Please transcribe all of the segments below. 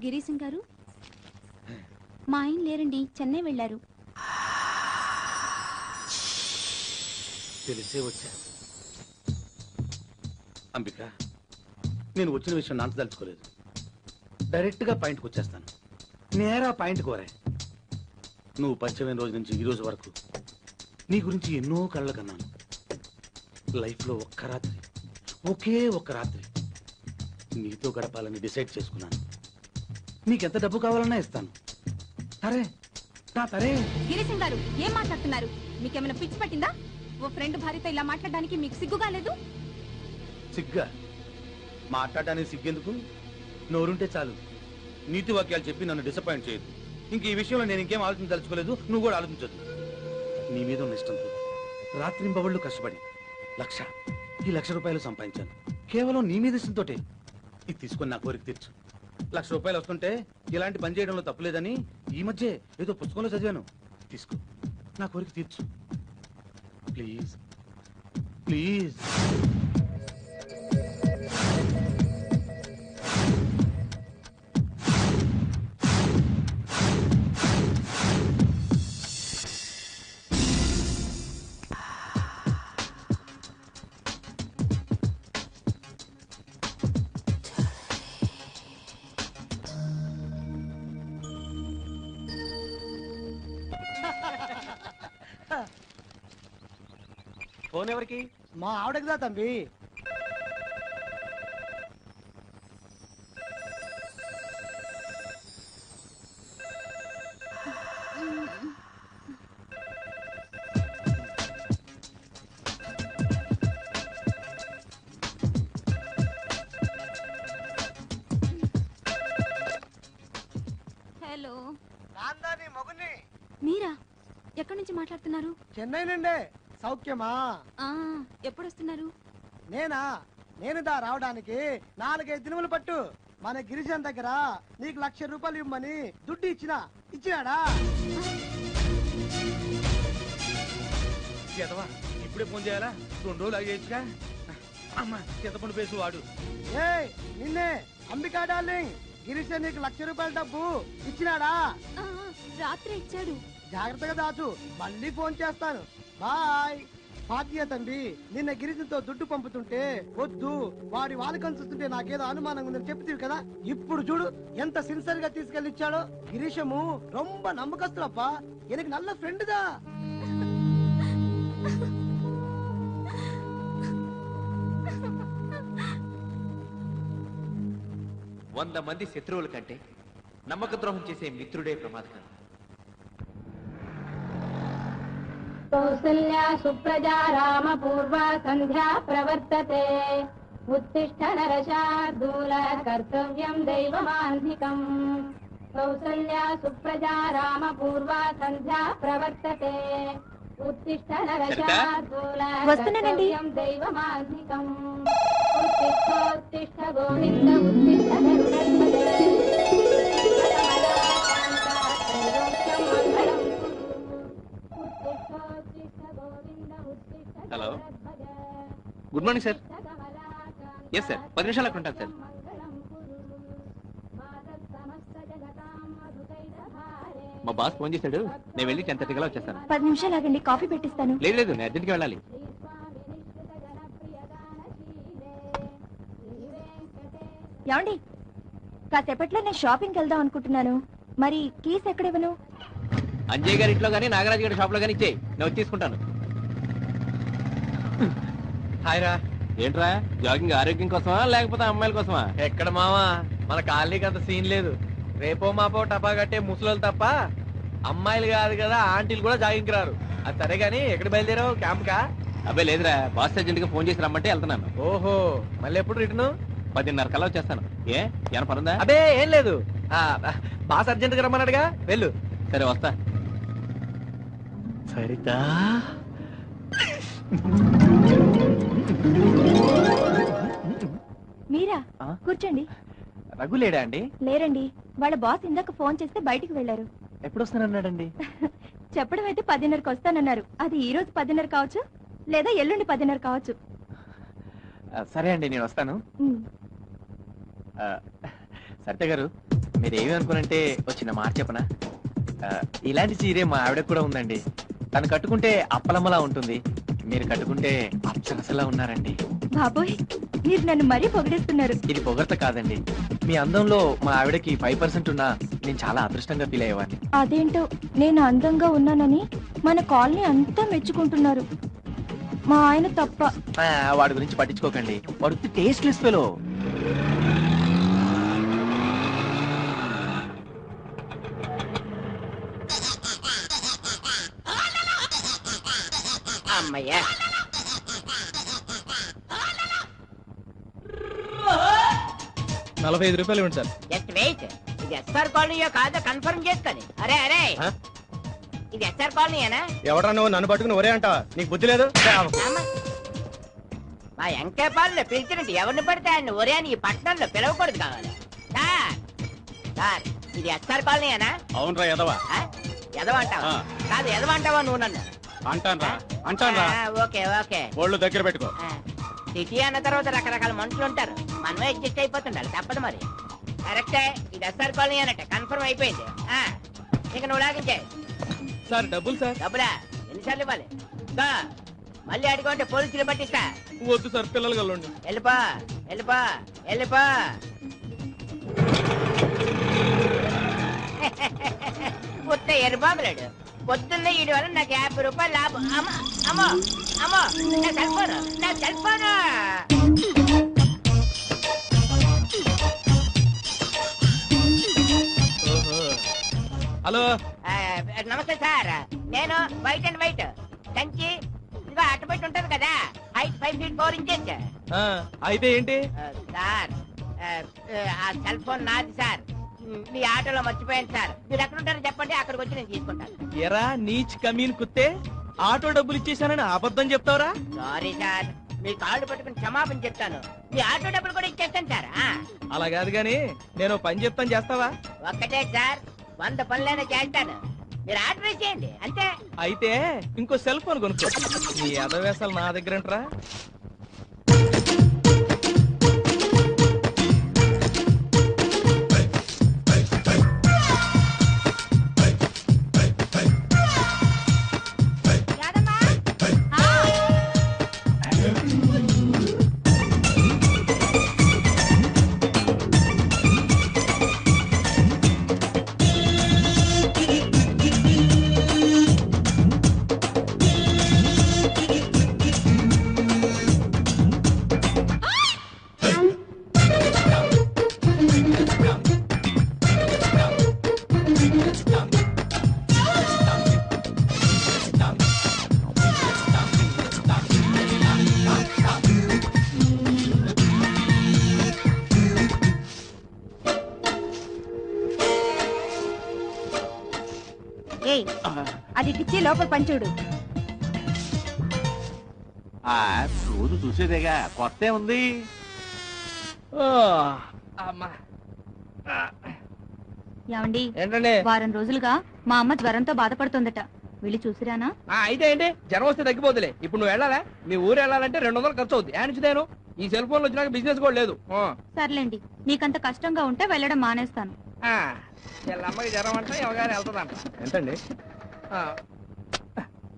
గిరీశం గారు, మా ఆయన లేరండి, చెన్నై వెళ్ళారు. తెలిసే వచ్చా. అంబిక, నేను వచ్చిన విషయం నాంత తలుచుకోలేదు. డైరెక్ట్గా పాయింట్కి వచ్చేస్తాను. నేరా పాయింట్ కోరే. నువ్వు పరిచయమైన రోజు నుంచి ఈ రోజు వరకు నీ గురించి ఎన్నో కళ్ళ కన్నాను. లైఫ్లో ఒక్క రాత్రి, ఒకే ఒక్క రాత్రి నీతో గడపాలని డిసైడ్ చేసుకున్నాను. నీకెంత డబ్బు కావాలన్నా ఇస్తాను. తరే నా తరే. గిరీశం గారు, ఏం మాట్లాడుతున్నారు? మీకేమైనా పిచ్చి పట్టిందా? ఓ ఫ్రెండ్ భార్యతో ఇలా మాట్లాడడానికి మీకు సిగ్గుగా లేదు? సిగ్గా? మాట్లాడడానికి సిగ్గెందుకు? నోరుంటే చాలు. నీతి వాక్యాలు చెప్పి నన్ను డిసప్పాయింట్ చేయదు. ఇంక ఈ విషయంలో నేను ఇంకేం ఆలోచించదలుచుకోలేదు. నువ్వు కూడా ఆలోచించదు. నీ మీద ఉన్న ఇష్టంతో రాత్రింబవళ్ళు కష్టపడి ఈ 1,00,000 రూపాయలు సంపాదించాను. కేవలం నీ మీద ఇష్టంతోటే. ఇది తీసుకొని నా కోరిక తీర్చు. 1,00,000 రూపాయలు వస్తుంటే ఇలాంటి పని చేయడంలో తప్పులేదని ఈ మధ్య ఏదో పుస్తకంలో చదివాను. తీసుకో, నా కోరిక తీర్చు ప్లీజ్. ప్లీజ్. ఫోన్ ఎవరికి? మా ఆవిడకిదా తంబి. హలో, నాందాని మొగుని. మీరా? ఎక్కడి నుంచి మాట్లాడుతున్నారు? చెన్నై నుండే. సౌఖ్యమా? ఎప్పుడు వస్తున్నారు? నేను రావడానికి 4-5 దినములు పట్టు. మన గిరిజన్ దగ్గర నీకు 1,00,000 రూపాయలు ఇవ్వమని దుడ్డు ఇచ్చినాడా? ఇప్పుడే ఫోన్ చేయాలా? 2 రోజులు అయ్యేచ్చుగా. అమ్మా, చింతపండు పేసు వాడు. నిన్నే అంబికా డార్లింగ్. గిరిజన్ నీకు 1,00,000 రూపాయల డబ్బు ఇచ్చినాడా? రాత్రి ఇచ్చాడు. జాగ్రత్తగా దాచు. మళ్ళీ ఫోన్ చేస్తాను. బాయ్. భాగ్య తండ్రి, నిన్న గిరిజంతో దుడ్డు పంపుతుంటే వద్దు, వాడి వాలకం చూస్తుంటే నాకేదో అనుమానంగా ఉందని చెప్తీవి కదా. ఇప్పుడు చూడు ఎంత సిన్సియర్ గా తీసుకెళ్లి ఇచ్చాడో. గిరీశము రొంబ నమ్మకస్తులప్పా. ఎనకు నల్ల ఫ్రెండ్ దా. వంద మంది శత్రువుల కంటే నమ్మక ద్రోహం చేసే మిత్రుడే ప్రమాదకరం. కౌసల్యా సుప్రజా రామ పూర్వ సంధ్యా ప్రవర్తతే. ఉత్తిష్ఠ నరశార్దూల కర్తవ్యం దైవమాన్ధికం. కౌసల్యా సుప్రజా రామ పూర్వ సంధ్యా ప్రవర్తతే. ఉత్తిష్ఠ నరశార్దూల కర్తవ్యం దైవమాన్ధికం. ఉత్తిష్ఠోత్తిష్ఠ గోవింద ఉత్తిష్ఠ గరుడధ్వజ. Hello, good morning sir. Yes sir, 10 నిమిషాలు అక్కడ ఉంటాను సార్. మా బాస్ ఫోన్ చేశాడు, నేను వెళ్ళి 10:30 కల్లా వచ్చేస్తాను. 10 నిమిషాలు ఆగండి, కాఫీ పెట్టిస్తాను. లేదు, నేను అర్జెంట్గా వెళ్ళాలి. ఏమండి, కాసేపట్లో నేను షాపింగ్కి వెళ్దాం అనుకుంటున్నాను. మరి కీస్ ఎక్కడ ఇవ్వను? అంజయ్ గారి ఇంట్లో కానీ నాగరాజు గారి షాప్ లో కానీ ఇచ్చేయి, నేను వచ్చి తీసుకుంటాను. హాయ్ రా. ఏంట్రా, జాగింగ్ ఆరోగ్యం కోసమా లేకపోతే అమ్మాయిల కోసమా? ఎక్కడ మావా, మన కాలనీకి అంత సీన్ లేదు. రేపో మాపో టపా కట్టే ముసలోళ్ళు తప్ప అమ్మాయిలు కాదు కదా, ఆంటీలు కూడా జాగింగ్ రారు. అది సరే గానీ ఎక్కడ బయలుదేరావు? క్యాంప్ కా? అబ్బాయి లేదురా, బాస్ అర్జెంట్ గా ఫోన్ చేసి రమ్మంటే వెళ్తున్నాను. ఓహో, మళ్ళీ ఎప్పుడు రిటర్న్? 10:30 కల్లా వచ్చేస్తాను. ఏమైనా పనుందా? అబే ఏం లేదు, బాస్ అర్జెంట్ గా రమ్మన్నాడుగా, వెళ్ళు. సరే, వస్తా. సరితా మీరా? కూర్చోండి. రఘు లేడా అండి? లేరండి, వాళ్ళ బాస్ ఇందాక ఫోన్ చేస్తే బయటికి వెళ్లారు. ఎప్పుడు వస్తానన్నాడండి? చెప్పడం అయితే 10:30కి వస్తానన్నారు. అది ఈ రోజు 10:30 కావచ్చు, లేదా ఎల్లుండి 10:30 కావచ్చు. సరే అండి, నేను వస్తాను. సరిత గారు, మీరేమి అనుకోనంటే వచ్చిన మాట చెప్పనా ఇలాంటి చీరే మా ఆవిడ కూడా ఉందండి. తను కట్టుకుంటే అప్పలమ్మలా ఉంటుంది, మీరు కట్టుకుంటే అప్సరసలా ఉన్నారండి. బాబోయ్, మీరు నన్ను మరీ పొగిడేస్తున్నారు. ఇది పొగడ్త కాదండి, మీ అందంలో మా ఆవిడకి 5% ఉన్నా నేను చాలా అదృష్టంగా ఫీల్ అయ్యేవాడిని. అదేంటో నేను అందంగా ఉన్నానని మన కాలనీ అంతా మెచ్చుకుంటున్నారు, మా ఆయన తప్ప. వాడి గురించి పట్టించుకోకండి, వాడు టేస్ట్లెస్ ఫెలో. అమ్మయ్యా, ₹45 ఇవ్వండి సార్. Just wait. ఇది ఎస్ఆర్ కాలనీయో కాదో కన్ఫర్మ్ చేసుకొని. అరే అరే, ఇది ఎస్ఆర్ కాలనీయేనా? ఎవడరా నువ్వు నన్ను పట్టుకుని ఒరే అంట, నీకు బుద్ధి లేదు? అమ్మ, మా ఎంకేపాల్లో పిలిచినట్టు ఎవరిని పడితే ఆయన ఒరే అని ఈ పట్టణంలో పిలవకూడదు కావాలి. సార్ సార్, ఇది ఎస్ఆర్ కాలనీయేనా? అవునరా ఎదవా. ఎదవంటావా? కాదు, ఎదవంటావా నువ్వు నన్ను? అంటాన్రా ఓకే ఓకే. ఒళ్ళు దగ్గర పెట్టుకో. సిటీ అన్న తర్వాత రకరకాల మనుషులు ఉంటారు, మనమే అడ్జస్ట్ అయిపోతుండాలి, తప్పదు మరి. కరెక్టే, ఇది ఎస్ఆర్ కాలనీ అన్నట్టు కన్ఫర్మ్ అయిపోయింది. ఇక నువ్వు లాగించే. సార్ డబ్బులు సార్. డబ్బులా? ఎన్నిసార్లు ఇవ్వాలి? దా, మళ్ళీ అడుగుంటే పోలీసులు పట్టిస్తా. వద్దు సార్, పిల్లలు కలండి. వెళ్ళిపో వెళ్ళిపో వెళ్ళిపో. ఉత్త ఎరుబాబులాడు. పొద్దున్న ఈడు వల్ల నాకు ₹50 లాభం. అమ్మో అమ్మో అమ్మో, నా సెల్ఫోను, నా సెల్ఫోను. హలో, నమస్తే సార్, నేను వైట్ అండ్ వైట్ కంచి ఇదిగో అటుబయట ఉంటది కదా, హైట్ 5 feet 4 inches. అయితే ఏంటి సార్, ఆ సెల్ ఫోన్ నాది సార్, మీ ఆటోలో మర్చిపోయాను సార్. మీరు ఎక్కడ ఉంటారో చెప్పండి, అక్కడికి వచ్చి నేను తీసుకుంటాను. ఎరా నీచ్ కమీన్ కుత్తే, ఆటో డబ్బులు ఇచ్చేసానని అబద్ధం చెప్తావరా? సారీ సార్, మీ కాళ్ళు పట్టుకుని క్షమాపణ చెప్తాను. మీ ఆటో డబ్బులు కూడా ఇచ్చేస్తాను సార్. అలా కాదు గాని నేను పని చెప్తాను, చేస్తావా? ఒక్కటే సార్, 100 పనులైనా చేస్తాను, మీరు ఆర్డర్ చేయండి అంతే. అయితే ఇంకో సెల్ ఫోన్ కొనుక్కో. నీ అదవేశాలు నా దగ్గర అంటరా? అది పిచ్చి లోపల పంచుడు. రోజు చూసేదేగా, కొత్త ఉంది. ఏమండి, ఏంటండి? వారం రోజులుగా మా అమ్మ జ్వరంతో బాధపడుతుందట, వెళ్ళి చూసిరానా? అయితే ఏంటి, జ్వరం వస్తే తగ్గిపోతులే. ఇప్పుడు నువ్వు వెళ్ళాలా? మీ ఊరు వెళ్ళాలంటే 200 ఖర్చు అవుద్ది. నేను ఈ సెల్ ఫోన్ వచ్చినాక బిజినెస్ కూడా లేదు. సర్లేండి, నీకంత కష్టంగా ఉంటే వెళ్ళడం మానేస్తాను. వీళ్ళ అమ్మకి జ్వరం అంటే ఎవగానే వెళ్తుందంట. ఎంతండి?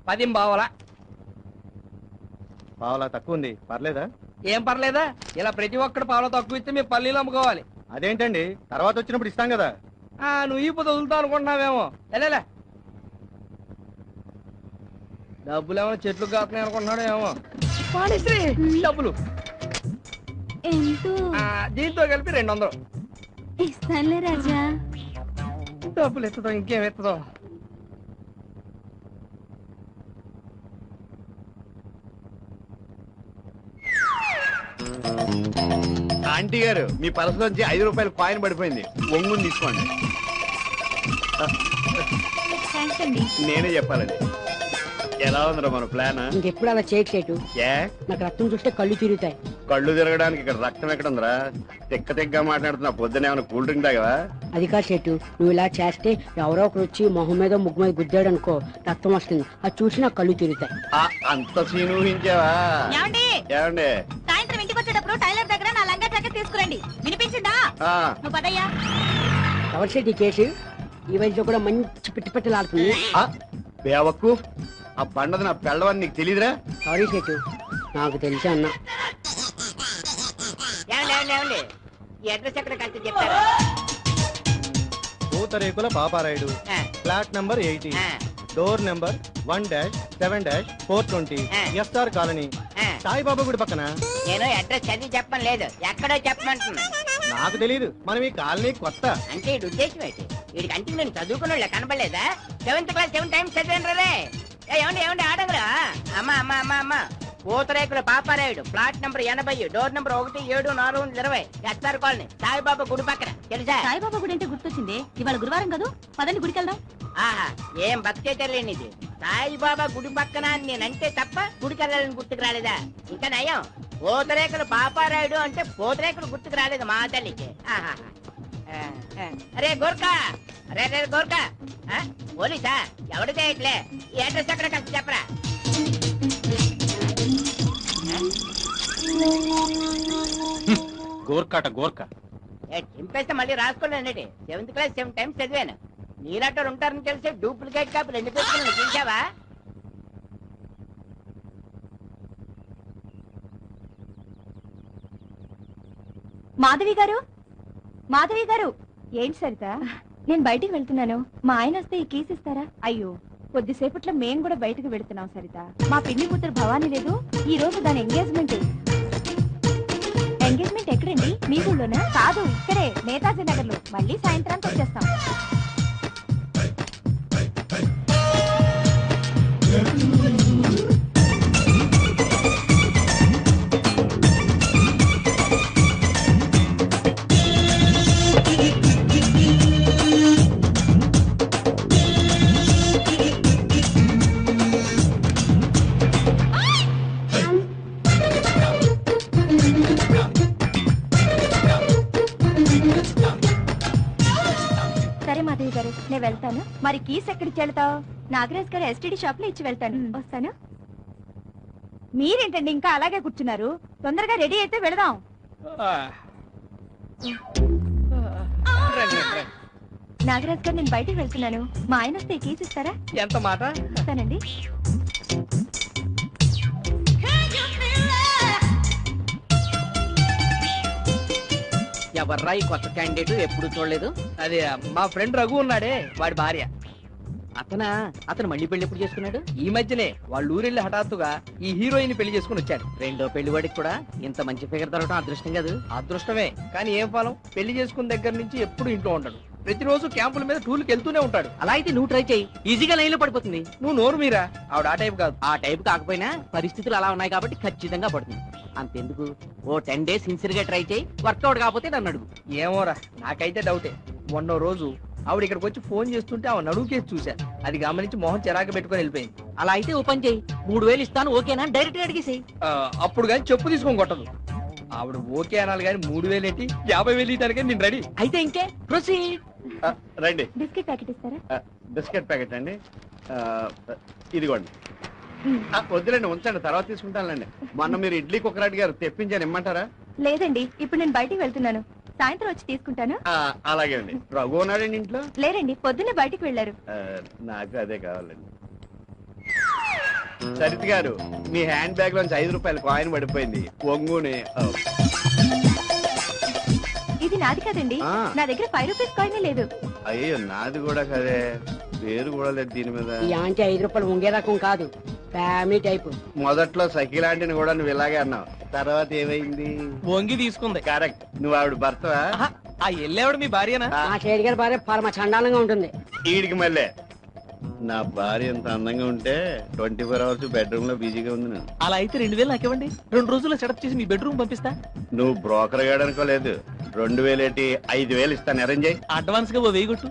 10 పావలా. పావులా తక్కువ ఉంది, పర్లేదా? ఏం పర్లేదా? ఇలా ప్రతి ఒక్కడు పావులా తక్కువ ఇస్తే మేము పల్లీలు అమ్ముకోవాలి. అదేంటండి, తర్వాత వచ్చినప్పుడు ఇస్తాం కదా. నువ్వు ఈ పొద్దు వదులుతావు అనుకుంటున్నావేమో. వెళ్ళలే, డబ్బులు ఏమైనా చెట్లు కాస్తున్నాయి అనుకుంటున్నాడు ఏమో. డబ్బులు దీంతో కలిపి 200. ఇస్తానులే రాజా. డబ్బులు ఎత్తుదో ఇంకేం ఎత్తుదో. ఆంటీ గారు, మీ పర్స్ నుంచి ₹5 కాయిన్ పడిపోయింది, ఒంగుని తీసుకోండి. థ్యాంక్స్ అండి. నేనే చెప్పాలండి. ఎలా ఉందిరా మన ప్లాన్? ఇంకెప్పుడు అలా చేయట్లేదు, ఏ నాకు రక్తం చూస్తే కళ్ళు తిరుగుతాయి. కళ్ళు తిరగడానికి ఇక్కడ రక్తం ఎక్కడ ఉందిరా? తిక్క మాట్లాడుతున్నా. పొద్దున ఏమైనా కూల్ డ్రింక్ తాగవా? అది కాదు చెట్టు, నువ్వు ఇలా చేస్తే ఎవరో ఒకరు వచ్చి మొహం మీద ముగ్గు మీద గుద్దాడు అనుకో, రక్తం వస్తుంది. అది చూసి నాకు కళ్ళు తిరుగుతాయి. అంత సీన్ ఊహించావా? ఏమండి, సాయంత్రం ఇంటికి వచ్చేటప్పుడు టైలర్ దగ్గర నా లంగా జాకెట్ తీసుకురండి. వినిపించిందా? నువ్వు పదయ్యా. ఎవరు ఎవరి సెట్ ఈ కేసు? ఈ వయసులో కూడా మంచి పిట్టి పెట్టలాడుతుంది. బేవక్కు ఆ బండది నా పెళ్ళవని నీకు తెలియదురా? సారీ సెట్, నాకు తెలిసి అన్నా. ఏమండి ఈ అడ్రస్ ఎక్కడ కలిసి చెప్తారా? Pootharekula Paparayudu, flat number 80, door number 1-7-420, SR colony, Saibaba గుడి పక్కన. నేను అడ్రస్ చదివి చెప్పను లేదు, ఎక్కడో చెప్పమంటున్నా. నాకు తెలియదు, మనం ఈ కాలనీ కొత్త. అంటే ఈ ఉద్దేశం ఏంటి? వీడికి అంటే నేను చదువుకున్న కనపడలేదా? 7th క్లాస్ 7 times చదివాను రే. ఏమండి ఆడగరా? అమ్మా Pootharekula Paparayudu, flat number 80, door number 1-7-420, SR colony, Saibaba గుడి పక్కన. తెలుసా? సాయిబాబా గుడి అంటే గుర్తొచ్చింది. ఇవాళ గురువారం కదా, పదండి గుడికి వెళ్దాం. ఆహా, ఏం భక్తేటర్లేనిది. సాయిబాబా గుడి పక్కన నేనంటే తప్ప గుడికి వెళ్ళాలని గుర్తుకు రాలేదా? ఇంకా నయం, పూతరేకుల పాపారాయుడు అంటే పూతరేకులు గుర్తుకు రాలేదు మా తల్లికి. అరే గోర్ఖా, అరే గోర్ఖా, పోలీసా? ఎవరిదే ఇట్లే? ఈ అడ్రస్ ఎక్కడ కలిసి చెప్పరా? గోర్ఖా చింపేస్తే మళ్ళీ రాసుకోలేనండి. 7th క్లాస్ 7 times చదివాను. నీలాంటి ఉంటారని తెలిసి డూప్లికేట్ కాపీలు 2 పెట్టుకుని చూసావా? మాధవి గారు ఏంటి సరిత? నేను బయటికి వెళ్తున్నాను, మా ఆయన వస్తే ఈ కీస్ ఇస్తారా? అయ్యో, కొద్దిసేపట్లో మేం కూడా బయటకు వెళ్తున్నాం సరిత. మా పిన్ని కూతురు భవానీ లేదు, ఈ రోజు దాని ఎంగేజ్మెంట్ ఎక్కడండి? మీ ఊళ్ళోనా? కాదు, ఇక్కడే నేతాజీ నగర్ లో. మళ్ళీ సాయంత్రానికి వచ్చేస్తాం. నేను వెళ్తాను. మరి కీస్ ఎక్కడికి వెళ్తావు? నాగరాజ్ గారు ఎస్టీడీ షాప్ లో ఇచ్చి వెళ్తాను. వస్తాను. మీరేంటండి ఇంకా అలాగే కూర్చున్నారు? తొందరగా రెడీ అయితే వెళదాం. నాగరాజ్ గారు, నేను బయటికి వెళ్తున్నాను, మా ఆయన వస్తే కీస్ ఇస్తారా? ఎంత మాట? ఇస్తానండి. ఎవర్రా ఈ కొత్త క్యాండిడేట్? ఎప్పుడు చూడలేదు. అదే మా ఫ్రెండ్ రఘు ఉన్నాడే, వాడి భార్య. అతను మళ్ళీ పెళ్లి ఎప్పుడు చేసుకున్నాడు? ఈ మధ్యనే వాళ్ళ ఊరెళ్ళి హఠాత్తుగా ఈ హీరోయిన్ పెళ్లి చేసుకుని వచ్చాడు. రెండో పెళ్లి వాడికి కూడా ఇంత మంచి ఫిగర్ దొరకడం అదృష్టం కాదు? అదృష్టమే, కానీ ఏం ఫలం? పెళ్లి చేసుకున్న దగ్గర నుంచి ఎప్పుడు ఇంట్లో ఉంటాడు. ప్రతిరోజు క్యాంపుల మీద టూర్కి వెళ్తూనే ఉంటాడు. అలా అయితే నువ్వు ట్రై చేయి, ఈజీగా లైన్ లో పడిపోతుంది. నువ్వు నోరు మీరా, ఆవిడ ఆ టైప్ కాదు. ఆ టైప్ కాకపోయినా పరిస్థితులు అలా ఉన్నాయి కాబట్టి ఖచ్చితంగా పడుతుంది. అంతెందుకు, ఓ 10 days సిన్సియర్ గా ట్రై చేయి, వర్కౌట్ కాకపోతే నన్ను అడుగు. ఏమోరా, నాకైతే డౌటే. మొన్న రోజు ఆవిడ ఇక్కడికి వచ్చి ఫోన్ చేస్తుంటే ఆవిడ నడువు కేసు చూశా. అది గమనించి మొహం చిరాకు పెట్టుకుని వెళ్ళిపోయింది. అలా అయితే ఓ పని చేయి, 3000 ఇస్తాను ఓకేనా డైరెక్ట్ గా అడిగేసేయి. అప్పుడు కానీ చెప్పు తీసుకొని కొట్టదు. ఆవిడ ఓకే అనాలి కానీ 3000 ఏంటి, 50,000 ఇవ్వడానికి నేను రెడీ. అయితే ఇంకే ప్రొసీడ్. రండి. బిస్కెట్ ప్యాకెట్ ఇస్తారా? బిస్కెట్ ప్యాకెట్ అండి, ఇదిగోండి. వద్దులేండి, ఉంచండి, తర్వాత తీసుకుంటానులేండి. మొన్న మీరు ఇడ్లీ కుక్కర్ అడిగారు, తెప్పించాను, ఇమ్మంటారా? లేదండి, ఇప్పుడు నేను బయటికి వెళ్తున్నాను, సాయంత్రం వచ్చి తీసుకుంటాను. అలాగే అండి. రఘు ఉన్నాడండి ఇంట్లో? లేరండి, పొద్దున్నే బయటికి వెళ్ళారు. నాకు అదే కావాలండి. సరిత గారు, మీ హ్యాండ్ బ్యాగ్ లోంచి 5 రూపాయల కాయిన్ పడిపోయింది, ఒంగుని. ఇది నాది కదండి, నా దగ్గర 5 రూపీస్ కాయిన్ లేదు. అయ్యో, నాది కూడా కదే, పేరు కూడా లేదు దీని మీద. ఈ ఆంటీ 5 రూపాయలు ఉంగే రకం కాదు, ఫ్యామిలీ టైప్. మొదట్లో సఖిలాంటిని కూడా నువ్వు ఇలాగే అన్నావు, తర్వాత ఏమైంది? వంగి తీసుకుంది. కరెక్ట్, నువ్వు ఆవిడ భర్తవా? ఆ ఎల్లేవాడు మీ భార్యనా? ఆ షేడ్ గారి భార్య పరమ చండాలంగా ఉంటుంది. ఈడికి మళ్ళీ నా భార్య ఎంత అందంగా ఉంటే 24 hours బెడ్రూమ్ లో బిజీగా ఉంది. నేను అలా అయితే 2000 నాకు ఇవ్వండి, 2 రోజుల్లో సెటప్ చేసి మీ బెడ్రూమ్ పంపిస్తా. నువ్వు బ్రోకర్ గాడనుకోలేదు, 2000 ఏంటి, 5000 ఇస్తాను, అరేంజ్ అయ్యి. అడ్వాన్స్ గా 1000 కొట్టు.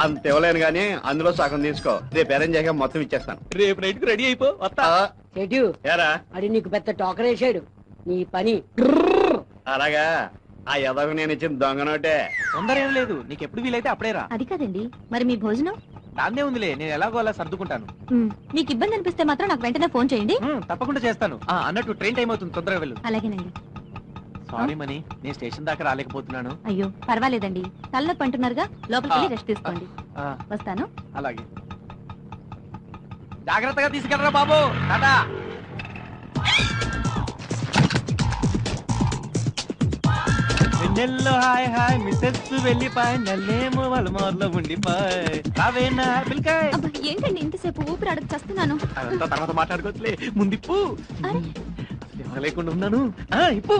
అంత ఇవ్వలేను గానీ అందులో సగం తీసుకో, రేపు అరేంజ్ అయ్యాక మొత్తం ఇచ్చేస్తాను. రేపు నైట్ కు రెడీ అయిపో, వస్తా. చెడు ఏరా, అది నీకు పెద్ద టోకర్ వేసాడు, నీ పని. అలాగా, ఆ ఎదకు నేను ఇచ్చిన దొంగ నోటే. తొందర ఏం లేదు, నీకు ఎప్పుడు వీలైతే అప్పుడే రా. అది కదండి, మరి మీ భోజనం? దాన్నే ఉందిలే, నేను ఎలాగో అలా సర్దుకుంటాను. మీకు ఇబ్బంది అనిపిస్తే మాత్రం నాకు వెంటనే ఫోన్ చేయండి. తప్పకుండా చేస్తాను. అన్నట్టు ట్రైన్ టైం అవుతుంది, తొందరగా వెళ్ళు. అలాగేనండి. సారీ మనీ, నేను స్టేషన్ దాకా రాలేకపోతున్నాను. అయ్యో పర్వాలేదండి, తలనొప్పి అంటున్నారుగా, లోపలికి వెళ్ళి రెస్ట్ తీసుకోండి. ఆ, వస్తాను. అలాగే. జాగ్రత్తగా తీసుకెళ్ళరా బాబు. టాటా. వెన్నెల్లో హాయ్ హాయ్ మిస్సెస్ వెళ్ళిపాయ్, నల్లేమో వాళ్ళ మోర్లో ఉండిపాయ్. రావేనా పిల్కాయ్. అబ్బా, ఏంటండి ఇంతసేపు ఊపిరి అడగ చేస్తున్నాను. అదంతా తర్వాత మాట్లాడుకోవచ్చులే, ముందు ఇప్పు. అరే. ఎవరు లేకుండా ఉన్నాను. ఇప్పు.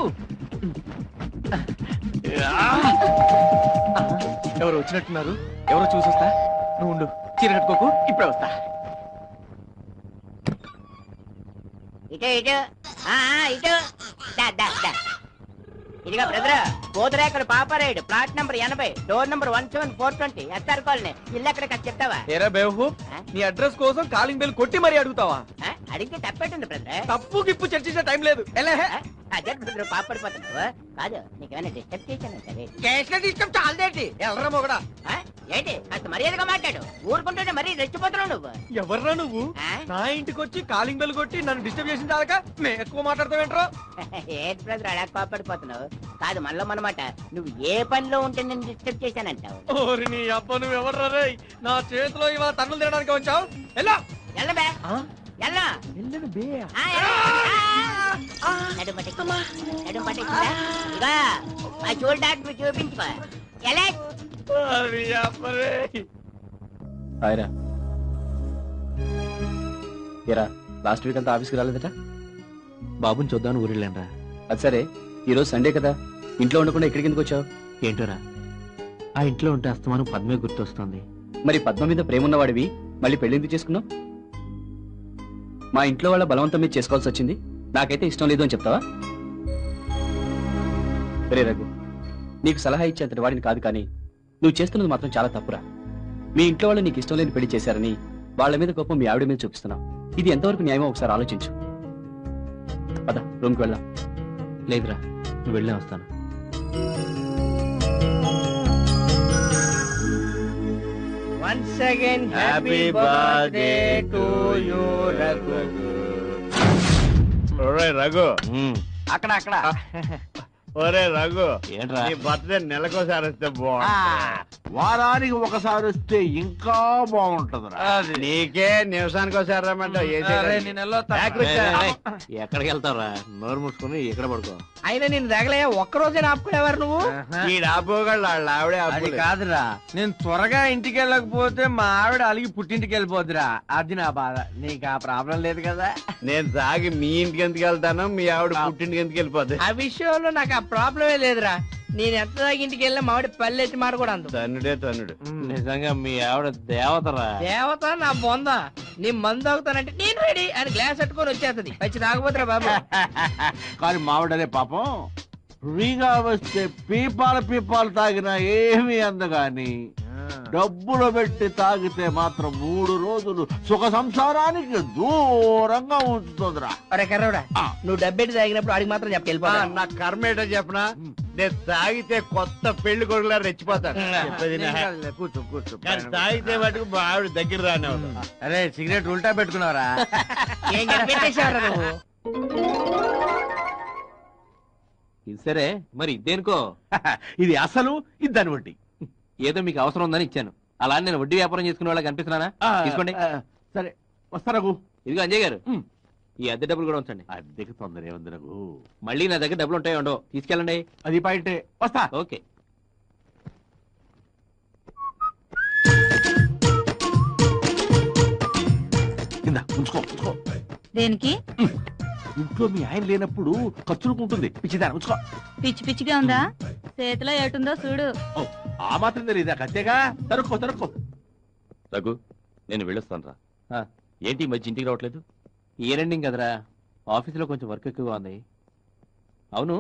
ఎవరు వచ్చినట్టున్నారు, ఎవరో చూసొస్తా. నువ్వు ఉండు, చీర కట్టుకోకు, ఇప్పుడే వస్తా. ఇటు ఇటు ఇటు ఇదిగా brother, Pothurekalu Paparayudu, plot number 80, door number 17420, SR colony. ఇల్లు ఎక్కడ చెప్తావా? ఏరా బేవహూ, నీ అడ్రస్ కోసం కాలింగ్ బెల్ కొట్టి మరీ అడుగుతావా? అడిగితే తప్పేటుంది బ్రదర్. తప్పు గిప్పు చర్చించే టైం లేదు. అదే బ్రదర్, పాపడిపోతున్నావు. కాదు, నీకేమైనా డిస్టర్బ్ చేశాను సరే. చేసిన డిస్టర్బ్ చాలదేంటి? ఎవరా మొగడా? ఏంటి కాస్త మర్యాదగా మాట్లాడు, ఊరుకుంటుంటే మరీ రెచ్చిపోతున్నావు నువ్వు. ఎవర్రా నువ్వు? నా ఇంటికి వచ్చి కాలింగ్ బెల్ కొట్టి నన్ను డిస్టర్బ్ చేసిన దాకా నేను ఎక్కువ మాట్లాడతావేంట్రా? ఏంటి బ్రదర్ అలా కోపడిపోతున్నావు? కాదు మనలో మనమాట, నువ్వు ఏ పనిలో ఉంటే నేను డిస్టర్బ్ చేశానంటావు. ఓరి నీ అబ్బ, నువ్వు ఎవర్రా రే? నా చేతిలో ఇవాళ తన్నులు తినడానికి వచ్చావు. ఎలా ఎల్లబే ఎల్లా వెళ్ళను బే. నడుము పట్టిందా? ఇగా మా చూడు డాక్టర్ చూపించుకో. ఎలా హాయ్రా. ఏరా, లాస్ట్ వీక్ అంతా ఆఫీస్కి రాలేదట? బాబుని చూద్దామని ఊరెళ్ళానరా. అది సరే, ఈరోజు సండే కదా, ఇంట్లో ఉండకుండా ఇక్కడికి ఎందుకు వచ్చావు? ఏంటోరా, ఆ ఇంట్లో ఉంటే అస్తమానం పద్మే గుర్తొస్తుంది. మరి పద్మ మీద ప్రేమ ఉన్నవాడివి మళ్ళీ పెళ్లి ఎందుకు చేసుకున్నావు? మా ఇంట్లో వాళ్ళ బలవంతం మీద చేసుకోవాల్సి వచ్చింది, నాకైతే ఇష్టం లేదు అని చెప్తావా? రే రఘు, నీకు సలహా ఇచ్చేంతటి వాడిని కాదు, కానీ నువ్వు చేస్తున్నది మాత్రం చాలా తప్పురా. మీ ఇంట్లో వాళ్ళు నీకు ఇష్టం లేని పెళ్లి చేశారని వాళ్ళ మీద కోపం మీ ఆవిడ మీద చూపిస్తున్నావు. ఇది ఎంతవరకు న్యాయమో ఒకసారి ఆలోచించు. పద, రూమ్కి వెళ్దాం. లేదురా, నువ్వు వెళ్ళే వస్తాను. Once again, happy birthday to you, Raghu. ఒరే రఘు, అక్కడ అక్కడ. ఒరే రఘు, ఏంట్రా? నీ బర్త్డే నెలకోసారి వస్తే బాగుంటుంది. వారానికి ఒకసారి వస్తే ఇంకా బాగుంటదిరా. నీకే నిమిషానికి ఒకసారి రమ్మంటావు. ఎక్కడికి వెళ్తావురా? నోరు మూసుకుని ఎక్కడ పడుకో. అయినా నేను తగలే ఒక్కరోజే ఆపుకునేవారు నువ్వు. ఈ ఆపుకోగలడు, వాళ్ళ ఆవిడే అది ఆపుకోలేదు. కాదురా, నేను త్వరగా ఇంటికి వెళ్ళకపోతే మా ఆవిడ అలిగి పుట్టింటికి వెళ్ళిపోద్దురా. అది నా బాధ. నీకు ఆ ప్రాబ్లం లేదు కదా? నేను సాగి మీ ఇంటికి ఎందుకు వెళ్తాను, మీ ఆవిడ పుట్టింటికి ఎందుకు వెళ్ళిపోద్ది? ఆ విషయంలో నాకు ఆ ప్రాబ్లమే లేదురా. నేను ఎంత దాకా ఇంటికి వెళ్ళినా మావిడ పల్లె ఎత్తి మాట కూడా అందు. తన్నుడే తన్నుడు. నిజంగా మీ ఆవిడ దేవతరా. దేవత నా బొంద. నీ మందు తాగుతానంటే నేను రెడీ అని గ్లాస్ పెట్టుకొని వచ్చేస్తుంది. వచ్చి తాగబోతురా బాబు. కానీ మావిడనే పాపం ఫ్రీగా వస్తే పీపాలు తాగినా ఏమీ అందగాని డబ్బులు పెట్టి తాగితే మాత్రం 3 రోజులు సుఖ సంసారానికి దూరంగా ఉంచుతుందిరా. అరే కర్రవుడా, నువ్వు డబ్బెట్టి తాగినప్పుడు అడిగి మాత్రం చెప్పి నా కర్మ ఏంటో చెప్పనా, నేను తాగితే కొత్త పెళ్లి కొడుకులా రెచ్చిపోతాను. కూర్చో కూర్చో. కానీ తాగితే మటుకు మా ఆవిడ దగ్గర రానే అవుతుంది. అరే సిగరెట్ ఉల్టా పెట్టుకున్నావరా? ఏం కనిపెట్టేసేవారా నువ్వు? ఇది సరే, మరి ఇదేనుకో. ఇది అసలు ఇది దాని వడ్డీ. ఏదో మీకు అవసరం ఉందని ఇచ్చాను. అలా నేను వడ్డీ వ్యాపారం చేసుకునే వాళ్ళకి కనిపిస్తున్నానా? తీసుకోండి. సరే వస్తారగు. ఇదిగో అంజయ్ గారు, ఈ అద్దె డబ్బులు కూడా ఉంచండి. అద్దెకి తొందర ఏముంది రఘు? మళ్ళీ నా దగ్గర డబ్బులు ఉంటాయో ఉండవు, తీసుకెళ్ళండి. అది పాయింటే. వస్తా. ఓకే. కింద ఉంచుకో ఉంచుకో. దేనికి? ఇంట్లో మీ ఆయన లేనప్పుడు ఖర్చులకు ఉంటుంది. పిచ్చిదాన్ని ఉంచుకో. పిచ్చి పిచ్చిగా ఉందా? చేతిలో ఏటుందో చూడు. ఆ మాత్రం తెలియదా? కత్తేగా. తరుక్కో తరుక్కో. రఘు, నేను వెళ్ళొస్తాను రా. ఏంటి ఈ మధ్య ఇంటికి రావట్లేదు? ఇయర్ ఎండింగ్ కదరా, ఆఫీసులో కొంచెం వర్క్ ఎక్కువగా ఉంది. అవును,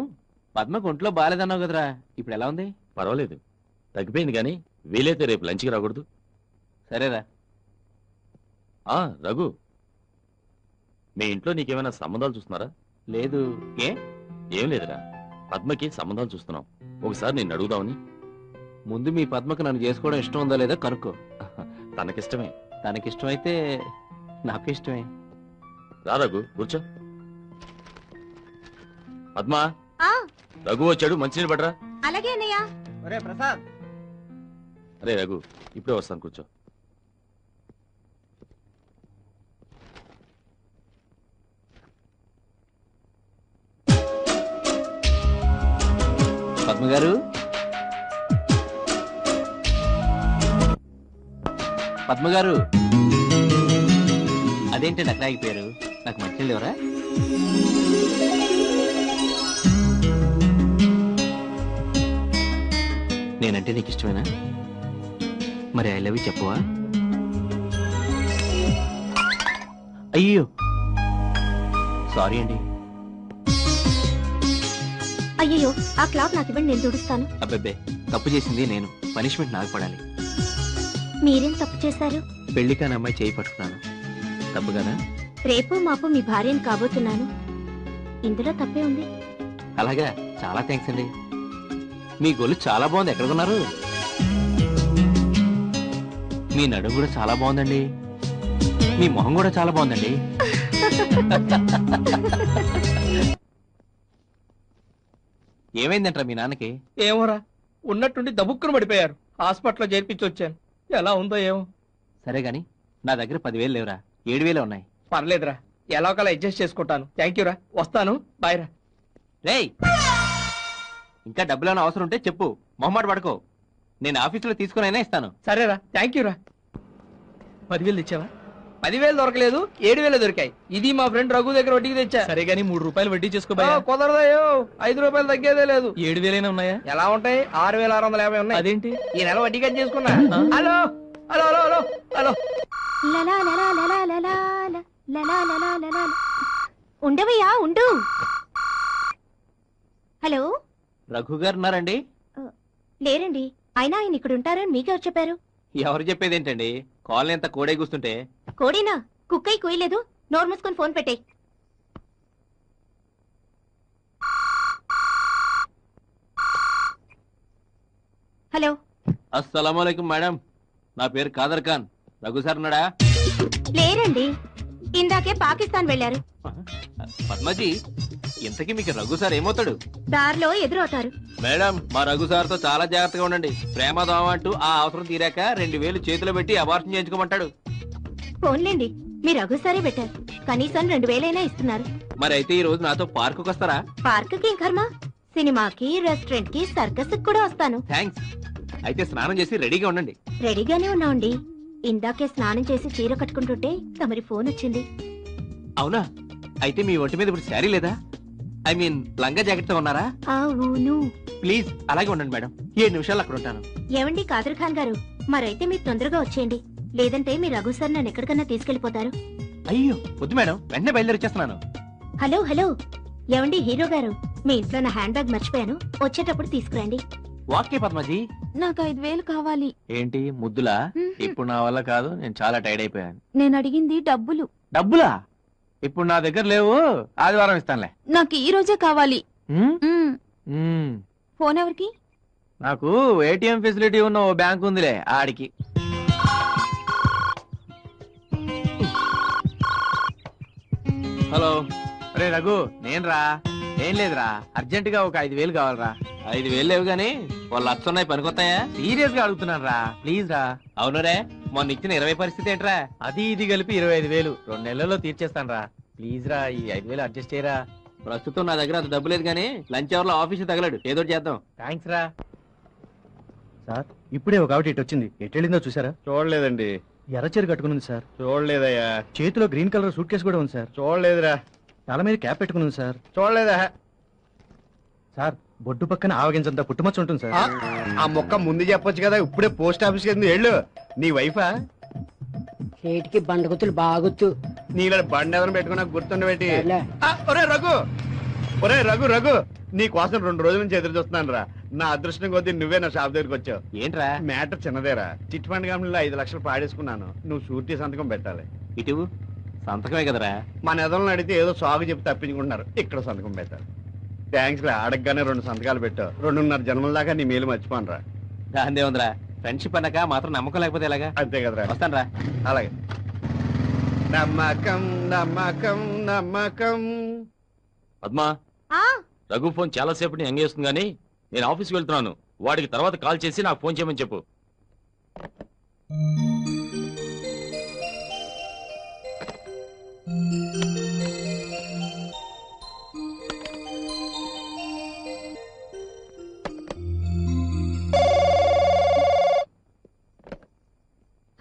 పద్మకు ఒంట్లో బాగాలేదన్నావు కదరా, ఇప్పుడు ఎలా ఉంది? పర్వాలేదు, తగ్గిపోయింది. కానీ వీలైతే రేపు లంచ్కి రాకూడదు? సరేరా. రఘు, మీ ఇంట్లో నీకేమైనా సంబంధాలు చూస్తున్నారా? లేదు. ఏ? ఏం లేదురా, పద్మకి సంబంధాలు చూస్తున్నాం. ఒకసారి నేను అడుగుదామని. ముందు మీ పద్మకు నన్ను చేసుకోవడం ఇష్టం ఉందా లేదా కనుక్కో. తనకిష్టమే. తనకిష్టమైతే నాకు ఇష్టమే. రా రఘు, కూర్చో. పద్మా, రఘు వచ్చాడు, మంచినీళ్ళు పడరా. అలాగే అన్నయ్య. ఒరే ప్రసాద్, అరే రఘు, ఇప్పుడే వస్తాను, కూర్చో. పద్మ గారు, పద్మ గారు, అదేంటండి అక్కడ ఆగిపోయారు? నాకు మంచినీళ్ళు ఎవరా? నేనంటే నీకు ఇష్టమేనా? మరి ఐ లవ్ యూ చెప్పవా? అయ్యో సారీ అండి. అయ్యో ఆ క్లాత్ నాకు ఇవ్వండి, నేను తుడుస్తాను. అబ్బబ్బే, తప్పు చేసింది నేను, పనిష్మెంట్ నాకు పడాలి. మీరేం తప్పు చేశారు? పెళ్లి కాని అమ్మాయి చేయి పట్టుకున్నాను, తప్పు కదా? రేపు మాపు మీ భార్యను కాబోతున్నాను, ఇందులో తప్పే ఉంది. అలాగా, చాలా థ్యాంక్స్ అండి. మీ గొల్లు చాలా బాగుంది, ఎక్కడ కొన్నారు? మీ నడుము కూడా చాలా బాగుందండి, మీ మొహం కూడా చాలా బాగుందండి. ఏమైందంటారా మీ నాన్నకి? ఏమోరా, ఉన్నట్టుండి దబుక్కును పడిపోయారు. హాస్పిటల్లో చేర్పించి వచ్చాను, ఎలా ఉందో ఏమో. సరే గాని నా దగ్గర 10,000 లేవురా, 7,000 ఉన్నాయి. పర్లేదురా, ఎలా ఒకలా అడ్జస్ట్ చేసుకుంటాను. థ్యాంక్ యూ రా, వస్తాను, బాయ్ రా. రేయ్, ఇంకా డబ్బులేమైనా అవసరం ఉంటే చెప్పు, మొహమాట పడుకో, నేను ఆఫీసులో తీసుకునైనా ఇస్తాను. సరేరా, థ్యాంక్ యూ రా. 10,000 తెచ్చావా? 10,000 దొరకలేదు, 7,000 దొరికాయి. ఇది మా ఫ్రెండ్ రఘు దగ్గర వడ్డీకి తెచ్చా. సరే గానీ 3 రూపాయలు వడ్డీ చేసుకోబోయా? కుదరదయ్యో, 5 రూపాయలు తగ్గేదే లేదు. 7,000 ఉన్నాయా? ఎలా ఉంటాయి? 6,650 ఉన్నాయి. అదేంటి? ఈ నెల వడ్డీ కట్ చేసుకున్నా. Hello hello hello hello hello. లలా లలా లలా లలా లలా లలా లలా. ఉండవయ్యా ఉండు. హలో, రఘు గారు ఉన్నారండి? లేరండి, అయినా ఆయన ఇక్కడ ఉంటారని మీకెవరు చెప్పారు? ఎవరు చెప్పేదేంటండి, కాలనీ అంతా కోడే కూస్తుంటే. కోడేనా? కుక్కై కుయలేదు, నోరు మూసుకొని ఫోన్ పెట్టే. హలో. అస్సలాముఅలైకుం మేడం, నా పేరు కాదర్ ఖాన్. రఘు సార్ ఉన్నాడా? లేరండి, ఇందాకే పాకిస్తాన్ వెళ్లారు. పద్మజీ, ఇంతకీ మీకు రఘు సార్ ఏమవుతాడు? దారిలో ఎదురవుతారు. మేడం, మా రఘు సార్ తో చాలా జాగ్రత్తగా ఉండండి. ప్రేమ దోమ అంటూ ఆ అవసరం తీరాక 2,000 చేతిలో పెట్టి అబార్షన్ చేయించుకోమంటాడు. ఫోన్లేండి, మీ రఘు సరే బెటర్, కనీసం 2,000 ఇస్తున్నారు. మరి అయితే ఈ రోజు నాతో పార్కుకి వస్తారా? పార్క్ కి కర్మ, సినిమాకి, రెస్టారెంట్ కి, సర్కస్ కూడా వస్తాను. థ్యాంక్స్. అయితే స్నానం చేసి రెడీగా ఉండండి. రెడీగానే ఉన్నాండి, ఇందాకే స్నానం చేసి చీర కట్టుకుంటుంటే తమరి ఫోన్ వచ్చింది. అవునా? అయితే మీ ఒంటి మీద ఇప్పుడు శారీ లేదా? ఐ మీన్ లంగా జాకెట్ తో ఉన్నారా? అవును. ప్లీజ్ అలాగే ఉండండి మేడం, 7 నిమిషాలు అక్కడ ఉంటాను. ఏమండి కాదర్ ఖాన్ గారు, మరైతే మీరు తొందరగా వచ్చేయండి, లేదంటే మీ రఘు సార్ నన్ను ఎక్కడికన్నా తీసుకెళ్లిపోతారు. అయ్యో వద్దు మేడం, వెంటనే బయలుదేరి వచ్చేస్తున్నాను. హలో హలో, ఏమండి హీరో గారు, మీ ఇంట్లో నా హ్యాండ్ బ్యాగ్ మర్చిపోయాను, వచ్చేటప్పుడు తీసుకురండి. వాకే పద్మజీ, నాకు 5,000 కావాలి. ఏంటి ముద్దులా? ఇప్పుడు నా వల్ల కాదు, నేను చాలా టైర్డ్ అయిపోయాను. నేను అడిగింది డబ్బులు. డబ్బులా? ఇప్పుడు నా దగ్గర లేవు, ఆదివారం ఇస్తానులే. నాకు ఈ రోజే కావాలి. మ్మ్. ఫోన్ ఎవరికి? నాకు ఏటీఎం ఫెసిలిటీ ఉన్న ఓ బ్యాంక్ ఉందిలే, ఆడికి. హలో. రే రఘు, నేను రా. ఏం లేదురా, అర్జెంట్ గా ఒక 5,000 కావాలరా. 5,000 లేవు గానీ వాళ్ళు 1,00,000 ఉన్నాయి, పనికొస్తాయా? సీరియస్ గా అడుగుతున్నాను రా, ప్లీజ్ రా. అవును రే, మొన్న ఇచ్చిన 20 పరిస్థితి ఏంట్రా? అది ఇది కలిపి 25,000 2 నెలల్లో తీర్చేస్తాను రా, ప్లీజ్ రా, ఈ 5,000 అడ్జస్ట్ చేయరా. ప్రస్తుతం నా దగ్గర అంత డబ్బు లేదు కానీ లంచ్ అవర్ లో ఆఫీస్ తగలడు, ఏదో చేద్దాం. థ్యాంక్స్ రా. సార్, ఇప్పుడే ఒక ఆవిడ ఇటు వచ్చింది, ఎట్టెళ్ళిందో చూసారా? చూడలేదండి. ఎర్రచీర కట్టుకుని ఉంది సార్. చూడలేదయ్యా. చేతిలో గ్రీన్ కలర్ సూట్ కేసు కూడా ఉంది సార్. చూడలేదురా. తల మీద క్యాప్ పెట్టుకుని ఉంది సార్. చూడలేదా సార్? బొడ్డు పక్కన ఆవగించంత పుట్టుమచ్చ ఉంటుంది సార్. ఆ మొక్క ముందు చెప్పొచ్చు కదా, ఇప్పుడే పోస్ట్ ఆఫీస్ కి వెళ్ళు. నీ వైఫా? చేతికి బండగుతులు బాగొచ్చు. నీళ్ళ బండి ఎవరిని పెట్టుకున్నా గుర్తుండబెట్టి. ఒరే రఘు, ఒరే రఘు, రఘు నీ కోసం 2 రోజుల నుంచి ఎదురు చూస్తున్నాను రా. నా అదృష్టం కొద్దీ నువ్వే నా షాప్ దగ్గరికి వచ్చావు. ఏంట్రా మ్యాటర్? చిన్నదేరా, చిట్ ఫండ్ కంపెనీలో 5 లక్షలు పాడేసుకున్నాను. నువ్వు షూరిటీ సంతకం పెట్టాలి. ఇటు సంతకమే కదరా. మన ఎదలను అడిగితే ఏదో సాగు చెప్పి తప్పించుకుంటున్నారు, ఇక్కడ సంతకం పెట్టాలి. థ్యాంక్స్ రా, అడగగానే 2 సంతకాలు పెట్టావు. 2.5 జన్మల దాకా నీ మేలు మర్చిపోను రా. దాందే ఉందిరా, ఫ్రెండ్షిప్ అన్నాక మాత్రం నమ్మకం లేకపోతే ఎలాగా? అంతే కదరా. వస్తాను రా. అలాగే. నమ్మకం నమ్మకం నమ్మకం. పద్మా, రఘు ఫోన్ చాలా సేపటి ఎంగేజ్ చేస్తుంది కానీ నేను ఆఫీస్కి వెళ్తున్నాను. వాడికి తర్వాత కాల్ చేసి నాకు ఫోన్ చేయమని చెప్పు.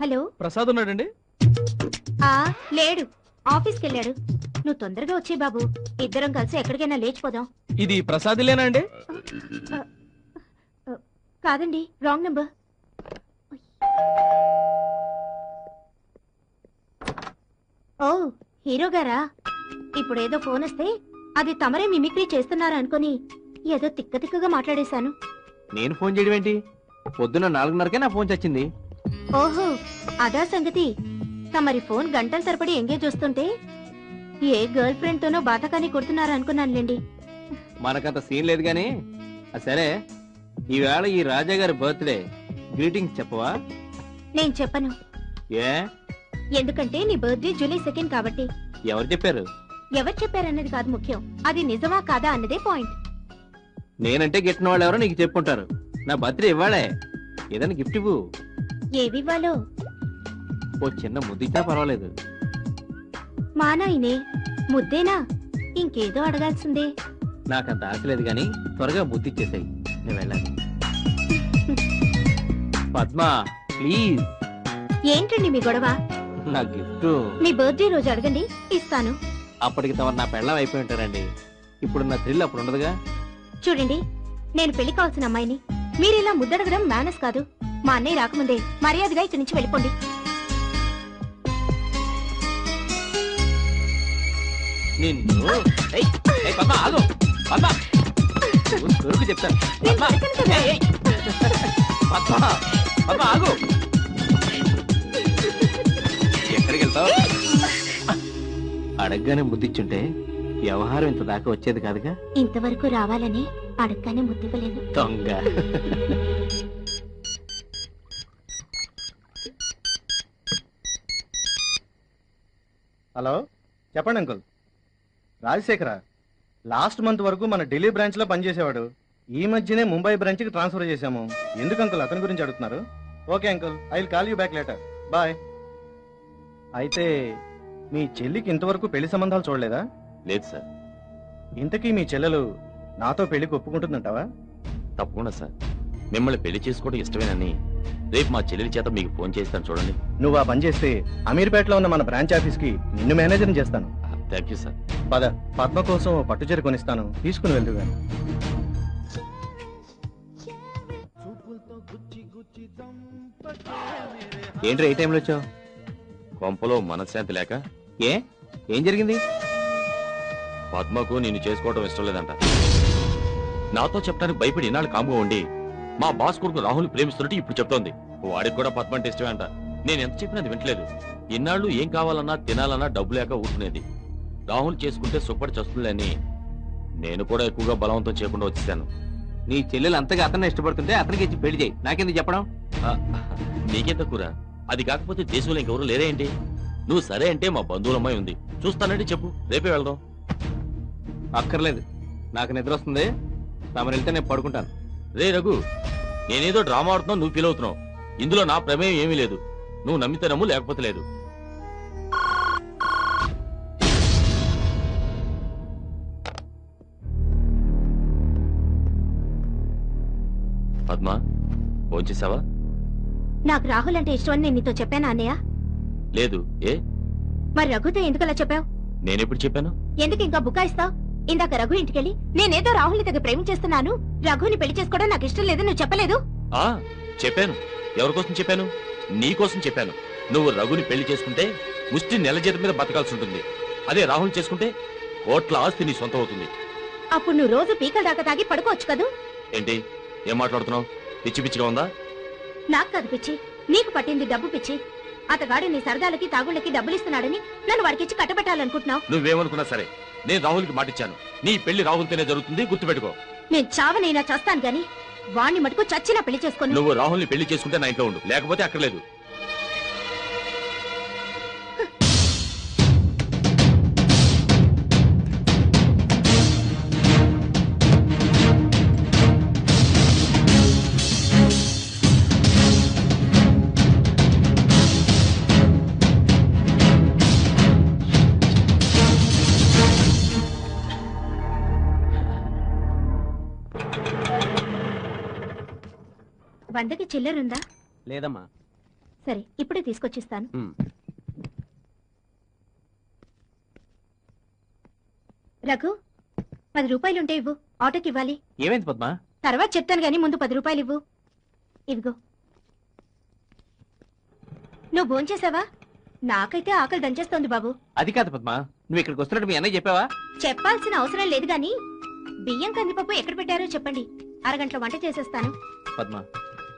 హలో, ప్రసాద్ ఉన్నాడండి? లేడు, ఆఫీస్కి వెళ్ళాడు. నువ్వు తొందరగా వచ్చే బాబు, ఇద్దరం కలిసి ఎక్కడికైనా లేచిపోదాం. ఇది ప్రసాద్లేనా అండి? కాదండి, రాంగ్ నంబర్. ఓ, హీరో గారా? ఇప్పుడేదో ఫోన్ వస్తే అది తమరే మిమిక్రీ చేస్తున్నారా అనుకుని ఏదో తిక్కగా మాట్లాడేశాను. నేను ఫోన్ చేయడం ఏంటి? పొద్దున్న 4:30కే నా ఫోన్ చచ్చింది. ఓహో, అదా సంగతి. తమరి ఫోన్ గంటల తరబడి ఎంగేజ్ వస్తుంటే ఏ గర్ల్ ఫ్రెండ్ తోనో బాతకాని కొడుతున్నారా అనుకున్నానులేండి. మనకంత సీన్ లేదు గాని సరే, ఈవేళ ఈ రాజా గారి బర్త్డే, గ్రీటింగ్స్ చెప్పవా? నేను చెప్పను. ఏ? ఎందుకంటే నీ బర్త్డే జూలై 2 కాబట్టి. ఎవరు చెప్పారు? ఎవరు చెప్పారన్నది కాదు ముఖ్యం, అది నిజమా కాదా అన్నదే పాయింట్. నేనంటే గిట్టిన వాళ్ళు ఎవరో నీకు చెప్పుంటారు. నా బర్త్డే ఇవ్వాలే, ఏదైనా గిఫ్ట్ ఇవ్వు. ఏవివ్వాలో? ఓ చిన్న ముద్దిచ్చినా పర్వాలేదు. మా నాయనే, ముద్దేనా? ఇంకేదో అడగాల్సిందే. నాకంత ఆశ లేదు గాని త్వరగా ముద్దిచ్చేసాయి, నేను వెళ్ళాలి. పద్మ ప్లీజ్. ఏంటండి మీ గొడవ? నా గిఫ్ట్ మీ బర్త్డే రోజు అడగండి, ఇస్తాను. అప్పటికి తమరు నా పెళ్ళం అయిపోయి ఉంటారండి. ఇప్పుడు నా థ్రిల్ అప్పుడు ఉండదుగా. చూడండి, నేను పెళ్లి కావాల్సిన అమ్మాయిని. మీరిలా ముద్దడగడం మేనస్ కాదు. మా అన్నయ్య రాకముందే మర్యాదగా ఇక్కడి నుంచి వెళ్ళిపోండి. నిన్ను పద్మ ఆగు, పద్మ దొరికి చెప్తాను. పద్మ పద్మ పద్మ ఆగు, ఎక్కడికి వెళ్తావు? అడగగానే ముద్దిచ్చుంటే వ్యవహారం ఇంత దాకా వచ్చేది కాదుగా. ఇంతవరకు రావాలని అడగగానే ముద్దివ్వలేదు. దొంగ. హలో, చెప్పండి అంకుల్. రాజశేఖర లాస్ట్ మంత్ వరకు మన ఢిల్లీ బ్రాంచ్ లో పనిచేసేవాడు. ఈ మధ్యనే ముంబై బ్రాంచ్ కి ట్రాన్స్ఫర్ చేశాము. ఎందుకు అంకుల్ అతని గురించి అడుగుతున్నారు? Okay uncle, I will call you back later. Bye. అయితే మీ చెల్లికి ఇంతవరకు పెళ్లి సంబంధాలు చూడలేదా? లేదు సార్. ఇంతకీ మీ చెల్లెలు నాతో పెళ్లికి ఒప్పుకుంటుందంటావా? తప్పకుండా సార్, మిమ్మల్ని పెళ్లి చేసుకోవడం ఇష్టమేనని రేపు మా చెల్లెలి చేత మీకు ఫోన్ చేస్తాను చూడండి. నువ్వు ఆ పని చేస్తే అమీర్పేటలో ఉన్న మన బ్రాంచ్ ఆఫీస్ కి నిన్ను మేనేజర్ చేస్తాను. Thank you sir. పద, పద్మ కోసం పట్టుచీర కొనిస్తాను, తీసుకుని వెళ్తూ గాని. ఏంట్రా ఏ టైంలో వచ్చావు? కొంపలో మనశ్శాంతి లేక. ఏ, ఏం జరిగింది? పద్మకు నిన్ను చేసుకోవడం ఇష్టం లేదంట. నాతో చెప్పడానికి భయపడి ఇన్నాళ్ళు కాముగా ఉండి మా బాస్ కొడుకు రాహుల్ ప్రేమిస్తున్నట్టు ఇప్పుడు చెప్తోంది. వాడికి కూడా పద్మ అంటే ఇష్టమే అంట. నేను ఎంత చెప్పినా అది వింటలేదు. ఇన్నాళ్ళు ఏం కావాలన్నా తినాలన్నా డబ్బు లేక ఊరుకునేది. రాహుల్ చేసుకుంటే సుఖపడి చస్తుందని నేను కూడా ఎక్కువగా బలవంతం చేయకుండా వచ్చేసాను. నీ చెల్లెలు అంతగా అతన్ని ఇష్టపడుతుంటే అతనికి ఇచ్చి పెళ్లి చేయి, నాకెందుకు చెప్పడం? నీకే తక్కువరా. అది కాకపోతే దేశంలో ఇంకెవరు లేరే ఏంటి? నువ్వు సరే అంటే మా బంధువుల అమ్మాయి ఉంది, చూస్తానంటే చెప్పు, రేపే వెళ్దాం. అక్కర్లేదు, నాకు నిద్ర వస్తుంది. తమరు వెళ్తే నేను పడుకుంటాను. రే రఘు, నేనేదో డ్రామా ఆడుతున్నావు, నువ్వు ఫీల్ అవుతున్నావు. ఇందులో నా ప్రమేయం ఏమీ లేదు. నువ్వు నమ్మితే నమ్ము, లేకపోతే లేదు. పద్మ, ఫోన్ చేసావా? నాకు రాహుల్ అంటే ఇష్టం అని నేను నీతో చెప్పానా అన్నయ్య? లేదు. ఏ మరి రఘుతో ఎందుకు అలా చెప్పావు? నేనెప్పుడు చెప్పాను? ఎందుకు ఇంకా బుకాయిస్తావు? ఇందాక రఘు ఇంటికెళ్ళి నేనేదో రాహుల్ని తగ్గ ప్రేమించేస్తున్నాను, రఘుని పెళ్లి చేసుకోవడం నాకు ఇష్టం లేదని నువ్వు చెప్పలేదు? చెప్పాను. ఎవరికోసం చెప్పాను? నీకోసం చెప్పాను. నువ్వు రఘుని పెళ్లి చేసుకుంటే ముష్టి నెల జీతం మీద బతకాల్సి ఉంటుంది. అదే రాహుల్ చేసుకుంటే కోట్ల ఆస్తి నీ సొంతం అవుతుంది. అప్పుడు నువ్వు రోజు పీకల దాకా తాగి పడుకోవచ్చు కదూ? ఏంటి ఏం మాట్లాడుతున్నావు? పిచ్చి పిచ్చిగా ఉందా? నాకు కాదు పిచ్చి, నీకు పట్టింది డబ్బు పిచ్చి. అతగాడు నీ సరదాలకి తాగుళ్ళకి డబ్బులిస్తున్నాడని నన్ను వాడికిచ్చి కట్టబెట్టాలనుకుంటున్నావు. నువ్వేమనుకున్నా సరే, నేను రాహుల్కి మాటిచ్చాను. నీ పెళ్లి రాహుల్తోనే జరుగుతుంది, గుర్తుపెట్టుకో. నేను చావనైనా చేస్తాను గాని వాణ్ణి మటుకు చచ్చినా పెళ్లి చేసుకోను. నువ్వు రాహుల్ని పెళ్లి చేసుకుంటే నా ఇంట్లో ఉండు, లేకపోతే అక్కర్లేదు. 100కి చిల్లరుందా? లేదమ్మా. సరే ఇప్పుడే తీసుకొచ్చిస్తాను. రఘు 10 రూపాయలుంటే ఇవ్వు, ఆటోకి ఇవ్వాలి. ఏమైంది పద్మ? తర్వాత చెప్తాను గానీ ముందు 10 రూపాయలు ఇవ్వు. ఇవిగో. నువ్వు భోంచేసావా? నాకైతే ఆకలి దంచేస్తోంది బాబు. అది కాదు పద్మ, నువ్వు ఇక్కడికి వస్తున్నట్టు మీ అన్నయ్య చెప్పావా? చెప్పాల్సిన అవసరం లేదు గాని బియ్యం కందిపప్పు ఎక్కడ పెట్టారో చెప్పండి, అరగంటలో వంట చేసేస్తాను. పద్మ,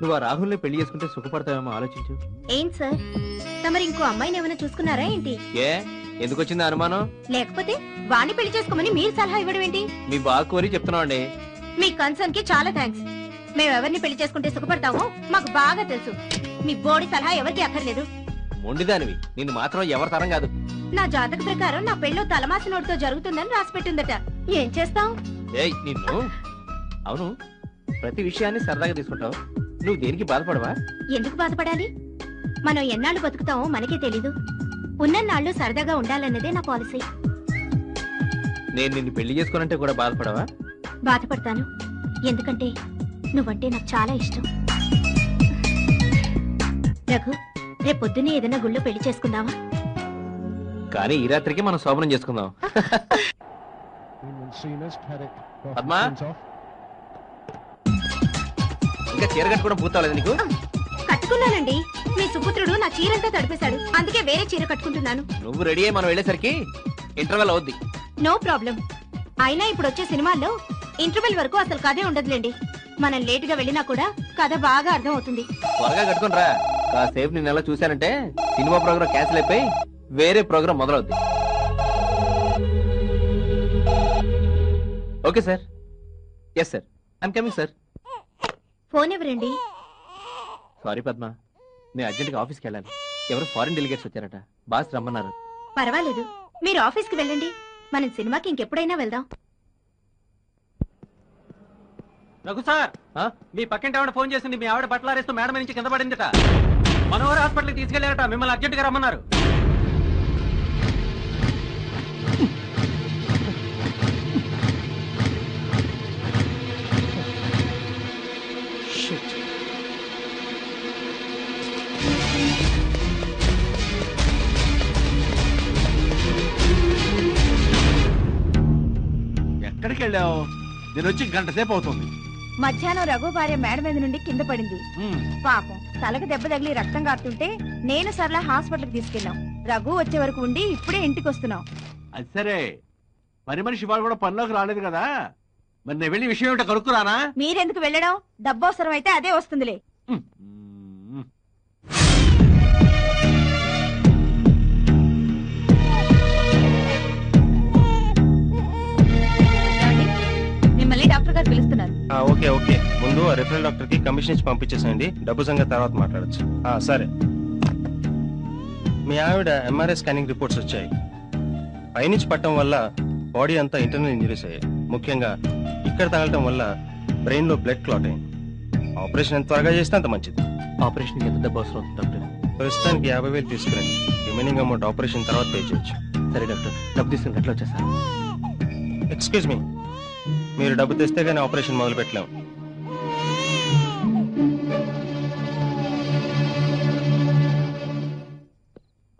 నువ్వు ఆ రాహుల్ని పెళ్లి చేసుకుంటే సుఖపడతావేమో ఆలోచించు. ఏంటి సార్, తమరు ఇంకో అమ్మాయిని ఏమైనా చూసుకున్నారా ఏంటి? ఏ ఎందుకు వచ్చింది అనుమానం? లేకపోతే వాణ్ణి పెళ్లి చేసుకోమని మీరు సలహా ఇవ్వడం ఏంటి? మీ బాగా కోరి చెప్తున్నావు అండి. మీ కన్సర్న్ కి చాలా థ్యాంక్స్. మేము ఎవరిని పెళ్లి చేసుకుంటే సుఖపడతామో మాకు బాగా తెలుసు. మీ బోడి సలహా ఎవరికి అక్కర్లేదు. మొండిదానివి, నిన్ను మాత్రం ఎవరి తరం కాదు. నా జాతక ప్రకారం నా పెళ్ళో తలమాసి నోటితో జరుగుతుందని రాసి పెట్టిందట. ఏం చేస్తాం? ఏయ్ నిన్ను. అవును, ప్రతి విషయాన్ని సరదాగా తీసుకుంటావు, నువ్వు దేనికి బాధపడవా? ఎందుకు బాధపడాలి? మనం ఎన్నాళ్ళు బతుకుతామో మనకే తెలీదు. ఉన్నన్నాళ్ళు సరదాగా ఉండాలన్నదే నా పాలసీ. నేను నిన్ను పెళ్లి చేసుకోనంటే కూడా బాధపడవా? బాధపడతాను, ఎందుకంటే నువ్వంటే నాకు చాలా ఇష్టం. రఘు, రేపు పొద్దున్నే ఏదైనా గుళ్ళో పెళ్లి చేసుకుందామా? కానీ ఈ రాత్రికి మనం శోభనం చేసుకుందాం. పద్మా, ఇంకా చీర కట్టుకోవడం పూర్తవలేదు నీకు? కట్టుకున్నానండి. మీ సుపుత్రుడు నా చీరంతా తడిపేశాడు, అందుకే వేరే చీర కట్టుకుంటున్నాను. నువ్వు రెడీ అయ్యి మనం వెళ్ళేసరికి ఇంటర్వెల్ అవుద్ది. No problem. అయినా ఇప్పుడు వచ్చే సినిమాల్లో ఇంటర్వెల్ వరకు అసలు కథే ఉండదులేండి. మనం లేటుగా వెళ్ళినా కూడా కథ బాగా అర్థం అవుతుంది. త్వరగా కట్టుకుని రా. కాసేపు నేను ఎలా చూశానంటే సినిమా ప్రోగ్రామ్ క్యాన్సిల్ అయిపోయి వేరే ప్రోగ్రామ్ మొదలవుద్ది. Okay sir. Yes sir, I'm coming sir. Phone ఎవరండి? సారీ పద్మ, నేను అర్జెంట్గా ఆఫీస్కి వెళ్ళాలి. ఎవరు ఫారిన్ డెలిగేట్స్ వచ్చారట, బాస్ రమ్మన్నారు. పర్వాలేదు, మీరు ఆఫీస్కి వెళ్ళండి. మనం సినిమాకి ఇంకెప్పుడైనా వెళ్దాం. రఘు సార్, మీ పక్కింటి ఆవిడ ఫోన్ చేసింది. మీ ఆవిడ బట్టలారేస్తూ మేడం నుంచి కింద పడిందట. మనోహర్ హాస్పిటల్కి తీసుకెళ్లారట, మిమ్మల్ని అర్జెంట్గా రమ్మన్నారు. ఎక్కడికి వెళ్ళావు? నేను వచ్చి గంట సేపు అవుతుంది. మధ్యాహ్నం రఘు భార్య మేడ మీద నుండి కింద పడింది. పాపం తలకు దెబ్బ తగిలి రక్తం కారుతుంటే నేను సరళ హాస్పిటల్కి తీసుకెళ్ళాం. రఘు వచ్చే వరకు ఉండి ఇప్పుడే ఇంటికి వస్తున్నాం. అది సరే, పని మనిషి వాళ్ళు కూడా పనిలోకి రాలేదు కదా, మరి నేను వెళ్ళి విషయం ఏమిటో కనుక్కురానా? మీరెందుకు వెళ్ళడం? డబ్బు అవసరం అయితే అదే వస్తుందిలే. మిమ్మల్ని డాక్టర్ గారు పిలుస్తున్నారు. ఓకే ఓకే, ముందు రిఫరల్ డాక్టర్ కి కమిషన్ ఇచ్చి పంపించేసేయండి. డబ్బు సంగతి తర్వాత మాట్లాడచ్చు. సరే, మీ ఆవిడ ఎంఆర్ఐ స్కానింగ్ రిపోర్ట్స్ వచ్చాయి. పైనుంచి పట్టడం వల్ల బాడీ అంతా ఇంటర్నల్ ఇంజరీస్ అయ్యాయి. ముఖ్యంగా ఇక్కడ తగలటం వల్ల బ్రెయిన్ లో బ్లడ్ క్లాట్ అయింది. ఆపరేషన్ ఎంత త్వరగా చేస్తే అంత మంచిది. ఆపరేషన్ ఎంత డబ్బు అవసరం అవుతుంది డాక్టర్? ప్రస్తుతానికి 50,000 తీసుకురండి. రిమైనింగ్ అమౌంట్ ఆపరేషన్ తర్వాత పే చేయొచ్చు. సరే డాక్టర్, డబ్బు తీసుకుని ఎట్లా వచ్చేసాను? ఎక్స్క్యూజ్ మీ, మీరు డబ్బు తెస్తే గానీ ఆపరేషన్ మొదలు పెట్టలేము.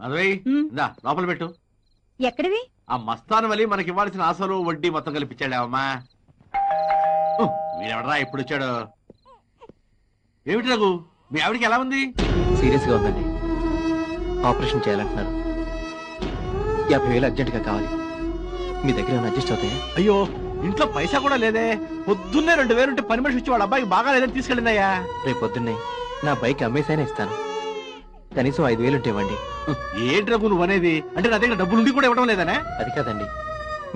అదే లోపల పెట్టు. ఎక్కడివి? ఆ మస్తాన్ వలి మనకి ఇవ్వాల్సిన ఆశలు వడ్డీ మొత్తం కల్పించాడావమ్మా. వీడెవడరా ఇప్పుడు వచ్చాడు? ఏమిటి రఘు, మీ ఆవిడికి ఎలా ఉంది? సీరియస్ గా ఉందండి, ఆపరేషన్ చేయాలంటున్నారు. 50,000 అర్జెంట్ గా కావాలి. మీ దగ్గర ఏమైనా అడ్జస్ట్ అవుతాయా? అయ్యో, ఇంట్లో పైసా కూడా లేదే. పొద్దున్నే 2,000 ఉంటే పని మనిషి వచ్చి వాళ్ళ అబ్బాయికి బాగా లేదని తీసుకెళ్ళిందయ్యా. రేపు పొద్దున్నే నా బైక్ అమ్మేసైనా ఇస్తాను. కనీసం 5,000 ఉంటే ఇవ్వండి. ఏంటి రఘు నువ్వు అనేది? అంటే నా దగ్గర డబ్బులు ఉండి కూడా ఇవ్వడం లేదనే? అది కాదండి,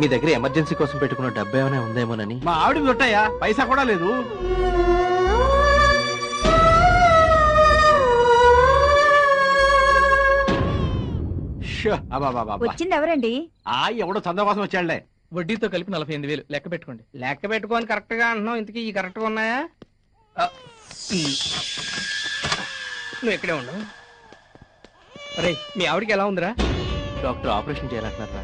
మీ దగ్గర ఎమర్జెన్సీ కోసం పెట్టుకున్న డబ్బు ఏమైనా ఉందేమోనని. మా ఆవిడ దొట్టయ్యా, పైసా కూడా లేదు. వచ్చింది ఎవరండి? ఎవడో చందా కోసం వచ్చాడులే. వడ్డీతో కలిపి 48,000 లెక్క పెట్టుకోండి. లెక్క పెట్టుకోని కరెక్ట్ గా అంటున్నావు. ఇంతకీ ఈ కరెక్ట్ గా ఉన్నాయా? నువ్వు ఇక్కడే ఉన్నావు. అరే, మీ ఆవిడకి ఎలా ఉందిరా? Doctor operation చేయాలంటున్నారా?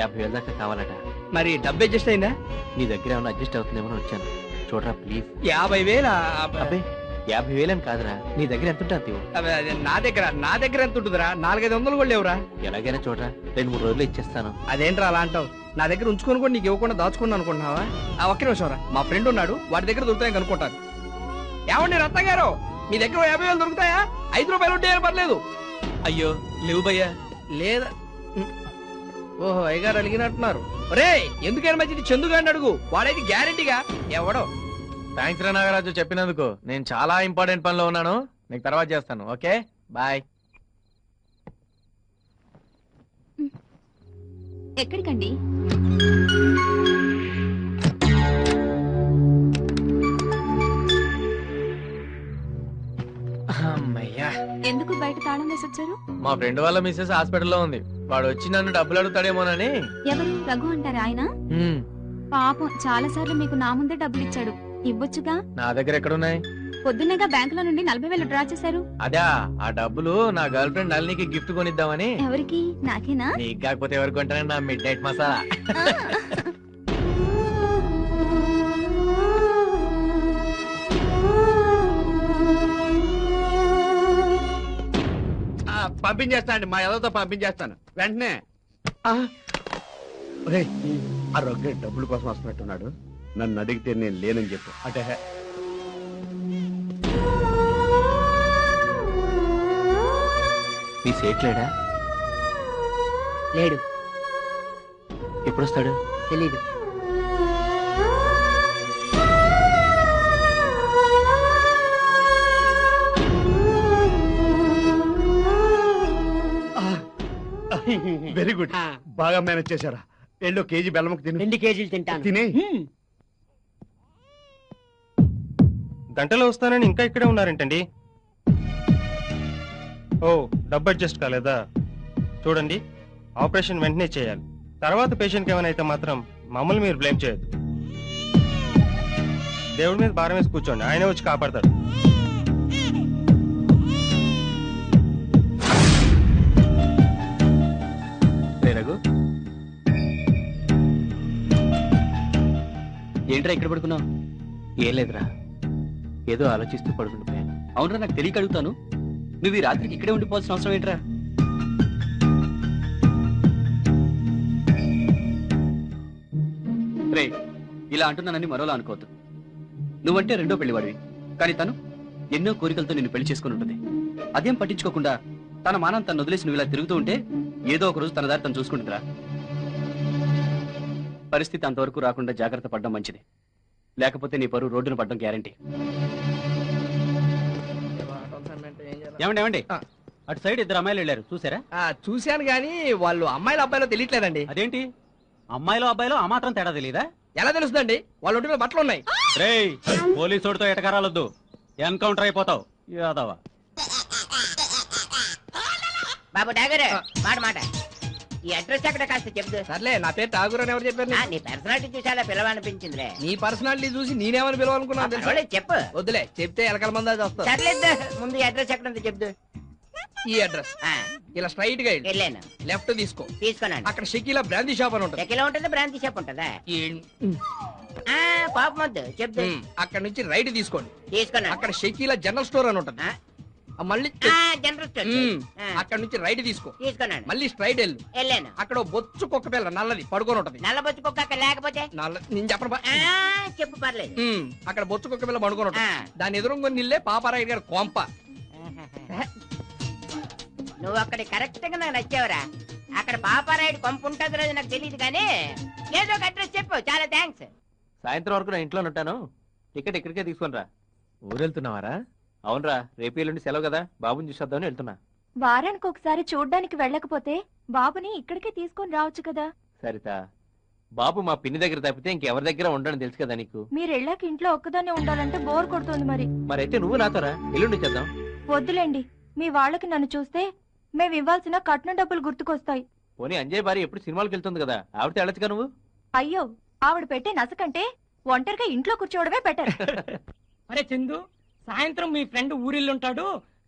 50,000 దాకా కావాలట. మరి డబ్బు అడ్జస్ట్ అయిందా? నీ దగ్గర ఏమైనా అడ్జస్ట్ అవుతుందేమో వచ్చాను. చూడరా ప్లీజ్. 50,000? అబ్బాయి 50,000 అని కాదురా, నీ దగ్గర ఎంత ఉంటుంది నా దగ్గర ఎంత ఉంటుందిరా? 400-500 కూడా లేవురా. ఎలాగైనా చూడరా, 2-3 రోజులు ఇచ్చేస్తాను. అదేంట్రా అలా అంటావు? నా దగ్గర ఉంచుకొని కూడా నీకు ఇవ్వకుండా దాచుకున్నాను అనుకుంటున్నావా? ఒక్క నిమిషం రా, మా ఫ్రెండ్ ఉన్నాడు, వాడి దగ్గర దొరుకుతాయని కనుక్కుంటాను. ఏమండి రత్న గారు, మీ దగ్గర 50,000 దొరుకుతాయా? 5 రూపాయలు ఉంటే పర్లేదు. అయ్యో లేవు భయ్యా. లేదా? ఓహో, అయ్యగారు అడిగినట్టున్నారు. రే, ఎందుకైనా మంచిది చందుగాడిని అడుగు, వాడైతే గ్యారెంటీగా ఎవడో. థ్యాంక్స్ రా నాగరాజు చెప్పినందుకు. నేను చాలా ఇంపార్టెంట్ పనిలో ఉన్నాను, నీకు తర్వాత చేస్తాను. Okay bye. ఎక్కడికండి? అమ్మయ్యా, ఎందుకు బయట తాళం వేసి వచ్చారు? మా ఫ్రెండ్ వాళ్ళ మిస్సెస్ హాస్పిటల్లో ఉంది. వాడు వచ్చి నన్ను డబ్బులు అడుగుతాడేమోనని. ఎవరు? రఘు అంటారా ఆయన? పాపం చాలా సార్లు మీకు నా ముందే డబ్బులు ఇచ్చాడు, ఇవ్వొచ్చుగా. నా దగ్గర ఎక్కడున్నాయి? పొద్దున్నగా బ్యాంకులో నుండి 40,000 డ్రా చేశారు. అదా, ఆ డబ్బులు నా గర్ల్ ఫ్రెండ్ నళినికి గిఫ్ట్ కొనిద్దామని. ఎవరికి? నాకేనా? నీకు కాకపోతే ఎవరికి కొంటానని నా మిడ్ నైట్ మసాలా. పంపించేస్తానండి, మా ఎవరితో పంపించేస్తాను వెంటనే. ఆ రొగ్గ డబ్బుల కోసం వస్తున్నట్టున్నాడు, నన్ను అడిగితే నేను లేనని చెప్పు. అంటే మీ సేట్లేడా? లేడు. ఎప్పుడు వస్తాడు? తెలీదు. వెరీ గుడ్, బాగా మేనేజ్ చేశారా. ఎల్లో కేజీ బెల్లముకు తిను. 2 కేజీలు తింటాను. తినే. గంటలో వస్తానని ఇంకా ఇక్కడే ఉన్నారేంటండి? ఓ, డబ్బు అడ్జస్ట్ కాలేదా? చూడండి, ఆపరేషన్ వెంటనే చేయాలి. తర్వాత పేషెంట్కి ఏమైనా అయితే మాత్రం మమ్మల్ని మీరు బ్లేమ్ చేయొద్దు. దేవుడి మీద భారం వేసి కూర్చోండి, ఆయనే వచ్చి కాపాడతాడు. రఘు, ఏంట్రా ఇక్కడ పడుకున్నావు? ఏం లేదురా, ఏదో ఆలోచిస్తూ పడుకుండిపోయాను. అవునరా, నాకు తెలియక అడుగుతాను, నువ్వు ఈ రాత్రికి ఇక్కడే ఉండిపోవాల్సిన అవసరం ఏంట్రా? రే, ఇలా అంటున్నానని మరోలా అనుకోవద్దు. నువ్వంటే రెండో పెళ్లివాడివి, కానీ తను ఎన్నో కోరికలతో నిన్ను పెళ్లి చేసుకుని ఉంటుంది. అదేం పట్టించుకోకుండా తన మానం తను వదిలేసి నువ్వు ఇలా తిరుగుతూ ఉంటే ఏదో ఒక రోజు తన దారి తను చూసుకుంటుందిరా. పరిస్థితి అంతవరకు రాకుండా జాగ్రత్త పడడం మంచిది, లేకపోతే నీ పరువు రోడ్డున పడడం గ్యారంటీ. ఏమండి, అటు సైడ్ 2 అమ్మాయిలు వెళ్ళారు, చూసారా? చూశాను గానీ వాళ్ళు అమ్మాయిలు అబ్బాయిలో తెలియట్లేదండి. అదేంటి, అమ్మాయిలో అబ్బాయిలో ఆ మాత్రం తేడా తెలియదా? ఎలా తెలుస్తుందండి? వాళ్ళ ఒంటి మీద బట్టలు ఉన్నాయి. రేయ్, పోలీసోడితో ఎటకారాలొద్దు, ఎన్కౌంటర్ అయిపోతావు యాదవ. బాబు డాగర్, మాట ఈ అడ్రస్ ఎక్కడ కాస్త చెప్దు. సర్లే, నా పేరు ఠాగూర్ అని ఎవరు చెప్పారు? నీ పర్సనాలిటీ చూసి అలా పిలవనిపించిందిలే. నీ పర్సనాలిటీ చూసి నేనేమని పిలవాలనుకున్నాను? చెప్పు. వద్దులే, చెప్తే ఎలకల మంది వస్తా. సర్లేదు, ముందు అడ్రస్ ఎక్కడ ఉందో చెప్దు. ఈ అడ్రస్ ఇలా స్ట్రైట్ గా వెళ్ళాను, లెఫ్ట్ తీసుకున్నాను. అక్కడ షకీలా బ్రాందీ షాప్ అని ఉంటుంది. షకీలా ఉంటుంది, బ్రాందీ షాప్ ఉంటుందా? పాపం వద్దు, చెప్దు. అక్కడ నుంచి రైట్ తీసుకోండి, తీసుకున్నాను. అక్కడ షకీలా జనరల్ స్టోర్ అని ఉంటుంది. మళ్ళీ జనరల్ స్టోర్, అక్కడ నుంచి రైట్ తీసుకో, తీసుకున్నాను. మళ్ళీ స్ట్రైట్ వెళ్ళాను. అక్కడ బొచ్చు కుక్క పిల్ల నల్లది పడుకొని ఉంటది. నల్ల బొచ్చు కుక్క అక్కడ లేకపోతే నేను చెప్పను, చెప్పు పర్లేదు. అక్కడ బొచ్చు కుక్క పిల్ల పడుకొని ఉంటది. దాని ఎదురుకొని నిల్లే పాపారాయుడు గారు కొంప. నువ్వు అక్కడ కరెక్ట్ గా నాకు నచ్చావురా. అక్కడ పాపారాయుడు కొంప ఉంటుంది రోజు నాకు తెలియదు, కానీ ఏదో ఒక అడ్రస్ చెప్పు. చాలా థ్యాంక్స్. సాయంత్రం వరకు నా ఇంట్లో ఉంటాను, టికెట్ ఇక్కడికే తీసుకుని రా. ఊరెళ్తున్నావారా? అవునరా, రేపు ఎల్లుండి సెలవు కదా, బాబుని చూసేద్దామని వెళ్తున్నా. వారానికి ఒకసారి చూడ్డానికి వెళ్ళకపోతే బాబుని ఇక్కడికే తీసుకొని రావచ్చు కదా. సరిత, బాబు మా పిన్ని దగ్గర తప్పితే ఇంకెవరి దగ్గర ఉండని తెలుసు కదా నీకు. మీరు వెళ్ళాక ఇంట్లో ఒక్కదాన్ని ఉండాలంటే బోర్ కొడుతుంది. మరైతే నువ్వు నాతోరా, ఎల్లుండి చేద్దాం. వద్దులేండి, మీ వాళ్ళకి నన్ను చూస్తే మేము ఇవ్వాల్సిన కట్నం డబ్బులు గుర్తుకొస్తాయి. పోనీ అంజయ్ భార్య ఎప్పుడు సినిమాలకు వెళ్తుంది కదా, ఆవిడతో వెళ్ళొచ్చుగా నువ్వు. అయ్యో, ఆవిడ పెట్టే నసకంటే ఒంటరిగా ఇంట్లో కూర్చోవడమే బెటర్. అరే చందు, సాయంత్రం మీ ఫ్రెండ్ ఊరిల్లుంటాడు,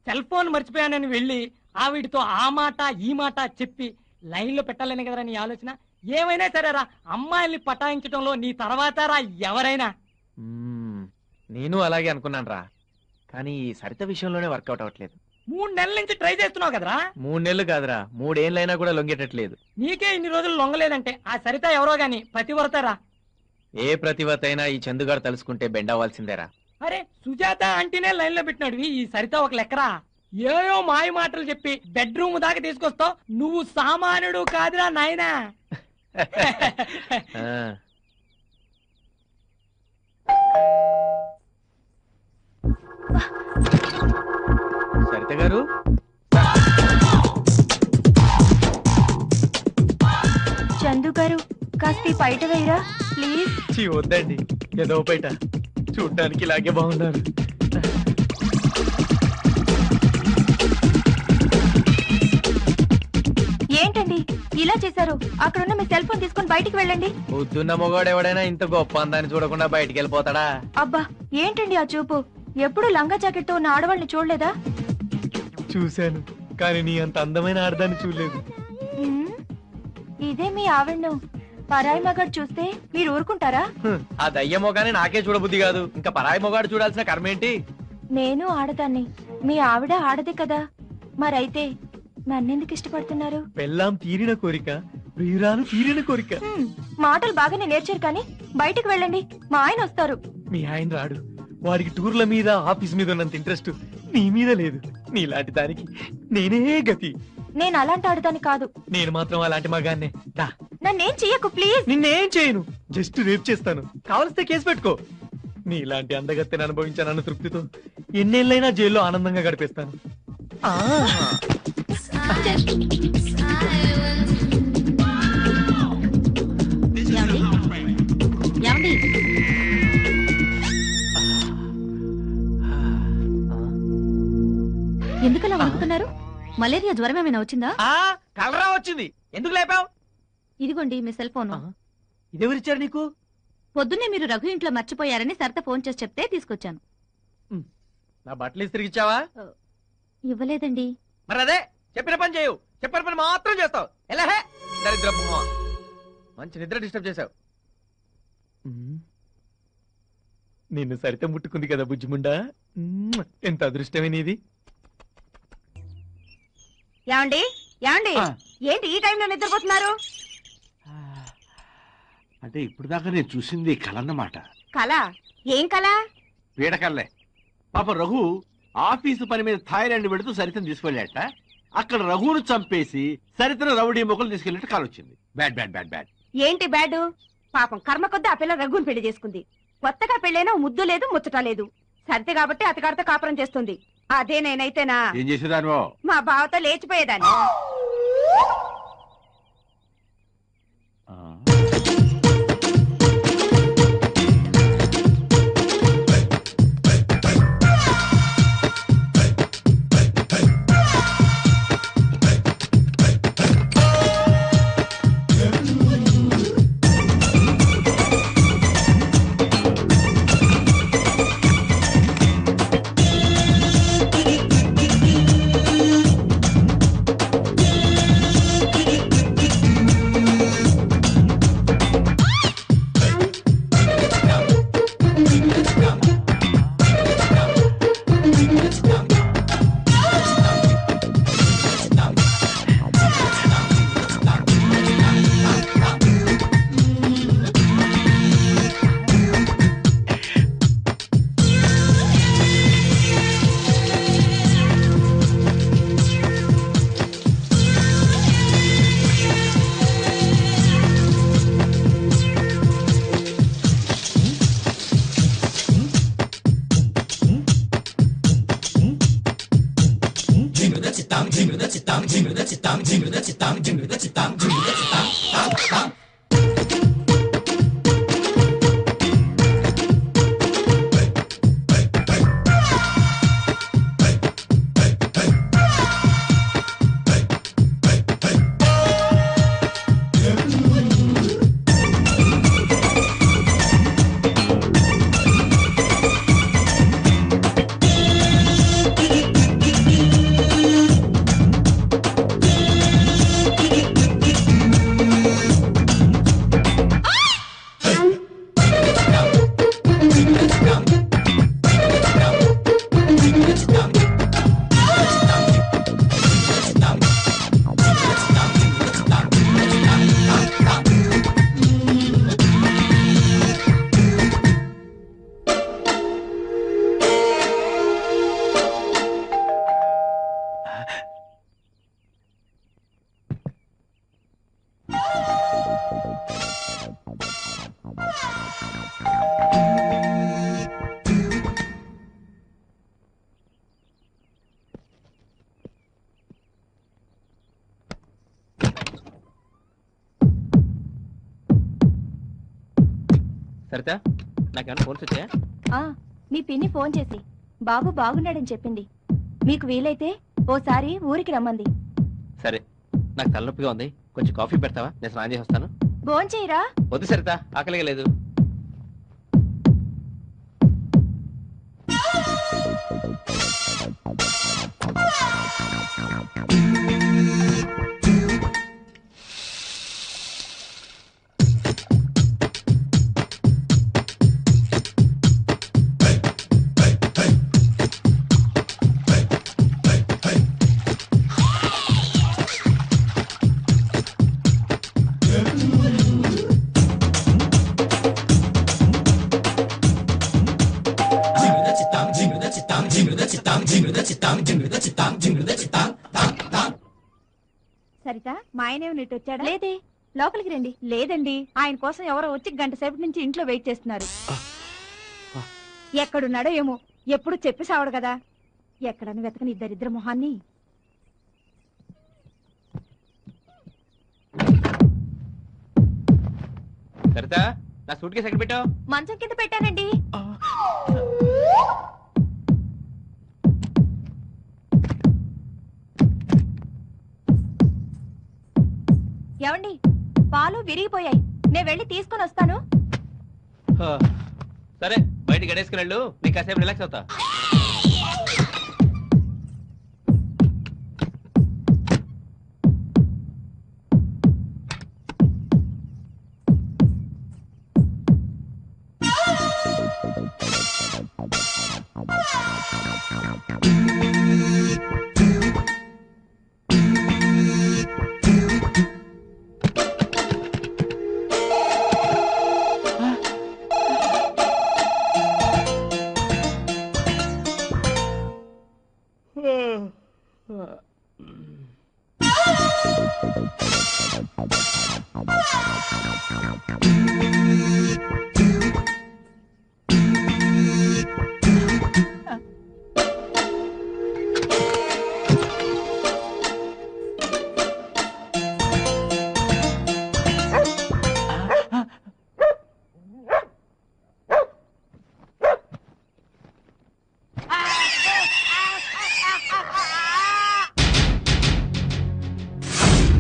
సెల్ ఫోన్ మర్చిపోయానని వెళ్ళి ఆవిడితో ఆ మాట ఈ మాట చెప్పి లైన్ లో పెట్టాలని కదరా నీ ఆలోచన. ఏమైనా సరేరా, అమ్మాయిల్ని పటాయించడంలో నీ తర్వాత రా ఎవరైనా. నేను అలాగే అనుకున్నాను రా, కానీ ఈ సరిత విషయంలోనే వర్కౌట్ అవ్వట్లేదు. 3 నెలల నుంచి ట్రై చేస్తున్నావు కదరా. 3 నెలలు కాదురా, 3 ఏళ్ళైనా కూడా లొంగేటట్లేదు. నీకే ఇన్ని రోజులు లొంగలేదంటే ఆ సరిత ఎవరో గాని పతివ్రతరా. ఏ ప్రతివత అయినా ఈ చందుగాడు తలుసుకుంటే బెండ్ అవ్వాల్సిందేరా. అరే సుజాత అంటేనే లైన్ లో పెట్టినాడు ఈ సరిత ఒక లెక్కరా. ఏయో మాయ మాటలు చెప్పి బెడ్రూమ్ దాకా తీసుకొస్తావు. నువ్వు సామాన్యుడు కాదురా నాయనా. సరిత గారు, చందు గారు కాస్త బయట వేయరా ప్లీజ్. వద్దండి, ఏదో బయట చూడ్డానికి ఇలాగే బాగున్నారు. ఏంటండి ఇలా చేశారు? అక్కడున్న మీ సెల్ ఫోన్ తీసుకొని బయటికి వెళ్ళండి. పొద్దున్న మొగాడు ఎవడైనా ఇంత గొప్ప అందాన్ని చూడకుండా బయటికి వెళ్ళిపోతాడా? అబ్బా ఏంటండి ఆ చూపు? ఎప్పుడు లంగా జాకెట్ తో ఉన్న ఆడవాళ్ళని చూడలేదా? చూశాను, కానీ నీ అంత అందమైన ఆడదాన్ని చూడలేదు. ఇదే మీ ఆవిడను పరాయి మగాడు చూస్తే మీరు ఊరుకుంటారా? ఆ దయ్య మొగానే నాకే చూడబుద్ధి కాదు, ఇంకా పరాయి మొగాడు చూడాల్సిన కర్మేంటి? నేను ఆడదాన్ని, మీ ఆవిడ ఆడదే కదా, మరైతే నన్నెందుకు ఇష్టపడుతున్నారు? పెళ్ళాం తీరిన కోరిక, ప్రియురాలు తీరిన కోరిక. మాటలు బాగానే నేర్చారు కానీ బయటికి వెళ్ళండి, మా ఆయన వస్తారు. మీ ఆయన రాడు, వాడికి టూర్ల మీద ఆఫీస్ మీద ఉన్నంత ఇంట్రెస్ట్ నీ మీద లేదు. నీలాంటి దానికి నేనే గతి. నేను అలాంటి ఆడదాన్ని కాదు. నేను మాత్రం అలాంటి మగాన్నే. దా, నన్నేం చెయ్యకు ప్లీజ్. నిన్నేం చేయను, జస్ట్ రేప్ చేస్తాను. కావలిస్తే కేసు పెట్టుకో. నీలాంటి అందగత్తెని అనుభవించానన్న తృప్తితో ఎన్నేళ్ళైనా జైల్లో ఆనందంగా గడిపేస్తాను. ఎందుకలా వణుకుతున్నారు? మలేరియా జ్వరం ఏమైనా వచ్చిందా? కలరా వచ్చింది. ఎందుకు లేపావు? ఇదిగోండి మీ సెల్ ఫోన్. ఇదెవరిచ్చారు నీకు? పొద్దున్నే మీరు రఘు ఇంట్లో మర్చిపోయారని సరిత ఫోన్ చేసి చెప్తే తీసుకొచ్చాను. నా బట్టలు ఇస్త్రీకిచ్చావా? ఇవ్వలేదండి. మరి అదే చెప్పిన పని చేయవు, చెప్పిన పని మాత్రం చేస్తావు. ఎలా హే దరిద్ర మంచి నిద్ర డిస్టర్బ్ చేశావు. నిన్ను సరిత ముట్టుకుంది కదా బుజ్జిముండా, ఎంత అదృష్టమే నీది. ఏమండి ఏమండి, ఏంటి ఈ టైంలో నిద్రపోతున్నారు? అంటే ఇప్పుడు దాకా నేను చూసింది కలన్నమాట. కళ? ఏం కళ? పీడకల్లే. పాప రఘు ఆఫీసు పని మీద థాయిలాండ్ పెడుతూ సరితను తీసుకెళ్ళాట. అక్కడ రఘును చంపేసి సరితను రౌడీ మొక్కలు తీసుకెళ్ళినట్టు కాల్ వచ్చింది. Bad bad bad bad. ఏంటి బ్యాడ్? పాపం కర్మ కొద్ది ఆ పిల్ల రఘుని పెళ్లి చేసుకుంది. కొత్తగా పెళ్ళైనా ముద్దు లేదు ముచ్చట లేదు. సరితే కాబట్టి అతగారితో కాపురం చేస్తుంది. అదే నేనైతేనా ఏం చేసేదాను? మా బావతో లేచిపోయేదాన్ని. సరితా నాకేమైనా ఫోన్స్ వచ్చాయా? మీ పిన్ని ఫోన్ చేసి బాబు బాగున్నాడని చెప్పింది. మీకు వీలైతే ఓసారి ఊరికి రమ్మంది. సరే, నాకు తలనొప్పిగా ఉంది, కొంచెం కాఫీ పెడతావా? నేను స్నానం చేసి వస్తాను. భోంచేయరా? వద్దు సరితా, ఆకలిగా లేదు. సరిత, మా ఆయన ఇటు వచ్చాడా? లేదే. లోపలికి రండి. లేదండి, ఆయన కోసం ఎవరో వచ్చి గంట సేపటి నుంచి ఇంట్లో వెయిట్ చేస్తున్నారు. ఎక్కడున్నాడో ఏమో, ఎప్పుడు చెప్పి సావడు కదా. ఎక్కడని వెతకని ఇద్దరిద్దరు మొహాన్ని. సరితా, నా సూట్ కేసు ఎక్కడ పెట్టావు? మంచం కింద పెట్టానండి. ఏమండి, పాలు విరిగిపోయాయి, నేను వెళ్ళి తీసుకొని వస్తాను. సరే, బయట గడేసుకుని వెళ్ళు, నీకు కాసేపు రిలాక్స్ అవుతా.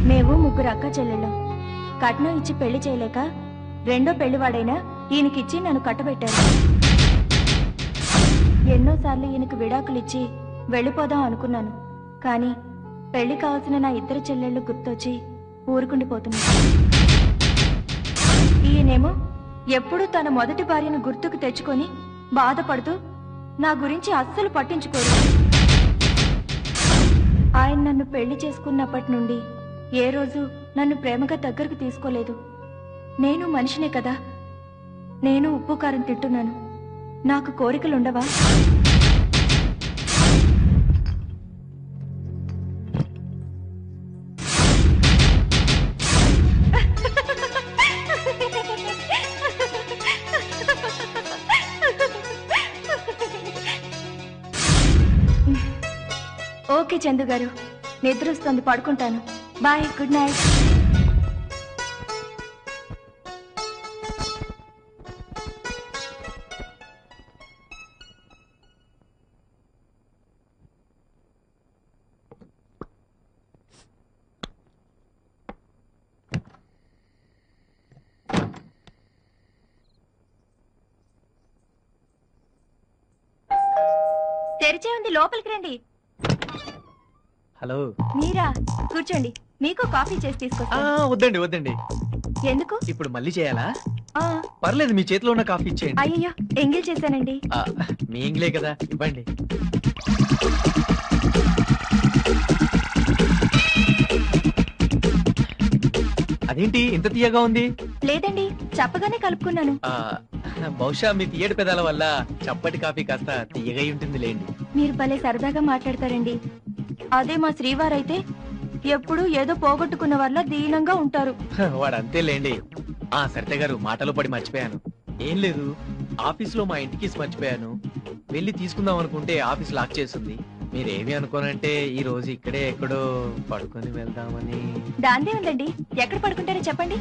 మేము ముగ్గురు అక్క చెల్లెళ్ళం. కట్నం ఇచ్చి పెళ్లి చేయలేక రెండో పెళ్లివాడైనా ఈయనకిచ్చి నన్ను కట్టబెట్టారు. ఎన్నోసార్లు ఈయనకు విడాకులిచ్చి వెళ్ళిపోదాం అనుకున్నాను. కానీ పెళ్లి కావాల్సిన నా ఇద్దరు చెల్లెళ్ళు గుర్తొచ్చి ఊరుకుండిపోతున్నా. ఈయనేమో ఎప్పుడూ తన మొదటి భార్యను గుర్తుకు తెచ్చుకొని బాధపడుతూ నా గురించి అస్సలు పట్టించుకోరు. ఆయన నన్ను పెళ్లి చేసుకున్నప్పటి నుండి ఏ రోజు నన్ను ప్రేమగా దగ్గరకు తీసుకోలేదు. నేను మనిషినే కదా, నేను ఉప్పు కారం తింటున్నాను. నాకు కోరికలుండవా? ఓకే చందు గారు, నిద్ర వస్తుంది, పడుకుంటాను. Bye, good night. తెరిచే ఉంది, లోపలికి రండి. హలో, మీరా? కూర్చోండి, మీకు కాఫీ చేసి తీసుకొస్తా. వద్దండి వద్దండి. ఎందుకు? ఇప్పుడు మళ్ళీ చేయాలా? ఆ, పర్లేదు, మీ చేతిలో ఉన్న కాఫీ ఇచ్చేయండి. అయ్యో, ఎంగిల్ చేశానండి. మీ ఇంగ్లే కదా, ఇవ్వండి. అదేంటి ఇంత తీయగా ఉంది? లేదండి, చెప్పగానే కలుపుకున్నాను. బహుశా మీ తీయటి పెదాల వల్ల చప్పటి కాఫీ కాస్త తీయగా ఉంటుంది లేండి. మీరు భలే సరదాగా మాట్లాడతారండి. అదే మా శ్రీవారైతే ఎప్పుడు ఏదో పోగొట్టుకున్న వల్ల దీనంగా ఉంటారు. వాడు అంతే లేండి. సరిత గారు, మాటలో పడి మర్చిపోయాను. ఏం లేదు, ఆఫీస్ లో మా ఇంటికి మర్చిపోయాను. వెళ్ళి తీసుకుందాం అనుకుంటే ఆఫీస్ లాక్ చేస్తుంది. మీరేమి అనుకోనంటే ఈ రోజు ఇక్కడే ఎక్కడో పడుకొని వెళ్దామని. దాందే ఉందండి, ఎక్కడ పడుకుంటారో చెప్పండి.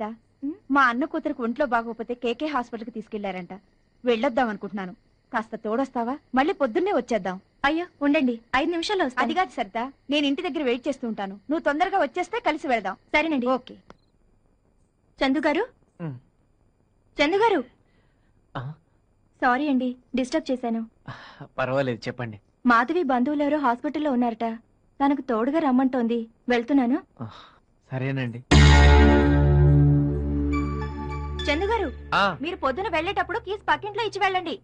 సరిత, మా అన్న కూతురికి ఒంట్లో బాగోకపోతే కేకే హాస్పిటల్కి తీసుకెళ్లారంట. వెళ్ళొద్దాం అనుకుంటున్నాను. కాస్త తోడొస్తావా? మళ్ళీ పొద్దున్నే వచ్చేద్దాం. అయ్యో ఉండండి, 5 నిమిషాల్లో వస్తాను. అది కాదు సరిత, నేను ఇంటి దగ్గర వెయిట్ చేస్తూ ఉంటాను. నువ్వు తొందరగా వచ్చేస్తే కలిసి వెళ్దాం. సరేనండి. ఓకే. చందు గారు, చందు గారు, సారీ అండి డిస్టర్బ్ చేశాను. పర్వాలేదు, చెప్పండి. మాధవి బంధువులు ఎవరో హాస్పిటల్లో ఉన్నారట. తనకు తోడుగా రమ్మంటోంది. వెళ్తున్నాను. సరేనండి. చందు గారు, మీరు పొద్దున వెళ్ళేటప్పుడు కీస్ పక్కింట్లో ఇచ్చి వెళ్ళండి.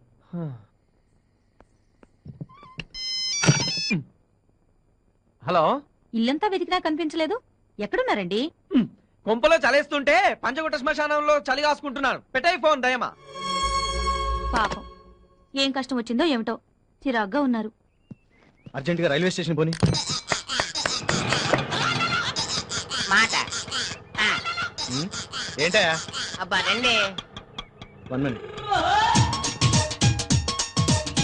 హలో, ఇల్లంతా వెతికినా కనిపించలేదు. ఎక్కడున్నారండి? కొంపలో చలేస్తుంటే పంచగుట్ట శ్మశానంలో చలి కాసుకుంటున్నాను. పెట్టాయి ఫోన్ దయమా. పాపం, ఏం కష్టం వచ్చిందో ఏమిటో చిరాగ్గా ఉన్నారు. అర్జెంట్ గా రైల్వే స్టేషన్ పోని. మాట ఏంటా? అబ్బా రండి. 1 minute.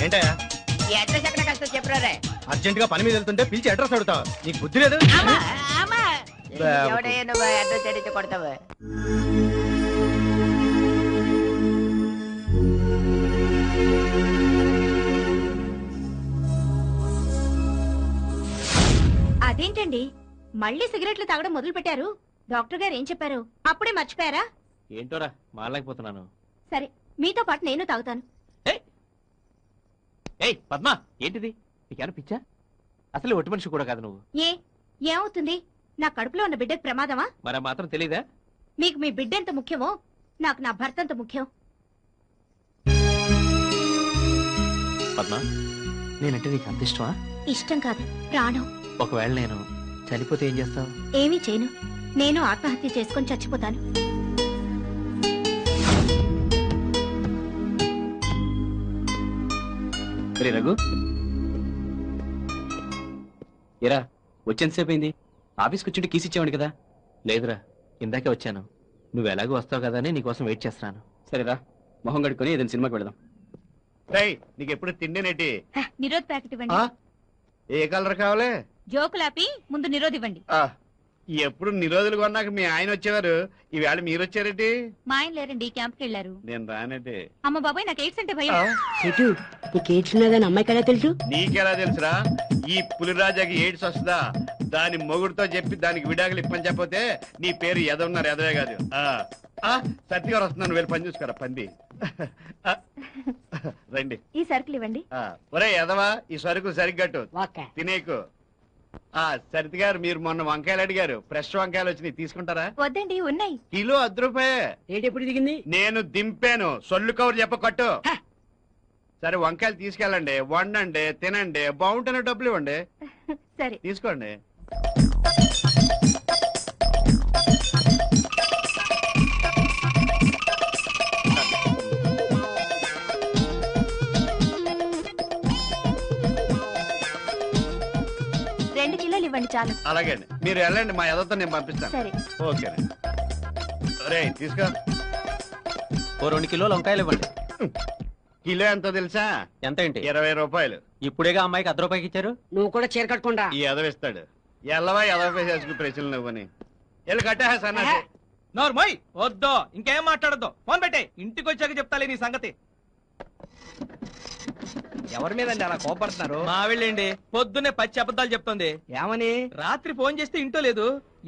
ఏంటా? ఈ అడ్రస్ ఎక్కడ కష్టం చెప్పరే. అర్జెంట్ గా పని మీద వెళ్తుంటే పిలిచి అడ్రస్ అడుగుతావు. నీకు బుద్ధి లేదు. ఎవడయ్యా నువ్వు అడ్రస్ అడిగితే కొడతావు? అదేంటండి మళ్ళీ సిగరెట్లు తాగడం మొదలు పెట్టారు? డాక్టర్ గారు ఏం చెప్పారు? అప్పుడే మర్చిపోయారా? ఏంటోరా మారలేకపోతున్నాను. సరే, మీతో పాటు నేను తాగుతాను. ఏయ్ పద్మా, ఏంటిది? నీకేనా పిచ్చా? అసలు ఒట్టి మనిషి కూడా కాదు నువ్వు. ఏమవుతుంది? నా కడుపులో ఉన్న బిడ్డకు ప్రమాదమా? మరి మాత్రం తెలీదా? మీకు మీ బిడ్డ ఎంత ముఖ్యమో నాకు నా భర్త ఎంత ముఖ్యం. పద్మా, నేనంటే నీకు అంత ఇష్టమా? ఇష్టం కాదు, ప్రాణం. ఒకవేళ నేను చనిపోతే ఏం చేస్తావు? ఏమీ చేయను. నేను ఆత్మహత్య చేసుకొని చచ్చిపోతాను. రఘు, ఎరా వచ్చేంతసేపు అయింది? ఆఫీస్కి వచ్చి కీస్ ఇచ్చావండి కదా? లేదురా, ఇందాకే వచ్చాను. నువ్వు ఎలాగో వస్తావు కదా అని నీకోసం వెయిట్ చేస్తున్నాను. సరేరా, మొహం కడుక్కొని ఏదైనా సినిమాకి వెళదాం. నీకు ఎప్పుడు తిండినేటి? నిరోధ్ ప్యాకెట్ ఇవ్వండి. ఏ కలర్ కావాలి? జోకులాపి ముందు నిరోధ్ ఇవ్వండి. ఎప్పుడు నిరోధులు కొన్నాక మీ ఆయన వచ్చేవారు, ఈవేళ మీరు వచ్చారేటి? మా ఆయన లేరండి, క్యాంప్కి వెళ్ళారు. నేను రానేటి. అమ్మ బాబాయ్, నాకు ఎయిడ్స్ అంటే భయం. నీకు ఎయిడ్స్ ఉన్నదని అమ్మాయికి ఎలా తెలుసు? నీకెలా తెలుసురా? ఈ పులిరాజాకి ఎయిడ్స్ వస్తుందా? దాని మొగుడుతో చెప్పి దానికి విడాకులు ఇప్పని చెప్పతే నీ పేరు ఎదవున్నారు, ఎదవే కాదు. సత్తి గారు వస్తున్నాను, వెళ్ళి పని చూసుకోరా పంది. రండి. ఈ సరుకులు ఇవ్వండి. ఒరే ఎదవా, ఈ సరుకు సరిగ్గట్టు తినేకు. సరితి గారు, మీరు మొన్న వంకాయలు అడిగారు, ఫ్రెష్ వంకాయలు వచ్చినాయి, తీసుకుంటారా? వద్దండి, ఉన్నాయి. కిలో 10 రూపాయే. రేట్ ఎప్పుడు దిగింది? నేను దింపాను, సొల్లు కవర్ చెప్ప కట్టు. సరే వంకాయలు తీసుకెళ్ళండి, వండండి, తినండి, బాగుంటేనే డబ్బులు ఇవ్వండి. సరే తీసుకోండి. ఇవ్వండి చాలు. అలాగే అండి, మీరు వెళ్ళండి, మా ఎదతో నేను పంపిస్తాను. సరే. ఓకే. రే తీసుకో. 2 కిలోలు వంకాయలు ఇవ్వండి. కిలో ఎంతో తెలుసా? ఎంత ఏంటి? 20 రూపాయలు. ఇప్పుడేగా అమ్మాయికి 10 రూపాయకి ఇచ్చారు. నువ్వు కూడా చీర కట్టుకుంటా. ఈ ఎదవిస్తాడు. ఎల్లవా ఎదవ చేసుకు ప్రశ్నలు నువ్వని వెళ్ళి కట్టా సన్నాసి. నోర్మోయ్, వద్దో ఇంకేం మాట్లాడద్దు. ఫోన్ పెట్టే, ఇంటికి వచ్చాక చెప్తాలే నీ సంగతి. ఎవరి మీదండి అలా కోపడుతున్నారు? మా వెళ్ళండి, పొద్దున్నే పచ్చి అబద్ధాలు చెప్తుంది. ఏమని? రాత్రి ఫోన్ చేస్తే ఇంటో లేదు.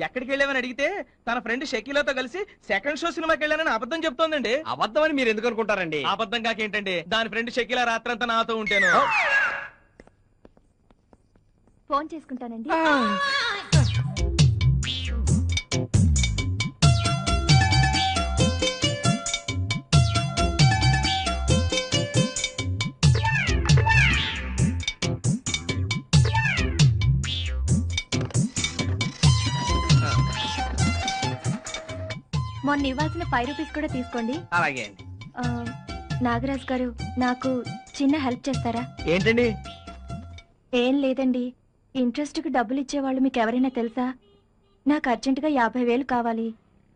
ఎక్కడికి వెళ్ళామని అడిగితే తన ఫ్రెండ్ షకీలాతో కలిసి సెకండ్ షో సినిమాకి వెళ్ళానని అబద్ధం చెప్తోందండి. అబద్ధం అని మీరు ఎందుకు అనుకుంటారండి? అబద్ధం కాకేంటండి, దాని ఫ్రెండ్ షకీలా రాత్రంతా నాతో ఉంటాను. ఫోన్ చేసుకుంటానండి. మొన్న ఇవ్వాల్సిన 5 రూపీస్ కూడా తీసుకోండి. అలాగే. నాగరాజ్ గారు, నాకు చిన్న హెల్ప్ చేస్తారా? ఏంటండి? ఏం లేదండి, ఇంట్రెస్ట్ కి డబ్బులు ఇచ్చేవాళ్ళు మీకు ఎవరైనా తెలుసా? నాకు అర్జెంటుగా 50,000 కావాలి.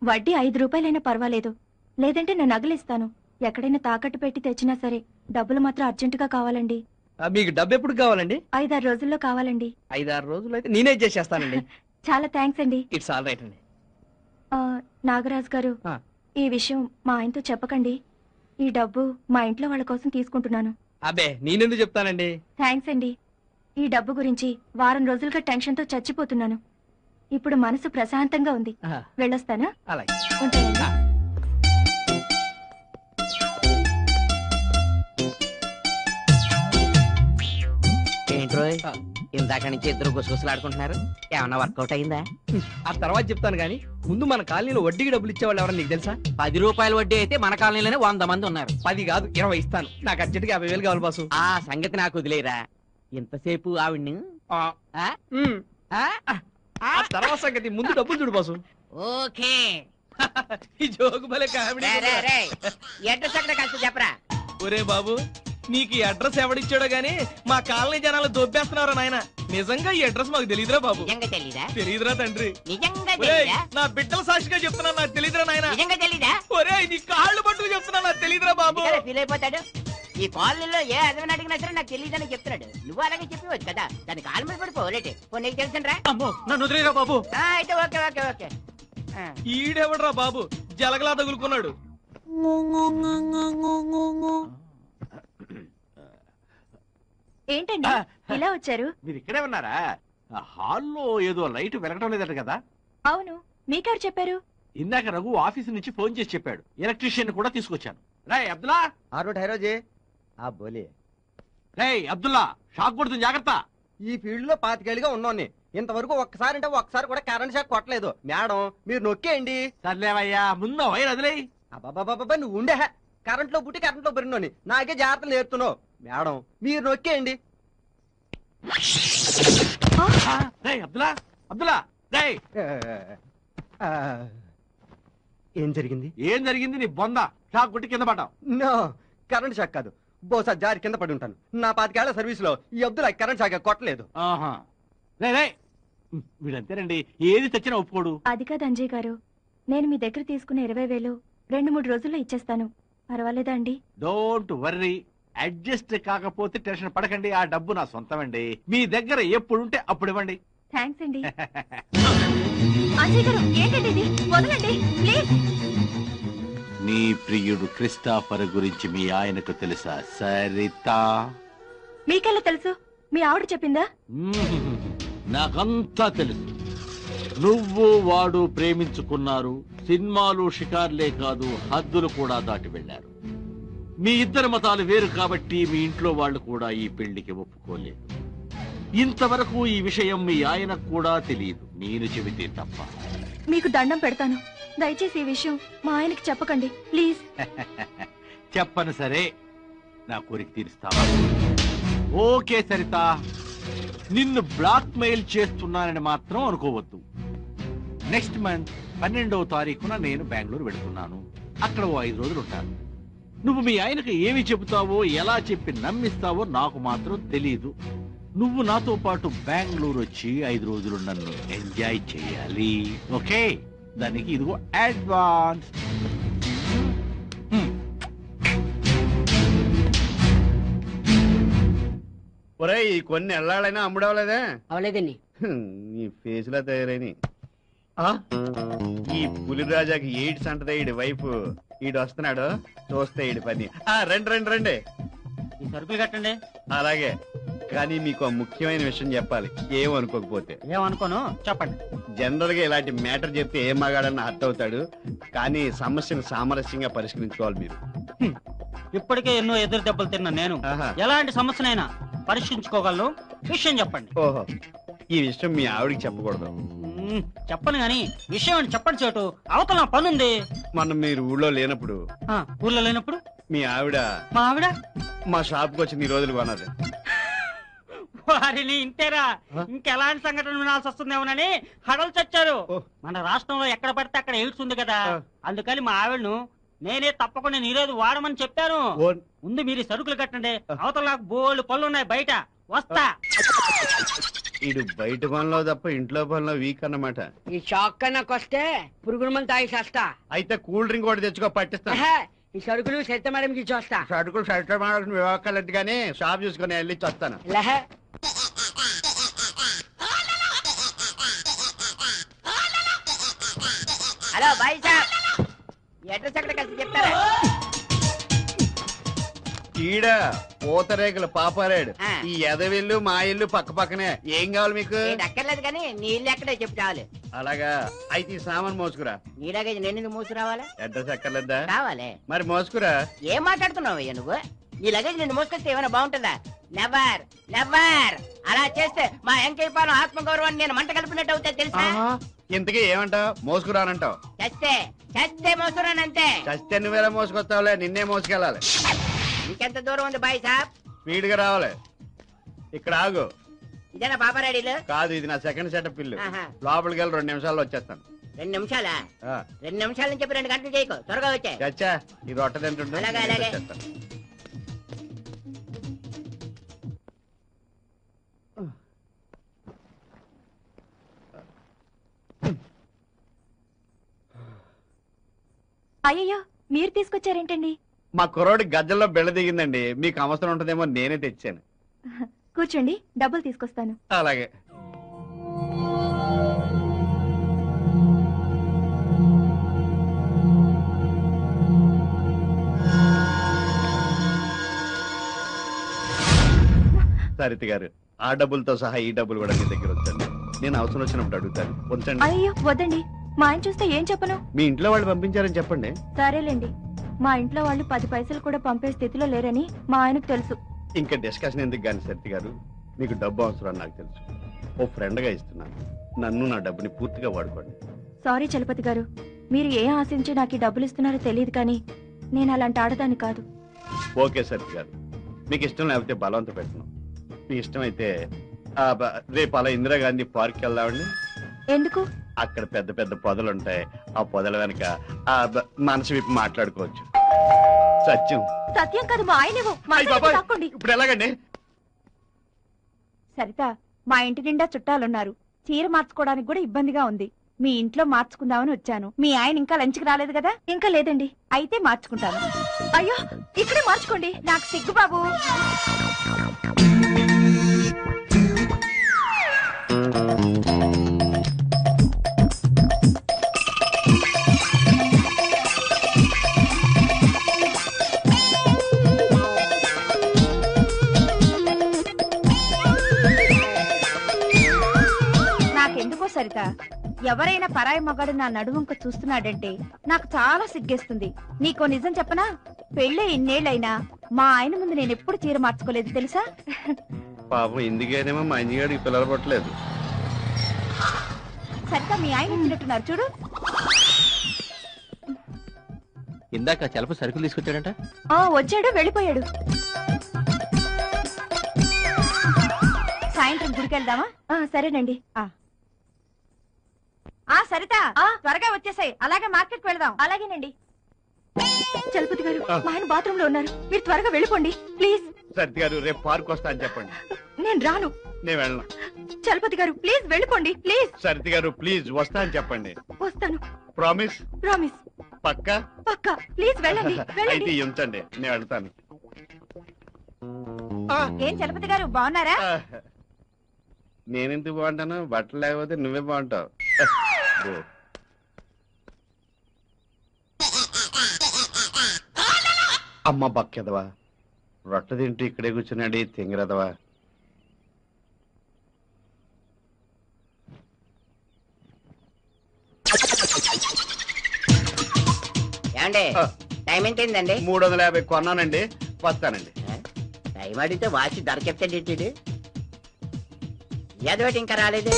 వడ్డీ 5 రూపాయలైనా పర్వాలేదు, లేదంటే నేను నగలిస్తాను. ఎక్కడైనా తాకట్టు పెట్టి తెచ్చినా సరే, డబ్బులు మాత్రం అర్జెంటుగా కావాలండి. మీకు డబ్బు ఎప్పుడు కావాలండి? 5-6 రోజుల్లో కావాలండి. 5-6 రోజులు అయితే నేనే చేసేస్తానండి. చాలా థ్యాంక్స్ అండి. ఇట్స్ ఆల్ రైట్ అండి. నాగరాజు గారు, ఈ విషయం మా ఆయనతో చెప్పకండి. ఈ డబ్బు మా ఇంట్లో వాళ్ళ కోసం తీసుకుంటున్నాను. అబ్బే నేనెందుకు చెప్తానండి. థ్యాంక్స్ అండి. ఈ డబ్బు గురించి వారం రోజులుగా టెన్షన్తో చచ్చిపోతున్నాను. ఇప్పుడు మనసు ప్రశాంతంగా ఉంది. వెళ్ళొస్తానా? అలాగే. ఉంటానండి. ఏంట్రోయ్ ఇందాక నుంచి ఇద్దరు గుసగుసలాడుకుంటున్నారు, ఏమన్నా వర్కౌట్ అయిందా? ఆ తర్వాత చెప్తాను గానీ ముందు మన కాలనీలో వడ్డీకి డబ్బులు ఇచ్చేవాళ్ళు ఎవరన్నా నీకు తెలుసా? 10 రూపాయల వడ్డీ అయితే మన కాలనీలోనే 100 మంది ఉన్నారు. 10 కాదు 20 ఇస్తాను. నాకు అర్జెంట్గా 50,000 కావాలి బాసు. ఆ సంగతి నాకు వదిలేరా. ఇంతసేపు ఆవిడ్ని తర్వాత సంగతి ముందు డబ్బులు చూడు బాసు. ఓకే. ఈ జోకు భలే కామెడీ. అడ్రస్ ఎక్కడ కాస్త చెప్పరా. ఒరే బాబు, నీకు ఈ అడ్రస్ ఎవడిచ్చాడో గానీ మా కాలనీ జనాలు దొబ్బేస్తున్నారు నాయన. నిజంగా ఈ అడ్రస్ మాకు తెలియదురా బాబు. నిజంగా తెలీదా? తెలీదురా తండ్రి. నిజంగా ఒరేయ్, తెలీదా? నా బిడ్డల సాక్షిగా చెప్తున్నా నాకు తెలీదురా నాయన. నిజంగా తెలీదా? ఒరే నీ కాళ్ళు పట్టుకు చెప్తున్నా నాకు తెలీదురా బాబు. ఫీల్ అయిపోతాడు. ఈ కాలనీలో ఏ అదవని అడిగినా సరే నాకు తెలియదని చెప్తున్నాడు. నువ్వు అలాగే చెప్పవచ్చు కదా, దాని కాలు మీద పడిపోలేటే. నీకు తెలుసరా? అమ్మో నన్ను వదిలేరా బాబు. అయితే ఓకే ఓకే ఓకే. ఈడెవడరా బాబు జలగలా తగులుకున్నాడు. ఏంటండి ఇలా వచ్చారు? మీరు ఇక్కడే ఉన్నారా? హాల్లో ఏదో లైట్ వెలగటం లేదట కదా? అవును, మీకెవరు చెప్పారు? ఇందాక రఘు ఆఫీస్ నుంచి ఫోన్ చేసి చెప్పాడు. ఎలక్ట్రీషియన్ కూడా తీసుకొచ్చాను. రాయ్ అబ్దుల్లా. రేయ్ అబ్దుల్లా, షాక్ కొడుతుంది జాగ్రత్త. ఈ ఫీల్డ్ లో 25 ఏళ్ళుగా ఉన్నాను. ఇంతవరకు ఒక్కసారి కూడా కరెంట్ షాక్ కొట్టలేదు. మేడం మీరు నొక్కేయండి. సర్లేవయ్యా, ముందు వైర్ వదిలే. అబ్బాబాబా నువ్వు ఉండే కరెంట్ లో పుట్టి కరెంట్ లో పెరిగినోని నాకే జాగ్రత్తలు నేర్తున్నావు. మేడం మీరు నొక్కేయండి. అబ్దుల్లా అబ్దుల్లా రేయ్. ఏం జరిగింది? ఏం జరిగింది? నీ బొంద షాక్ కొట్టి కింద పడ్డావు. నో, కరెంట్ షాక్ కాదు. బహుశా జారి కింద పడి ఉంటాను. నా 25 ఏళ్ల సర్వీస్ లో ఈ అబ్దుల్లా కరెంట్ షాక్ కొట్టలేదు. వీడంతేనండి, ఏది తెచ్చినా ఒప్పుకోడు. అది కాదు అంజయ్ గారు, నేను మీ దగ్గర తీసుకున్న 20,000 2-3 రోజుల్లో ఇచ్చేస్తాను. పర్వాలేదా అండి? డోంట్ వర్రీ, అడ్జస్ట్ కాకపోతే టెన్షన్ పడకండి. ఆ డబ్బు నా సొంతమండి. మీ దగ్గర ఎప్పుడుంటే అప్పుడు ఇవ్వండి. థ్యాంక్స్ అండి. అంజయ్ గారు ఏంటండి ఇది? వదలండి ప్లీజ్. నీ ప్రియుడు క్రిస్టాఫర్ గురించి మీ ఆయనకు తెలుసా సరిత? మీకెలా తెలుసు? మీ ఆవిడ చెప్పిందా? నాకంతా తెలుసు. నువ్వు వాడు ప్రేమించుకున్నారు. సినిమాలు షికార్లే కాదు, హద్దులు కూడా దాటి వెళ్లారు. మీ ఇద్దరి మతాలు వేరు కాబట్టి మీ ఇంట్లో వాళ్ళు కూడా ఈ పెళ్లికి ఒప్పుకోలేదు. ఇంతవరకు ఈ విషయం మీ ఆయనకు కూడా తెలియదు, నేను చెబితే తప్ప. మీకు దండం పెడతాను, దయచేసి ఈ విషయం మా ఆయనకి చెప్పకండి ప్లీజ్. చెప్పను సరే, నా కోరిక తీరుస్తావా? ఓకే సరిత, నిన్ను బ్లాక్ మెయిల్ చేస్తున్నానని మాత్రం అనుకోవద్దు. నెక్స్ట్ మంత్ 12వ తారీఖున నేను బెంగళూరు వెళుతున్నాను. అక్కడ 5 రోజులు ఉంటాను. నువ్వు మీ ఆయనకు ఏమి చెబుతావో, ఎలా చెప్పి నమ్మిస్తావో నాకు మాత్రం తెలీదు. నువ్వు నాతో పాటు బెంగళూరు వచ్చి 5 రోజులు నన్ను ఎంజాయ్ చేయాలి. ఓకే? దానికి ఇదిగో అడ్వాన్స్. ఒరే, ఈ కొన్ని ఎల్లాడైనా అమ్ముడవలేదా? అవలేదండి. నీ ఫేస్ లో తయారైన ఈ పులిరాజాకి ఎయిడ్స్ అంటదే ఈడి వైఫ్. ఈడు వస్తున్నాడు, చూస్తే ఈడి పని. రండి రండి రండి, ఈ సరుకులు కట్టండి. అలాగే, కానీ మీకు ముఖ్యమైన విషయం చెప్పాలి, ఏమనుకోకపోతే. ఏమనుకోను, చెప్పండి. జనరల్ గా ఇలాంటి మ్యాటర్ చెప్తే ఏం మగాడని హర్ట్ అవుతాడు, కానీ సమస్యను సామరస్యంగా పరిష్కరించుకోవాలి మీరు. ఇప్పటికే ఎన్నో ఎదురు దెబ్బలు తిన్నా నేను. ఎలాంటి సమస్యనైనా పరిష్కరించుకోగలను. విషయం చెప్పండి. ఓహో, ఈ విషయం మీ ఆవిడికి చెప్పకూడదు. చెప్పను గాని విషయం అని చెప్పండి. చోటు అవతల నా పనుంది. మనం మీరు ఊళ్ళో లేనప్పుడు. ఊళ్ళో లేనప్పుడు మీ ఆవిడ మా ఆవిడ మా షాప్ కు వచ్చి 2 రోజులు కొన్నది. వారిని ఇంతేరా, ఇంకెలాంటి సంఘటన వినాల్సి వస్తుందేమోనని హడలు చచ్చారు. మన రాష్ట్రంలో ఎక్కడ పడితే అక్కడ ఎయిడ్స్ ఉంది కదా, అందుకని మా ఆవిడను నేనే తప్పకుండా నీరోజు వాడమని చెప్పాను. ముందు మీరు సరుకులు కట్టండి, అవతల నాకు బోళ్ళు పళ్ళు ఉన్నాయి బయట. వస్తా. ఇడు బయట పనిలో తప్ప ఇంట్లో పనిలో వీక్ అన్నమాట. ఈ షాక్ నాకు వస్తే పురుగుల మంది తాగి చేస్తా. అయితే కూల్ డ్రింక్ కూడా తెచ్చుకో, పట్టిస్తా. ఈ సరుకులు సరిత మేడంకి ఇచ్చేస్తా. సరుకులు సరిత మేడం వివాహాలట్టుగానే షాప్ చూసుకుని వెళ్ళి వస్తాను. హలో బాయ్ సాబ్, అడ్రస్ ఎక్కడ కలిసి చెప్తారా? ఈడ పూతరేకుల పాపారాడు. ఈ ఎదవిల్లు మా ఇల్లు పక్క పక్కనే. ఏం కావాలి మీకు? అక్కర్లేదు కానీ నీ ఇల్లు ఎక్కడే చెప్పు చాలు. అలాగా, అయితే ఈ సామాన్ మోసుకురా. నీలాగే నేను మోసుకురావాలా? అడ్రస్ ఎక్కర్లేదా? కావాలి. మరి మోసుకురా. ఏం మాట్లాడుతున్నావు అయ్యా నువ్వు? నీ లగేజ్ నిన్ను మోసుకొస్తే ఏమైనా బాగుంటుందా? Never never. అలా చేస్తే మా వెంకయ్య పాలెం ఆత్మగౌరవాన్ని నేను మంట కలిపినట్టు అవుతుంది తెలుసా? ఇంతకీ ఏమంటావు? మోసుకురానంటావు? చస్తే చస్తే మోసుకురానంతే. చస్తే నువ్వేలా మోసుకొస్తావులే, నిన్నే మోసుకెళ్ళాలి. ఇంకెంత దూరం ఉంది బాయ్ సాబ్? స్పీడ్ గా రావాలి. ఇక్కడ ఆగు. ఇదేనా పాపారాడీలు? కాదు, ఇది నా సెకండ్ సెటప్ ఇల్లు. లోపలికి వెళ్ళి 2 నిమిషాల్లో వచ్చేస్తాను. 2 నిమిషాలా? 2 నిమిషాల నుంచి 2 గంటలు చేయకు, త్వరగా వచ్చే. చచ్చా, ఈ రొట్టె తింటుంటే అలాగే అలాగే. అయ్యో, మీరు తీసుకొచ్చారేంటండి? మా కుర్రోడి గజ్జల్లో బెళ్ళ దిగిందండి. మీకు అవసరం ఉంటుందేమో నేనే తెచ్చాను. కూర్చోండి, డబ్బులు తీసుకొస్తాను. అలాగే. సరిత గారు, ఆ డబ్బులతో సహా ఈ డబ్బులు కూడా మీ దగ్గర ఉంచండి. నేను అవసరం వచ్చినప్పుడు అడుగుతాను. ఉంచండి. అయ్యో వద్దండి, మా ఆయన చూస్తే ఏం చెప్పను? మీ ఇంట్లో వాళ్ళు పంపించారని చెప్పండి. సరేలేండి, మా ఇంట్లో వాళ్ళు 10 పైసలు కూడా పంపే స్థితిలో లేరని మా ఆయనకు తెలుసు. ఇంకా డిస్కషన్ ఎందుకు కానీ సరిత గారు, మీకు డబ్బు అవసరం అని నాకు తెలుసు. ఓ ఫ్రెండ్ గా ఇస్తున్నాను. నన్ను నా డబ్బుని పూర్తిగా వాడుకోండి. సారీ చలపతి గారు, మీరు ఏం ఆశించి నాకు ఈ డబ్బులు ఇస్తున్నారో తెలియదు కానీ నేను అలాంటి ఆడదాన్ని కాదు. ఓకే సరిత గారు, మీకు ఇష్టం లేకపోతే బలవంత పెట్టను. మీ ఇష్టం అయితే రేపు అలా ఇందిరాగాంధీ పార్క్ వెళ్దామండి. ఎందుకు? అక్కడ పెద్ద పెద్ద పొదలు ఉంటాయి. ఆ పొదల వెనక మనసు విప్పి మాట్లాడుకోవచ్చు. సత్యం. సత్యం కాదు, మా ఆయనేవో. ఇప్పుడు ఎలాగండి? సరిత, మా ఇంటి నిండా చుట్టాలున్నారు. చీర మార్చుకోవడానికి కూడా ఇబ్బందిగా ఉంది. మీ ఇంట్లో మార్చుకుందామని వచ్చాను. మీ ఆయన ఇంకా లంచ్కి రాలేదు కదా? ఇంకా లేదండి. అయితే మార్చుకుంటాను. అయ్యో, ఇక్కడే మార్చుకోండి. నాకు సిగ్గు బాబు. నాకెందుకో సరిత, ఎవరైనా పరాయి మగాడు నా నడువంక చూస్తున్నాడంటే నాకు చాలా సిగ్గేస్తుంది. నీకో నిజం చెప్పనా? పెళ్ళే ఇన్నేళ్లైనా మా ఆయన ముందు నేను ఎప్పుడు చీర మార్చుకోలేదు తెలుసా? పాపం ఇందుకేనేమో మా ఇంజిగాడికి పిల్లలు పట్టలేదు. సరిత, మీ ఆయన వచ్చినట్టున్నారు చూడు. ఇందాక చలప సరుకులు తీసుకొచ్చాడంట. వచ్చాడు, వెళ్ళిపోయాడు. సాయంత్రం గుడికి వెళ్దామా? సరేనండి. సరిత, త్వరగా వచ్చేసాయి. అలాగే మార్కెట్ కి వెళ్దాం. అలాగేనండి. చలపతి గారు, మా ఆయన బాత్రూమ్ లో ఉన్నారు. మీరు త్వరగా వెళ్ళిపోండి ప్లీజ్. సరిత గారు, రేపు పార్క్ వస్తా అని చెప్పండి. నేను రాను. నేను వెళ్ళను. చలపతి గారు ప్లీజ్ వెళ్ళిపోండి ప్లీజ్. సరిత గారు ప్లీజ్ వస్తా అని చెప్పండి. వస్తాను. ప్రామిస్? ప్రామిస్. పక్కా? పక్కా. ప్లీజ్ వెళ్ళండి. అయితే ఉంచండి, నేను వెళ్తాను. ఏం చలపతి గారు బాగున్నారా? నేనెందుకు బాగుంటాను? బట్టలు లేకపోతే నువ్వే బాగుంటావు. అమ్మ బక్కెదవా, రొట్టె తింటూ ఇక్కడే కూర్చున్నాడు తింగరదవా. ఏమండి, టైం ఎంతైందండి? 350 కొన్నానండి. వస్తానండి. టైం అడిగితే వాచి ధర చెప్తాడు. ఏదోటి ఇంకా రాలేదు.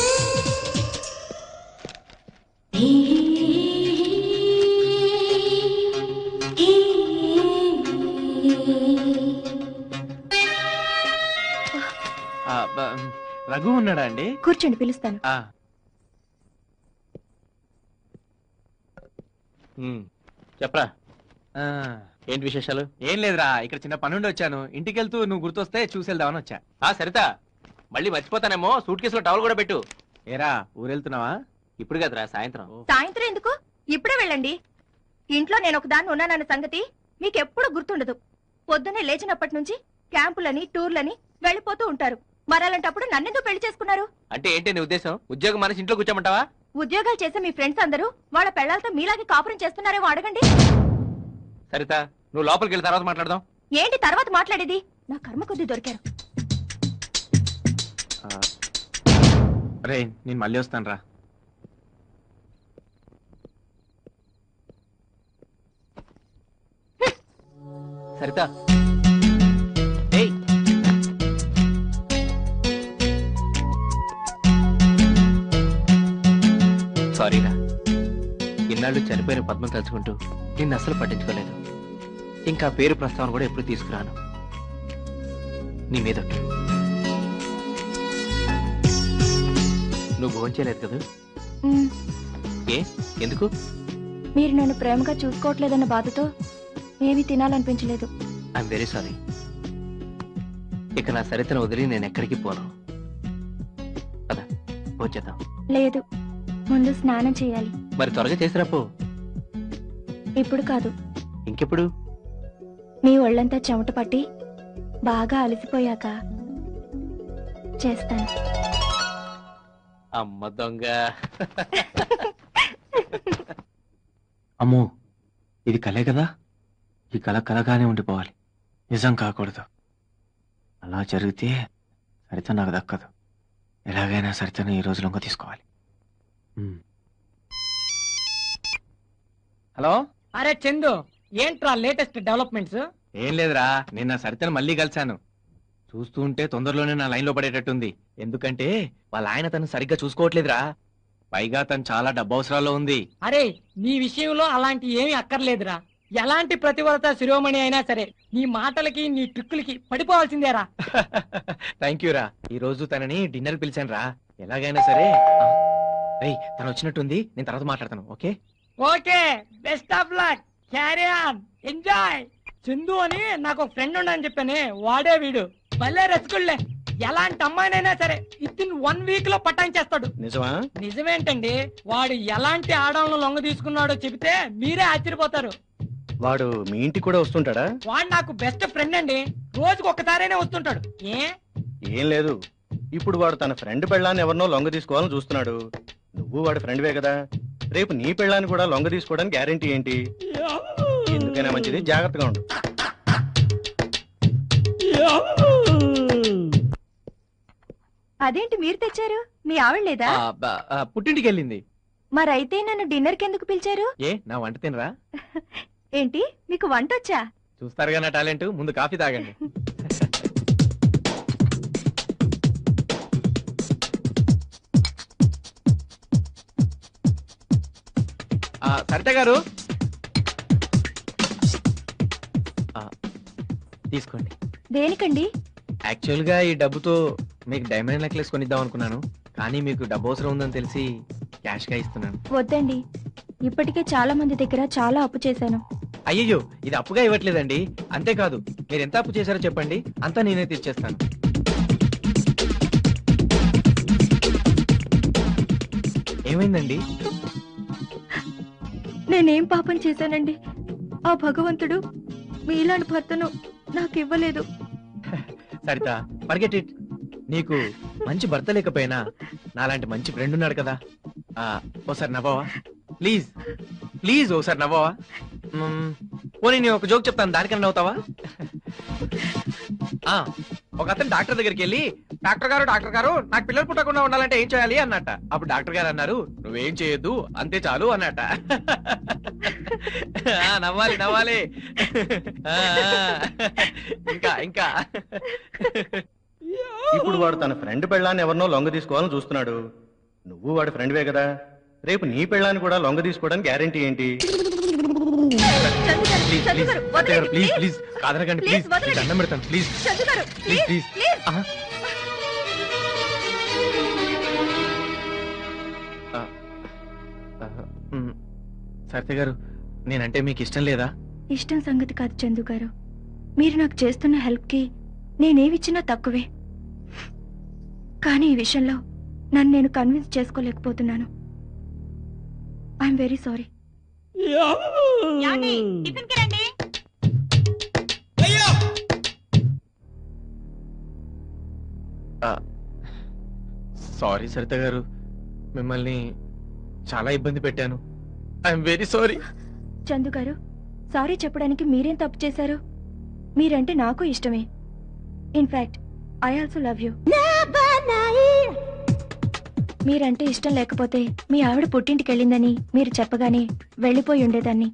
రఘు ఉన్నాడా అండి? కూర్చోండి, పిలుస్తాను. చెప్పరా, ఏంటి విశేషాలు? ఏం లేదురా, ఇక్కడ చిన్న పనుండి వచ్చాను. ఇంటికి వెళ్తూ నువ్వు గుర్తొస్తే చూసి వెళ్దామని వచ్చా. సరిత, మళ్ళీ మర్చిపోతానేమో. సూట్ కేసులో టవల్ కూడా పెట్టు. ఏరా, ఊరెళ్తున్నావా? ఇప్పుడు కదరా, సాయంత్రం. సాయంత్రం ఎందుకు? ఇప్పుడే వెళ్ళండి. ఇంట్లో నేను ఒకదాన్ని ఉన్నానన్న సంగతి మీకెప్పుడు గుర్తుండదు. పొద్దున్నే లేచినప్పటి నుంచి క్యాంపులని టూర్లని వెళ్ళిపోతూ ఉంటారు. మరలాంటప్పుడు నన్నెందుకు పెళ్లి చేసుకున్నారు? అంటే ఏంటి నీ ఉద్దేశం? ఉద్యోగం మనిషి ఇంట్లో కూర్చోమంటావా? ఉద్యోగాలు చేసే మీ ఫ్రెండ్స్ అందరూ వాళ్ళ పెళ్ళాలతో మీలాగే కాపురం చేస్తున్నారేమో అడగండి. సరిత, నువ్వు లోపలికి వెళ్ళి తర్వాత మాట్లాడదాం. ఏంటి తర్వాత మాట్లాడేది? నా కర్మ కొద్ది దొరికారు. రే, నేను మళ్ళీ వస్తాను రా. సరిత, ఏయ్, సారీరా. ఇన్నాళ్ళు చనిపోయిన పద్మం తలుచుకుంటూ నిన్ను అస్సలు పట్టించుకోలేదు. ఇంకా పేరు ప్రస్తావన కూడా ఎప్పుడు తీసుకురాను. నీ మీద నువ్వు భోంచేయలేదు కదా? ఏ, ఎందుకు? మీరు నన్ను ప్రేమగా చూసుకోవట్లేదన్న బాధతో ఏమీ తినాలనిపించలేదు. I'm very sorry. ఇక నా సరితను వదిలి నేను ఎక్కడికి పోను. పద, వచ్చేద్దాం. లేదు, ముందు స్నానం చేయాలి. మరి త్వరగా చేసిరా పో. ఇప్పుడు కాదు. ఇంకెప్పుడు? మీ ఒళ్ళంతా చెమట పట్టి బాగా అలసిపోయాక చేస్తాను. అమ్మ దొంగ. అమ్మో, ఇది కలే కదా? ఈ కళ కలగానే ఉండిపోవాలి, నిజం కాకూడదు. అలా జరిగితే సరిత నాకు దక్కదు. ఎలాగైనా సరితను ఈ రోజు లొంగ తీసుకోవాలి. హలో. అరే చందు, ఏంట్రా లేటెస్ట్ డెవలప్మెంట్స్? ఏం లేదురా, నిన్న సరితను మళ్ళీ కలిశాను. చూస్తూ ఉంటే తొందరలోనే నా లైన్ లో పడేటట్టుంది. ఎందుకంటే వాళ్ళ ఆయన తను సరిగ్గా చూసుకోవట్లేదురా. పైగా తను చాలా డబ్బు అవసరాల్లో ఉంది. అరే, నీ విషయంలో అలాంటి ఏమీ అక్కర్లేదురా. ఎలాంటి ప్రతివరత శిరోమణి అయినా సరే నీ మాటలకి నీ ట్రిక్కులకి పడిపోవాల్సిందేరా. థ్యాంక్ యూ రా. ఈ రోజు తనని డిన్నర్ పిలిచాను రా. ఎలాగైనా సరే. తను వచ్చినట్టుంది, నేను తర్వాత మాట్లాడతాను. Okay okay, best of luck, carry on, enjoy. Chandu అని నాకు ఒక ఫ్రెండ్ ఉండని చెప్పానే, వాడే వీడు. భలే రసికుళ్ళే. ఎలాంటి అమ్మాయినైనా సరే వితిన్ 1 వీక్ లో పటాయించేస్తాడు. నిజమా? నిజమేంటండి, వాడు ఎలాంటి ఆడవాళ్ళను లొంగ తీసుకున్నాడో చెబితే మీరే ఆశ్చర్యపోతారు. వాడు మీ ఇంటికి కూడా వస్తుంటాడా? వాడు నాకు బెస్ట్ ఫ్రెండ్ అండి. రోజుకు ఒక్కసారైనా వస్తుంటాడు. ఏం లేదు, ఇప్పుడు వాడు తన ఫ్రెండ్ పెళ్ళాన్ని ఎవరినో లొంగ తీసుకోవాలని చూస్తున్నాడు. నువ్వు వాడి ఫ్రెండ్వే కదా, రేపు నీ పెళ్ళాన్ని కూడా లొంగ తీసుకోవడానికి గ్యారెంటీ ఏంటి? ఎందుకైనా మంచిది, జాగ్రత్తగా ఉండు. అదేంటి మీరు తెచ్చారు? మీ ఆవిడ లేదా? పుట్టింటికి వెళ్ళింది. మరైతే నన్ను డిన్నర్ కి ఎందుకు పిలిచారు? ఏ, నా వంట తినరా? ఏంటి, మీకు వంట వచ్చా? చూస్తారుగా నా టాలెంట్. ముందు కాఫీ తాగండి. సరిత గారు, తీసుకోండి. దేనికండి? యాక్చువల్ గా ఈ డబ్బుతో మీకు డైమండ్ నెక్లెస్ కొనిద్దాం అనుకున్నాను, కానీ మీకు డబ్బు అవసరం ఉందని తెలిసి క్యాష్ గా ఇస్తున్నాను. వద్దండి, ఇప్పటికే చాలా మంది దగ్గర చాలా అప్పు చేశాను. అయ్యో, ఇది అప్పుగా ఇవ్వట్లేదండి. అంతేకాదు, మీరు ఎంత అప్పు చేశారో చెప్పండి, అంతా నేనే తీర్చేస్తాను. ఏమైందండి? నేనేం పాపం చేశానండి? ఆ భగవంతుడు మీలాంటి భర్తను నాకు ఇవ్వలేదు. Saritha, forget it. నీకు మంచి భర్త లేకపోయినా నాలాంటి మంచి ఫ్రెండ్ ఉన్నాడు కదా. ఓసారి నవ్వవా ప్లీజ్? ప్లీజ్ ఓసారి నవ్వవా? పోనీ నేను ఒక జోక్ చెప్తాను, దానికన్నా నవ్వుతావా? ఒక అతను డాక్టర్ దగ్గరికి వెళ్ళి, డాక్టర్ గారు నాకు పిల్లలు పుట్టకుండా ఉండాలంటే ఏం చేయాలి అన్నట్ట. అప్పుడు డాక్టర్ గారు అన్నారు, నువ్వేం చేయొద్దు, అంతే చాలు అన్నట్ట. నవ్వాలి నవ్వాలి. ఇంకా ఇంకా ఇప్పుడు వాడు తన ఫ్రెండ్ పెళ్ళాన్ని ఎవరినో లొంగ తీసుకోవాలని చూస్తున్నాడు. నువ్వు వాడి ఫ్రెండ్వే కదా, రేపు నీ పెళ్ళాన్ని కూడా లొంగ తీసుకోవడానికి గ్యారెంటీ ఏంటి? ప్లీజ్ ప్లీజ్ కాదనకండి, ప్లీజ్ దండం పెడతాను, ప్లీజ్ ప్లీజ్ ప్లీజ్. సరిత గారు, నేనంటే మీకు ఇష్టం లేదా? ఇష్టం సంగతి కాదు చందు గారు, మీరు నాకు చేస్తున్న హెల్ప్ కి నేనేమిచ్చినా తక్కువే. కానీ ఈ విషయంలో నన్ను నేను కన్విన్స్ చేసుకోలేకపోతున్నాను. I'm very sorry. Sorry Saritha garu, మిమ్మల్ని చాలా ఇబ్బంది పెట్టాను. I'm very sorry. చందు గారు, సారీ చెప్పడానికి మీరేం తప్పు చేశారు? మీరంటే నాకు ఇష్టమే. In fact I also love you. మీరంటే ఇష్టం లేకపోతే మీ ఆవిడ పుట్టింటికి వెళ్ళిందని మీరు చెప్పగానే వెళ్ళిపోయి ఉండేదాన్ని.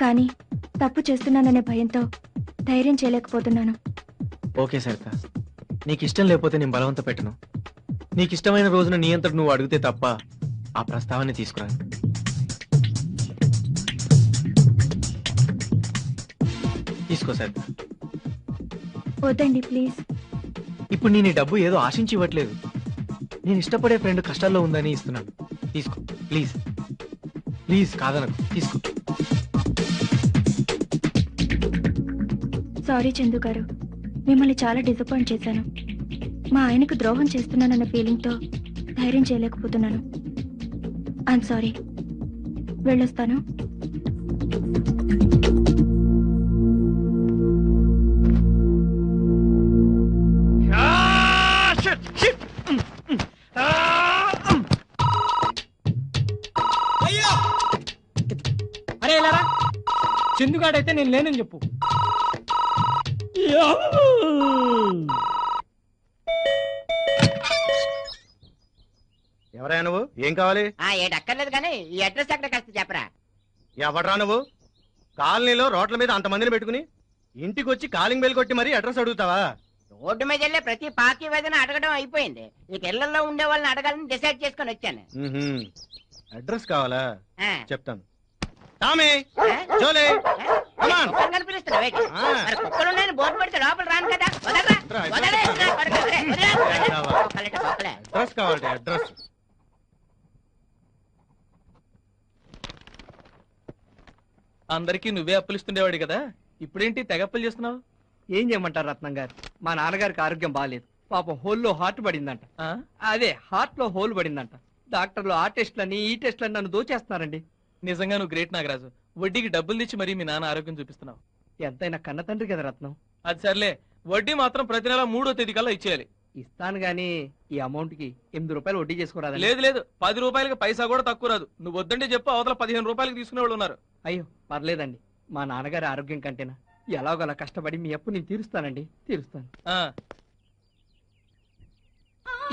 కానీ తప్పు చేస్తున్నాననే భయంతో ధైర్యం చేయలేకపోతున్నాను. ఓకే సరిత, నీకు ఇష్టం లేకపోతే నేను బలవంత పెట్టను. నీకు ఇష్టమైన రోజున నీ అంతట నువ్వు అడిగితే తప్ప ఆ ప్రస్తావాన్ని తీసుకురాను. తీసుకో సరిత. వద్దండి ప్లీజ్. ఇప్పుడు నేను ఈ డబ్బు ఏదో ఆశించి ఇవ్వట్లేదు. నేను ఇష్టపడే ఫ్రెండ్ కష్టాల్లో ఉందని ఇస్తున్నాను. తీసుకో ప్లీజ్. ప్లీజ్ కాదనకు, తీసుకో. సారీ చందు గారు, మిమ్మల్ని చాలా డిసప్పాయింట్ చేశాను. మా ఆయనకు ద్రోహం చేస్తున్నానన్న ఫీలింగ్తో ధైర్యం చేయలేకపోతున్నాను. I'm sorry. వెళ్ళొస్తాను. అరే ఎలారా, చందుగాడైతే నేను లేనని చెప్పు. ఎవరైనా నువ్వు? ఏం కావాలి? ఏటి అక్కర్లేదు కానీ ఈ అడ్రస్ ఎక్కడ కాస్త చెప్పరా. ఎవడ్రా నువ్వు? కాలనీలో రోడ్ల మీద అంతమందిని పెట్టుకుని ఇంటికి వచ్చి కాలింగ్ బెల్ కొట్టి మరీ అడ్రస్ అడుగుతావా? రోడ్డు మీద వెళ్ళే ప్రతి పాకి వేదన అడగడం అయిపోయింది. ఇక ఇళ్లలో ఉండే వాళ్ళని అడగాలని డిసైడ్ చేసుకొని వచ్చాను. అడ్రస్ కావాలా? ఆ. చెప్తాను. టామీ, జోలే, కుక్కలు పిలుస్తున్నా వెయిట్. మరి కుక్కలు ఉన్నాయని బోర్డు పెడితే లోపల రాను కదా. వదలరా, వదలే, కుక్కలే. అడ్రస్ కావాలి. అడ్రస్. అందరికీ నువ్వే అప్పులిస్తుండేవాడు కదా, ఇప్పుడేంటి తెగ అప్పులు చేస్తున్నావు? ఏం చేయమంటారు రత్నం గారు, మా నాన్నగారికి ఆరోగ్యం బాగాలేదు. పాపం హోల్లో హార్ట్ పడిందంట. అదే హార్ట్ లో హోల్ పడిందంట. డాక్టర్లు ఆ టెస్ట్లని ఈ టెస్ట్లని నన్ను దోచేస్తున్నారండి. నిజంగా నువ్వు గ్రేట్ నాగరాజు. వడ్డీకి డబ్బులు తెచ్చి మరీ మీ నాన్న ఆరోగ్యం చూపిస్తున్నావు. ఎంతైనా కన్న తండ్రి కదా రత్నం. అది సర్లే, వడ్డీ మాత్రం ప్రతి నెల 3వ తేదీ కల్లా ఇచ్చేయాలి. ఇస్తాను గానీ ఈ అమౌంట్ కి 8 రూపాయలు వడ్డీ చేసుకోరాదు. లేదు లేదు, 10 రూపాయలకి పైసా కూడా తక్కువ రాదు. నువ్వు వద్దంటే చెప్పు, అవతల 15 రూపాయలకి తీసుకునే వాళ్ళు ఉన్నారు. అయ్యో పర్లేదండి, మా నాన్నగారి ఆరోగ్యం కంటేనా ఎలాగోలా కష్టపడి మీ అప్పు నేను తీరుస్తానండి, తీరుస్తాను.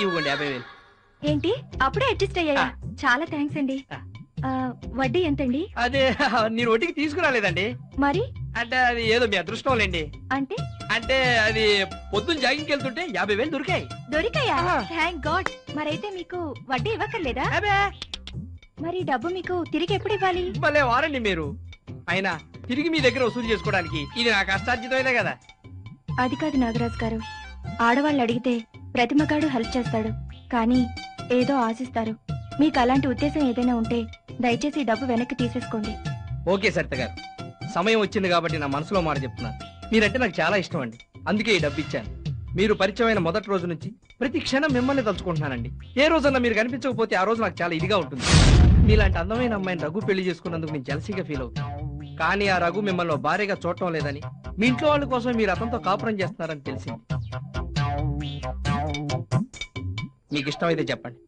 ఇవ్వండి 50,000. ఏంటి అప్పుడే అడ్జస్ట్ అయ్యాయా? చాలా థ్యాంక్స్ అండి. వడ్డీ ఎంతండి? అదే నేను వడ్డీకి తీసుకురాలేదండి. మరి అంటే అది ఏదో మీ అదృష్టం లేండి. అంటే అంటే అది పొద్దున్న జాగింగ్కి వెళ్తుంటే 50,000 దొరికాయి. దొరికాయా? Thank God. మరైతే మీకు వడ్డీ ఇవ్వక్కర్లేదా? మరి డబ్బు మీకు తిరిగి ఎప్పుడు ఇవ్వాలి? భలే వారండి మీరు. అయినా తిరిగి మీ దగ్గర వసూలు చేసుకోవడానికి ఇది నా కష్టార్జితమైనా కదా. అది కాదు నాగరాజు గారు, ఆడవాళ్ళు అడిగితే ప్రతి మగాడు హెల్ప్ చేస్తాడు, కానీ ఏదో ఆశిస్తారు. మీకు అలాంటి ఉద్దేశం ఏదైనా ఉంటే దయచేసి ఈ డబ్బు వెనక్కి తీసేసుకోండి. ఓకే సరిత గారు, సమయం వచ్చింది కాబట్టి నా మనసులో మాట చెప్తున్నాను. మీరంటే నాకు చాలా ఇష్టం అండి, అందుకే ఈ డబ్బు ఇచ్చాను. మీరు పరిచయమైన మొదటి రోజు నుంచి ప్రతి క్షణం మిమ్మల్ని తలుచుకుంటున్నానండి. ఏ రోజన్నా మీరు కనిపించకపోతే ఆ రోజు నాకు చాలా ఇదిగా ఉంటుంది. మీలాంటి అందమైన అమ్మాయిని రఘు పెళ్లి చేసుకున్నందుకు నేను జలసీగా ఫీల్ అవుతాను. కానీ ఆ రఘు మిమ్మల్ని భార్యగా చూడటం లేదని, మీ ఇంట్లో వాళ్ళ కోసం మీరు అతనితో కాపురం చేస్తున్నారని తెలిసింది. మీకు ఇష్టమైతే చెప్పండి,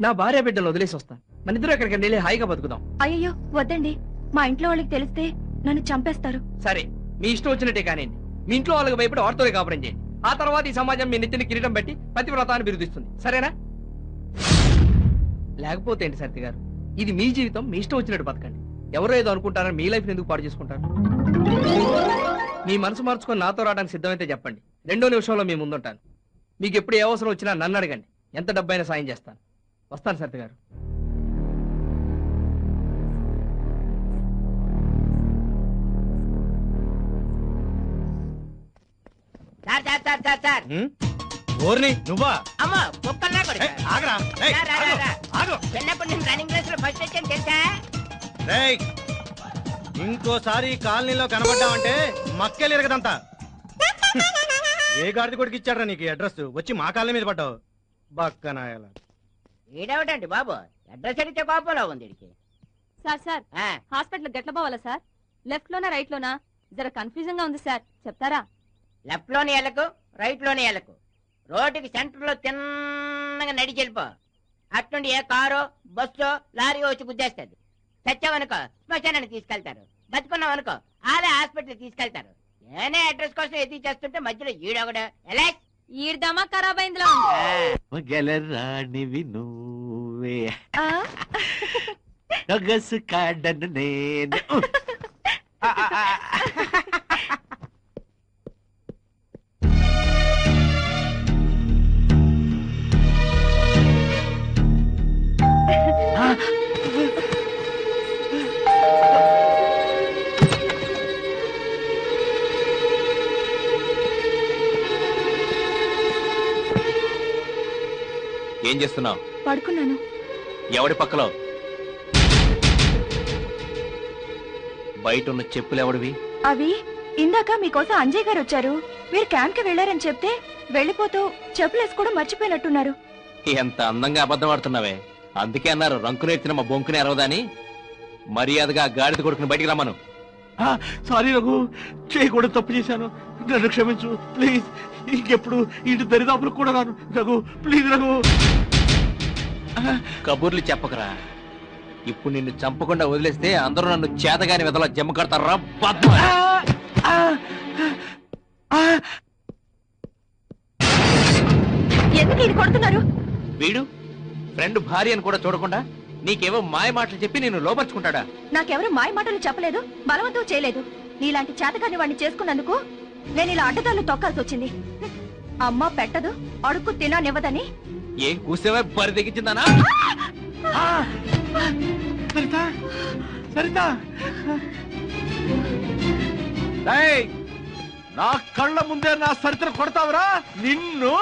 నా భార్య బిడ్డలు వదిలేసి వస్తాను. మన ఇద్దరు ఎక్కడికి వెళ్ళి హాయిగా బతుకుదాం. అయ్యో వద్దండి, మా ఇంట్లో వాళ్ళకి తెలిస్తే నన్ను చంపేస్తారు. సరే మీ ఇష్టం వచ్చినట్టే కానివ్వండి. మీ ఇంట్లో వాళ్ళకి భయపడి వారితోనే కాపురం చేయండి. ఆ తర్వాత ఈ సమాజం మీ నెత్తిని కిరీటం పెట్టి పతివ్రతాన్ని బిరుదిస్తుంది. సరేనా? లేకపోతే ఏంటి సరిత గారు, ఇది మీ జీవితం, మీ ఇష్టం వచ్చినట్టు బతకండి. ఎవరో ఏదో అనుకుంటారని మీ లైఫ్ ఎందుకు పాడు చేసుకుంటారు? మీ మనసు మార్చుకొని నాతో రావడానికి సిద్ధమైతే చెప్పండి. 2వ నిమిషంలో మీ ముందుంటాను. మీకు ఎప్పుడు ఏ అవసరం వచ్చినా నన్ను అడగండి, ఎంత డబ్బైనా సాయం చేస్తాను. వస్తాను సరిత గారు. Sir sir sir sir sir ఓర్ని నువ్వా? అమ్మో కుక్కల్లా కొడుకు. ఆగరా. రా, రా, రా, రా. చిన్నప్పుడు నేను రన్నింగ్ రేస్ లో ఫస్ట్ వచ్చాను తెలుసా? రేయ్, ఇంకోసారి కాలనీలో కనబడ్డావంటే మక్కెలు ఇరగదంతా. ఏ గాడిద కొడుకు ఇచ్చాడ్రా నీకు అడ్రస్? వచ్చి మా కాలనీ మీద పడ్డావు బక్కనాయాల. ఈడేమిటండి బాబు, అడ్రస్ అడిగితే కోపంలో ఉంది వీడికి. సార్ సార్ హాస్పిటల్ గట్ల పోవాలా సార్? లెఫ్ట్ లోనా రైట్ లోనా? జర కన్ఫ్యూజన్ గా ఉంది సార్, చెప్తారా? లెఫ్ట్ లోని ఎలకు, రైట్ లోని ఎలకు. రోడ్డుకి సెంటర్ లో తిన్నగా నడిచి వెళ్ళిపో. అట్నుండి ఏ కారో బస్సో లారీ వచ్చి గుద్దేస్తుంది. చచ్చావనుకో శ్మశానాన్ని తీసుకెళ్తారు, బతుకున్నావు అనుకో ఆలే హాస్పిటల్ తీసుకెళ్తారు. నేనే అడ్రస్ కోసం ఎదిగి చేస్తుంటే మధ్యలో ఈడొకడు ఎలా ఈడదమా ఖరాబ్ అయిందిలా గెలరానివి నువ్వే నగసు కాడను నేను. ఏం చేస్తున్నావు? పడుకున్నాను. ఎవడి పక్కలో? బయట ఉన్న చెప్పులు ఎవడివి? అవి ఇందాక మీకోసం అంజయ్ గారు వచ్చారు. మీరు క్యాంప్ కి వెళ్లారని చెప్తే వెళ్ళిపోతూ చెప్పులు వేసుకోవడం మర్చిపోయినట్టున్నారు. ఎంత అందంగా అబద్ధం ఆడుతున్నావే. అందుకే అన్నారు రంకులు ఎత్తిన మా బొంకుని అరవదని. మర్యాదగా గాడిద కొడుకుని బయటికి రమ్మను. సారీ రఘు, చేయకూడదు, తప్పు చేశాను, నన్ను క్షమించు ప్లీజ్. ఇంకెప్పుడు ఇంటి దరిదాపులకు కూడా రాను రఘు, ప్లీజ్ రఘు. కబుర్లు చెప్పకరా. ఇప్పుడు నిన్ను చంపకుండా వదిలేస్తే అందరూ నన్ను చేతగాని వెదలా జమ్మ కడతారా? ఎందుకు ఇది కొడుతున్నారు? వీడు ఫ్రెండ్ భార్య అని కూడా చూడకుండా నీకేవో మాయ మాటలు చెప్పి నేను లోపరుచుకుంటాడా? నాకెవరు మాయ మాటలు చెప్పలేదు, బలవంతం చేయలేదు. నీలాంటి చేతగాని వాడిని చేసుకున్నందుకు నేను ఇలా అడ్డదాలు తొక్కాల్సి వచ్చింది. అమ్మ పెట్టదు, అడుక్కు తిననివ్వదని. ఏం కూసేవా బరి తెగించిందానా? సరిత, సరిత, నా కళ్ళ ముందే నా సరితను కొడతావురా నిన్ను?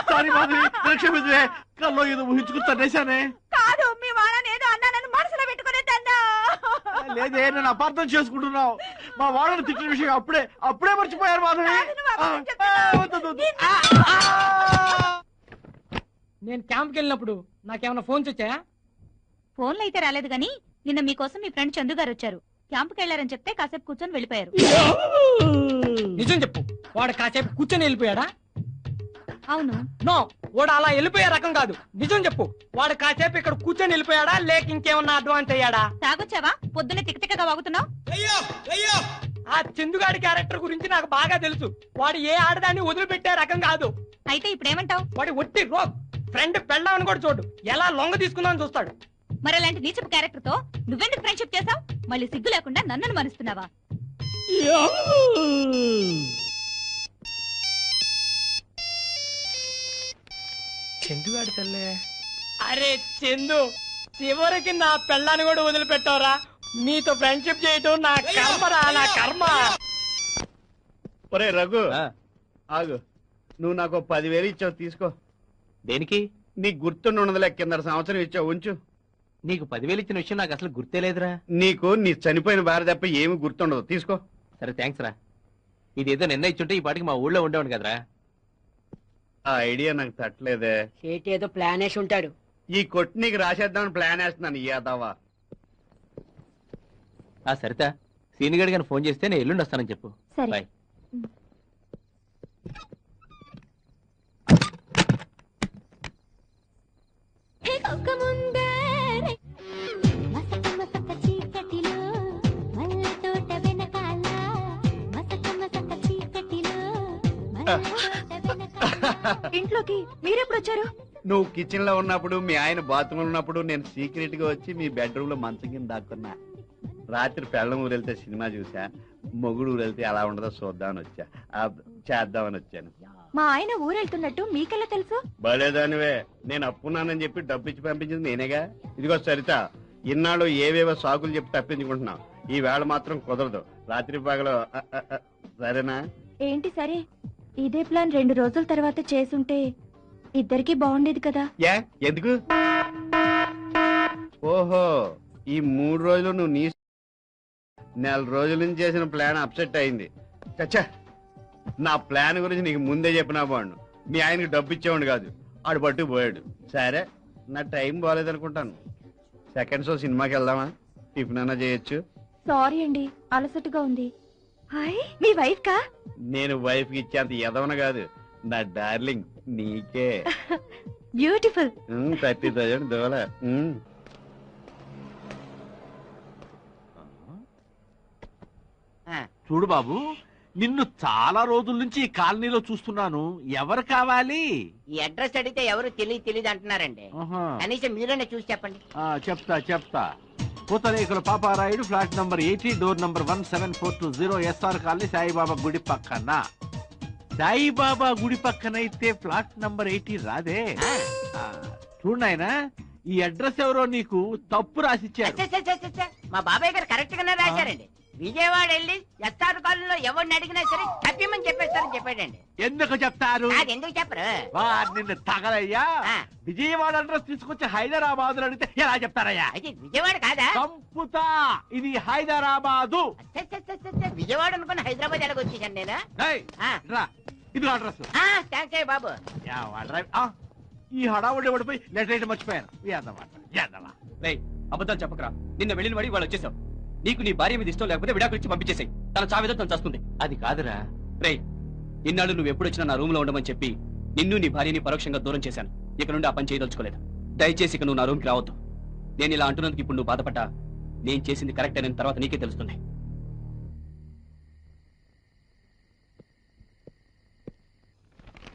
సారీ మాధవి, క్షమించే. కల్లో ఏదో ఊహించుకుని తన్నేశానే. కాదు, మీ వాళ్ళని ఏదో అన్నానని మనసులో పెట్టుకునే తన్నా. లేదే, నేను అపార్థం చేసుకుంటున్నావు. మా వాళ్ళని తిట్టిన విషయం అప్పుడే మర్చిపోయారు మాధవి. నేను క్యాంప్కి వెళ్ళినప్పుడు నాకేమైనా ఫోన్స్ వచ్చాయా? ఫోన్లు అయితే రాలేదు గాని నిన్న మీకోసం మీ ఫ్రెండ్ చందు గారు వచ్చారు. క్యాంపుకి వెళ్లారని చెప్తే కాసేపు కూర్చొని వెళ్ళిపోయారు. నిజం చెప్పు, వాడు కాసేపు కూర్చొని వెళ్ళిపోయాడా? అవును. నో, వాడు అలా వెళ్ళిపోయే రకం కాదు. నిజం చెప్పు, వాడు కాసేపు ఇక్కడ కూర్చొని వెళ్ళిపోయాడా లేక ఇంకేమన్నా అడ్వాన్స్ అయ్యాడా? తాగొచ్చావా? పొద్దున్నే తిక్కతిక్కగా వాగుతున్నావు. ఆ చందుగాడి క్యారెక్టర్ గురించి నాకు బాగా తెలుసు. వాడు ఏ ఆడదాన్ని వదిలిపెట్టే రకం కాదు. అయితే ఇప్పుడేమంటావు? వాడి ఒట్టి రోగ్. ఫ్రెండ్ పెళ్ళామని కూడా చూడు, ఎలా లొంగ తీసుకుందామని చూస్తాడు. మరి అలాంటి నీచపు క్యారెక్టర్ తో నువ్వెందుకు ఫ్రెండ్షిప్ చేసావు? మళ్ళీ సిగ్గు లేకుండా నన్ను మరుస్తున్నావా? చందుగాడి తల్లే. అరే చందు, చివరికి నా పెళ్ళాన్ని కూడా వదిలిపెట్టావురా. నీతో ఫ్రెండ్షిప్ చేయటం నా కర్మరా, నా కర్మ. ఒరే రఘు, ఆగు. నువ్వు నాకు 10,000 ఇచ్చావు, తీసుకో. దేనికి? నీకు గుర్తుండదులే, కింద సంవత్సరం ఇచ్చావు, ఉంచు. నీకు 10,000 ఇచ్చిన విషయం నాకు అసలు గుర్తే లేదురా. నీకు నీ చనిపోయిన భార్య తప్ప ఏమి గుర్తుండదు, తీసుకో. సరే థ్యాంక్స్ రా. ఇదేదో నిన్న ఇచ్చుంటే ఈ పాటికి మా ఊళ్ళో ఉండేవాడు కదరా. ఆ ఐడియా నాకు తట్టలేదే. సేటి ఏదో ప్లాన్ వేసి ఉంటాడు. ఈ కొట్టి నీకు రాసేద్దామని ప్లాన్ వేస్తున్నాను. యాదవా. ఆ సరిత, సీనిగడి గారిని ఫోన్ చేస్తే నేను ఎల్లుండి వస్తానని చెప్పు. సరే. బాయ్. ఇంట్లోకి మీరెప్పుడు వచ్చారు? నువ్వు కిచెన్ లో ఉన్నప్పుడు, మీ ఆయన బాత్రూమ్ ఉన్నప్పుడు నేను సీక్రెట్ గా వచ్చి మీ బెడ్రూమ్ లో మంచం కింద దాక్కున్నా. రాత్రి పెళ్ళం ఊరెళ్తే సినిమా చూసా, మొగుడు ఊరెళ్తే ఎలా ఉండదో చూద్దామని వచ్చా, చేద్దామని వచ్చాను. మా ఆయన ఊరెళ్తున్నట్టు మీకెలా తెలుసు? బలేదానివే, నేను అప్పున్నానని చెప్పి డబ్బు ఇచ్చి పంపించింది నేనేగా. ఇదిగో సరిత, ఇన్నాళ్ళు ఏవేవో సాకులు చెప్పి తప్పించుకుంటున్నావు. ఈ వేళ మాత్రం కుదరదు. రాత్రి పగలు సరేనా? ఏంటి సరే? ఇదే ప్లాన్ 2 రోజుల తర్వాత చేసుంటే ఇద్దరికి బాగుండేది కదా. ఎందుకు? ఓహో, ఈ 3 రోజులు నువ్వు నీ నెల రోజుల నుంచి చేసిన ప్లాన్ అప్సెట్ అయింది. చచ్చా, నా ప్లాన్ గురించి నీకు ముందే చెప్పినా బాగుండు. మీ ఆయనకి డబ్బు ఇచ్చేవాడు కాదు, ఆడు పట్టు పోయాడు. సరే, నా టైం బాగాలేదనుకుంటాను. సెకండ్ షో సినిమాకి వెళ్దామా? టిఫిన్ అన్నా చేయొచ్చు. సారీ అండి, అలసటగా ఉంది. హాయ్ మీ వైఫ్ కా? నేను వైఫ్ కి ఇచ్చేంత ఎదవన కాదు, నా డార్లింగ్ నీకే. బ్యూటిఫుల్. 30,000 దోల. చూడు బాబు, నిన్ను చాలా రోజుల నుంచి ఈ కాలనీలో చూస్తున్నాను. ఎవరు కావాలి? ఈ అడ్రస్ అడిగితే ఎవరు తెలియదు అంటున్నారండి. ఆహా. కనీసం మీరేనే చూసి చెప్పండి. చెప్తా. Pootharekula Paparayudu, flat number 80, door number 17420, SR colony, Saibaba గుడి పక్కన. సాయిబాబా గుడి పక్కనైతే ఫ్లాట్ నంబర్ 80 రాదే. చూడు నాయనా, ఈ అడ్రస్ ఎవరో నీకు తప్పు రాసిచ్చారు. మా బాబాయ్ గారు కరెక్ట్ గానే రాశారండి. విజయవాడ వెళ్ళి ఎస్ఆర్ కాలనీలో ఎవరిని అడిగినా సరే తప్పిమని చెప్పేస్తారని చెప్పాడండి. ఎందుకు చెప్తారు? అది ఎందుకు చెప్పరు? నిన్ను తగలయ్యా. విజయవాడ అడ్రస్ తీసుకొచ్చి హైదరాబాద్ లో అడిగితే ఎలా చెప్తారయ్యా? అది విజయవాడ కాదా? సంపుతా, ఇది హైదరాబాదు. విజయవాడ అనుకుని హైదరాబాద్ ఎలాగ వచ్చేసాను నేను. ఇది అడ్రస్. థ్యాంక్స్ బాబు. ఈ హడావుడి పడిపోయి లెటర్ అయితే మర్చిపోయాను. అబద్ధాలు చెప్పకరా. నిన్న వెళ్ళిన వాడి వాళ్ళు వచ్చేసావు. నీకు నీ భార్య మీద ఇష్టం లేకపోతే విడాకులు ఇచ్చి పంపించేసాయి. తన చావేదో తను చేస్తుంది. అది కాదురా. రే, ఇన్నాళ్ళు నువ్వు ఎప్పుడు వచ్చినా నా రూమ్ లో ఉండమని చెప్పి నిన్ను నీ భార్యని పరోక్షంగా దూరం చేశాను. ఇక నుండి ఆ పని చేయదలుచుకోలేదు. దయచేసి ఇక నువ్వు నా రూమ్కి రావద్దు. నేను ఇలా అంటున్నందుకు ఇప్పుడు నువ్వు బాధపడ్డా నేను చేసింది కరెక్ట్ అయిన తర్వాత నీకే తెలుస్తుంది.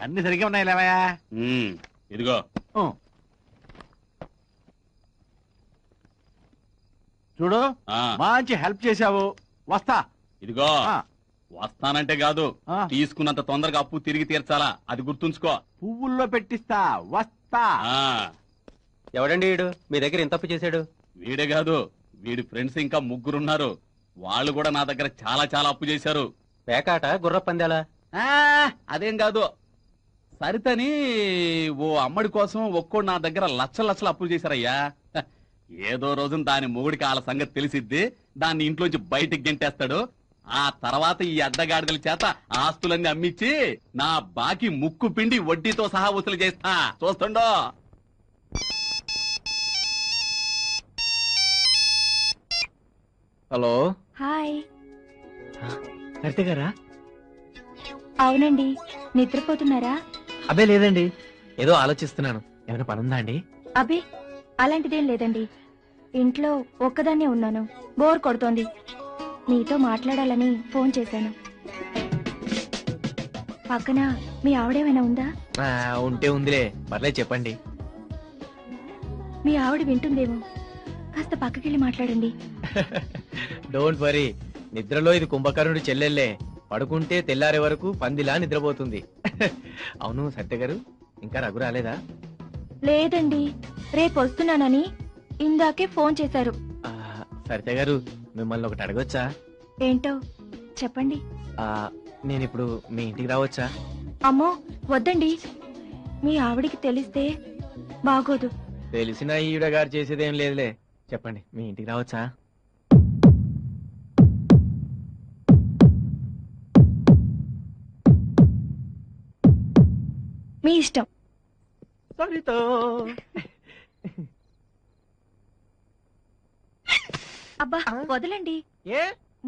అన్ని సరిగ్గా ఉన్నాయి లేవయా. ఇదిగో చూడు, మంచి హెల్ప్ చేశావు. వస్తా. ఇదిగో వస్తానంటే కాదు, తీసుకున్నంత తొందరగా అప్పు తిరిగి తీర్చాలా, అది గుర్తుంచుకో. పువ్వుల్లో పెట్టిస్తా. వస్తా. ఎవడండి వీడు మీ దగ్గర ఎంత అప్పు చేశాడు? వీడే కాదు, వీడి ఫ్రెండ్స్ ఇంకా 3 ఉన్నారు. వాళ్ళు కూడా నా దగ్గర చాలా అప్పు చేశారు. పేకాట, గుర్ర పందాలా? అదేం కాదు, సరితని ఓ అమ్మడి కోసం ఒక్కోడు నా దగ్గర లక్షలు అప్పులు చేశారయ్యా. ఏదో రోజున దాని మొగుడికి వాళ్ళ సంగతి తెలిసిద్ది, దాన్ని ఇంట్లోంచి బయటికి గెంటేస్తాడు. ఆ తర్వాత ఈ అడ్డగాడిదల చేత ఆస్తులన్నీ అమ్మిచ్చి నా బాకీ ముక్కు పిండి వడ్డీతో సహా వసూలు చేస్తా. చూస్తుండో. హలో. హాయ్. సరిత గారా? అవునండి. నిద్రపోతున్నారా? అబ్బే లేదండి, ఏదో ఆలోచిస్తున్నాను. ఏమైనా పనుందా అండి? అబ్బే అలాంటిదేం లేదండి. ఇంట్లో ఒక్కదాన్నే ఉన్నాను, బోర్ కొడుతోంది. మీతో మాట్లాడాలని ఫోన్ చేశాను. పక్కన మీ ఆవిడేమైనా ఉందా? ఉంటే ఉందిలే, పర్లేదు చెప్పండి. మీ ఆవిడ వింటుందేమో, కాస్త పక్కకెళ్ళి మాట్లాడండి. డోంట్ వరీ, నిద్రలో ఇది కుంభకర్ణుడి చెల్లెల్లే. పడుకుంటే తెల్లారే వరకు పందిలా నిద్రపోతుంది. అవును సత్య గారు, ఇంకా రఘు రాలేదా? లేదండి, రేపు వస్తున్నానని ఇందాకే ఫోన్ చేశారు. సరిత గారు, మిమ్మల్ని ఒకటి అడగొచ్చా? ఏంటో చెప్పండి. నేను ఇప్పుడు మీ ఇంటికి రావచ్చా? అమ్మో వద్దండి, మీ ఆవిడికి తెలిస్తే బాగోదు. తెలిసిన ఈవిడ గారు చేసేదేం లేదులే. చెప్పండి, మీ ఇంటికి రావచ్చా? మీ ఇష్టం. అబ్బా వదలండి.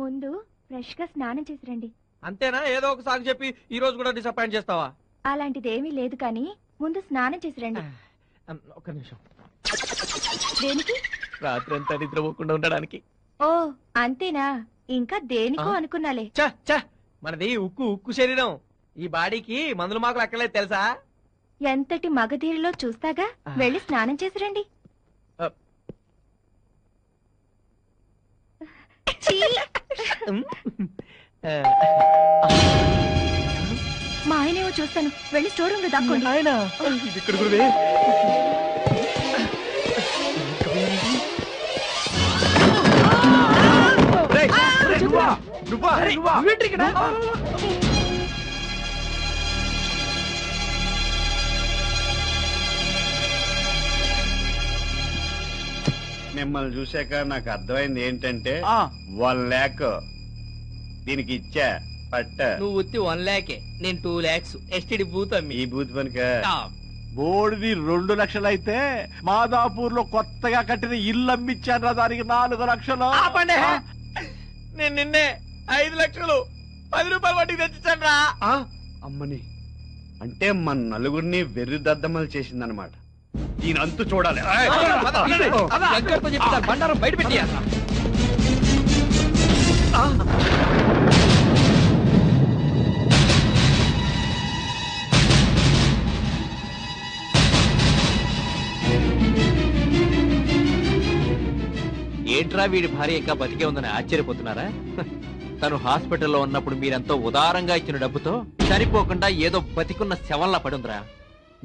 ముందు ఫ్రెష్ గా స్నానం చేసి రండి. అంతేనా? ఏదో ఒకసారి చెప్పి ఈ రోజు కూడా డిసప్పాయింట్ చేస్తావా? అలాంటిదేమీ లేదు కానీ ముందు స్నానం చేసి రండి. ఒక్క నిమిషం. దేనికి? రాత్రి అంతా నిద్రపోకుండా ఉండడానికి. ఓ అంతేనా? ఇంకా దేనికో అనుకున్నాలే. మనది ఉక్కు శరీరం. ఈ బాడీకి మందులు మాకులు అక్కర్లేదు తెలుసా? ఎంతటి మగధీరిలో చూస్తాగా, వెళ్ళి స్నానం చేసి రండి. మా ఆయనేమో చూస్తాను, వెళ్ళి స్టోర్ రూమ్ లో దాక్కోండి. ఆయన ఇక్కడ గురువే. మిమ్మల్ని చూశాక నాకు అర్థమైంది ఏంటంటే 1 lakh దీనికి ఇచ్చా పట్ట. నువ్వు ఉత్తి 1 lakh, నేను 2 lakhs ఎస్టిడి బూత్ అమ్మి. ఈ బూత్ పనిక బోర్డుది 2 లక్షలు అయితే మాదాపూర్ లో కొత్తగా కట్టిన ఇల్లు అమ్మిచ్చాను, దానికి 4 లక్షలు. నేను నిన్నే 5 లక్షలు రూపాయలు వడ్డీకి తెచ్చిచ్చాను రా. అమ్మని అంటే మన నలుగురిని వెర్రి దద్దమ్మలు చేసిందనమాట. దీని అంతు చూడాలి. బండారం బయట పెట్టి ఏంట్రా వీడి భార్య ఇంకా బతికే ఉందని ఆశ్చర్యపోతున్నారా? తను హాస్పిటల్లో ఉన్నప్పుడు మీరెంతో ఉదారంగా ఇచ్చిన డబ్బుతో సరిపోకుండా ఏదో బతికున్న శవంలా పడుందిరా.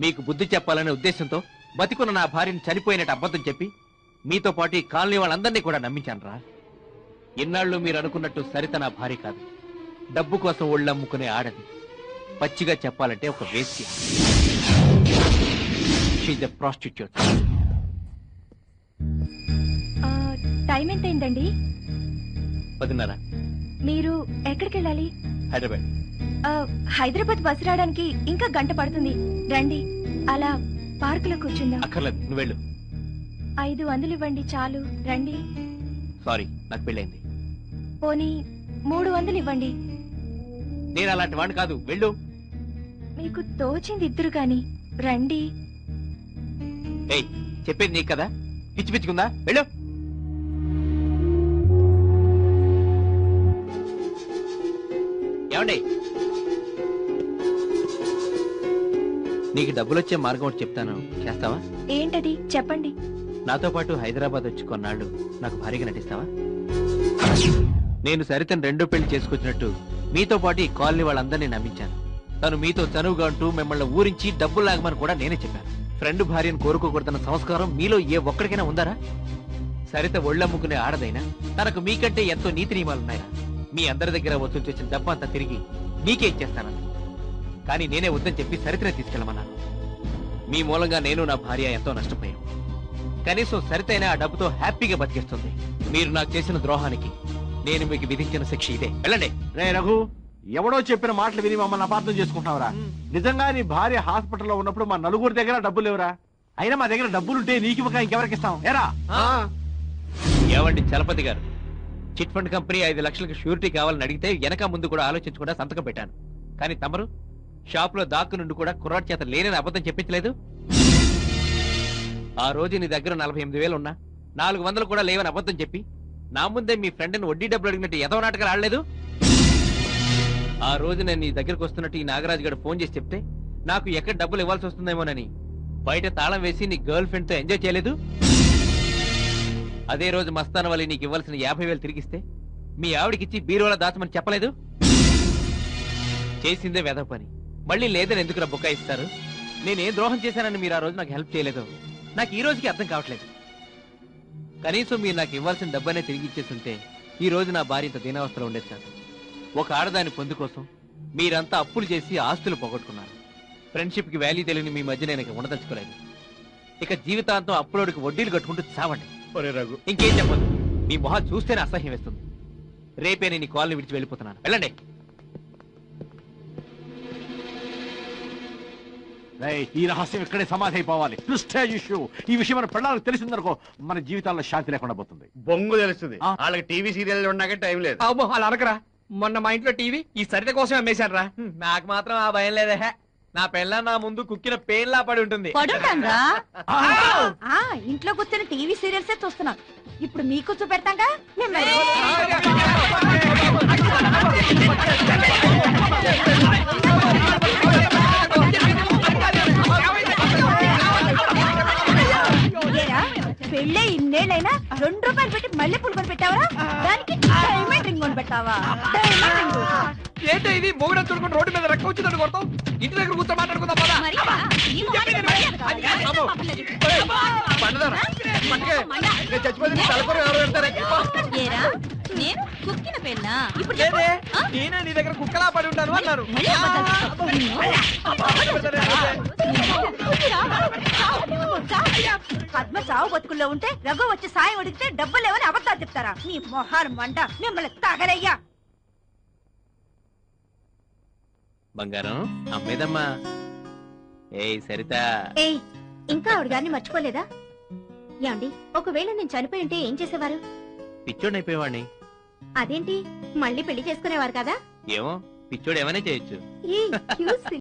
మీకు బుద్ధి చెప్పాలనే ఉద్దేశంతో బతికున్న నా భార్యను చనిపోయినట్టు అబద్ధం చెప్పి మీతో పాటు ఈ కాలనీ వాళ్ళందరినీ కూడా నమ్మించానురా. ఇన్నాళ్ళు మీరు అనుకున్నట్టు సరిత నా భార్య కాదు, డబ్బు కోసం ఒళ్ళమ్ముకునే ఆడది. పచ్చిగా చెప్పాలంటే ఒక వేశ్య. She's a prostitute. టైం ఎంత అయిందండి? 10:30. మీరు ఎక్కడికి వెళ్ళాలి? హైదరాబాద్. హైదరాబాద్ బస్సు రావడానికి ఇంకా గంట పడుతుంది. రండి, అలా పార్కులో కూర్చుందాం. అక్కర్లేదు, నువ్వు వెళ్ళు. 500 ఇవ్వండి చాలు. రండి. సారీ, నాకు పెళ్ళైంది. పోనీ 300 ఇవ్వండి. నేను అలాంటి వాడిని కాదు, వెళ్ళు. మీకు తోచింది ఇద్దరు కాని రండి. ఏయ్, చెప్పేది నీకు కదా, పిచ్చి పిచ్చుకుందా? వెళ్ళు. ఏమండి, నీకు డబ్బులు వచ్చే మార్గం ఒకటి చెప్తాను, చేస్తావా? ఏంటది చెప్పండి. నాతో పాటు హైదరాబాద్ వచ్చి కొన్నాళ్ళు నాకు భారీగా నటిస్తావా? నేను సరితను రెండో పెళ్లి చేసుకొచ్చినట్టు మీతో పాటు ఈ కాలనీ వాళ్ళందరినీ నమ్మించాను. తను మీతో చనువుగా అంటూ మిమ్మల్ని ఊరించి డబ్బులు లాగమని కూడా నేనే చెప్పాను. ఫ్రెండ్ భార్యను కోరుకోకూడదన్న సంస్కారం మీలో ఏ ఒక్కడికైనా ఉందారా? సరిత ఒళ్ళమ్ముకునే ఆడదైనా తనకు మీకంటే ఎంతో నీతి నియమాలున్నాయా? మీ అందరి దగ్గర వసూలు చేసిన డబ్బు అంతా తిరిగి మీకే ఇచ్చేస్తానని, కానీ నేనే వద్దని చెప్పి సరితనే తీసుకెళ్ళమన్నాను. మీ మూలంగా నేను నా భార్య ఎంతో నష్టపోయాం. కనీసం సరితైనా ఆ డబ్బుతో హ్యాపీగా బతికేస్తుంది. మీరు నాకు చేసిన ద్రోహానికి నేను మీకు విధించిన శిక్ష ఇదే. వెళ్ళండి. రే రఘు, ఎవడో చెప్పిన మాటలు విని మమ్మల్ని అపార్థం చేసుకుంటున్నావురా? నిజంగా నీ భార్య హాస్పిటల్లో ఉన్నప్పుడు మా నలుగురి దగ్గర డబ్బులు లేవురా. అయినా మా దగ్గర డబ్బులుంటే నీకు ఇంకెవరికి ఇస్తాం? ఏరా ఏవండి చలపతి గారు, చిట్ ఫండ్ కంపెనీ 5 లక్షలకు షూరిటీ కావాలని అడిగితే వెనక ముందు కూడా ఆలోచించకుండా సంతకం పెట్టాను. కానీ తమరు షాప్ లో దాక్కు నుండి కూడా కుర్రాడి చేత లేనని అబద్ధం చెప్పించలేదు. ఆ రోజు నీ దగ్గర 48,000 ఉన్నా 400 కూడా లేవని అబద్ధం చెప్పి నా ముందే మీ ఫ్రెండ్ని వడ్డీ డబ్బులు అడిగినట్టు ఎదవ నాటకాలు ఆడలేదు. ఆ రోజు నేను నీ దగ్గరకు వస్తున్నట్టు ఈ నాగరాజు గారు ఫోన్ చేసి చెప్తే నాకు ఎక్కడ డబ్బులు ఇవ్వాల్సి వస్తుందేమోనని బయట తాళం వేసి నీ గర్ల్ ఫ్రెండ్ తో ఎంజాయ్ చేయలేదు. అదే రోజు మస్తాన్ వల్లి నీకు ఇవ్వాల్సిన 50,000 తిరిగిస్తే మీ ఆవిడకిచ్చి బీరువాల దాచమని చెప్పలేదు. చేసిందే వెధవ పని, మళ్ళీ లేదని ఎందుకు బుక్క ఇస్తారు? నేనేం ద్రోహం చేశానని మీరు ఆ రోజు నాకు హెల్ప్ చేయలేదు. నాకు ఈ రోజుకి అర్థం కావట్లేదు. కనీసం మీరు నాకు ఇవ్వాల్సిన డబ్బనే తిరిగి ఇచ్చేస్తుంటే ఈ రోజు నా భార్య ఇంత దీనావస్థలో ఉండేది కాదు. ఒక ఆడదాని పొందు కోసం మీరంతా అప్పులు చేసి ఆస్తులు పోగొట్టుకున్నారు. ఫ్రెండ్షిప్ కి వాల్యూ తెలియని మీ మధ్య నేను ఇక ఉండదలుచుకోలేదు. ఇక జీవితాంతం అప్పులోడికి వడ్డీలు కట్టుకుంటూ చావండి. ఇంకేం చెప్పదు, మీ మొహాలు చూస్తేనే అసహ్యం వేస్తుంది. రేపే నేను ఈ కాలనీ విడిచి వెళ్ళిపోతున్నాను. వెళ్ళండి. ఈ రహస్యం ఇక్కడే సమాధి అయిపోవాలి. ఈ విషయం మన పిల్లలకు తెలిసిందనుకో మన జీవితాల్లో శాంతి లేకుండా పోతుంది. బొంగు తెలుస్తుంది. వాళ్ళకి టీవీ సీరియల్ ఉండగా టైం లేదు. అబ్బో అలా అనకరా. మొన్న మా ఇంట్లో టీవీ ఈ సరిత కోసం అమ్మేశాను రా. నాకు మాత్రం ఆ భయం లేదే. నా పెళ్ళ నా ముందు కుక్కిన పేన్లా పడి ఉంటుంది. ఇంట్లో కూర్చొని టీవీ సీరియల్సే చూస్తున్నాం. ఇప్పుడు మీకు చూపెడతాగా. పెళ్ళే ఇన్నేళ్ళైనా 2 రూపాయలు పెట్టి మళ్ళీ పులు కొని పెట్టావరా? దానికి డైమండ్ రింగ్ కొని పెట్టావా? ఏంటో ఇది మొగుడు చూడుకుని రోడ్డు మీద రెక్క వచ్చిందని కొడతాం. ఇంటి దగ్గర కూర్చో మాట్లాడుకుందాం. నేను కుక్కిన పెళ్ళా? ఇప్పుడు నేనే నీ దగ్గర కుక్కలా పడి ఉంటాను అన్నారు. పద్మ చావు బతుకుల్లో ఉంటే రఘు వచ్చి సాయం అడిగితే డబ్బులు లేవని అబద్ధాలు చెప్తారా? నీ మొహారు మంట మిమ్మల్ని తగలయ్యా. బంగారం అమ్మేదమ్మా. ఏయ్ సరిత, ఏయ్ ఇంకా ఆవిడ గారిని మర్చిపోలేదా? ఏమండి, ఒకవేళ నేను చనిపోయి ఉంటే ఏం చేసేవారు? పిచ్చోడైపోయేవాడిని. అదేంటి, మళ్ళీ పెళ్లి చేసుకునేవారు కదా? ఏమో పిచ్చోడు ఏమైనా చేయొచ్చు.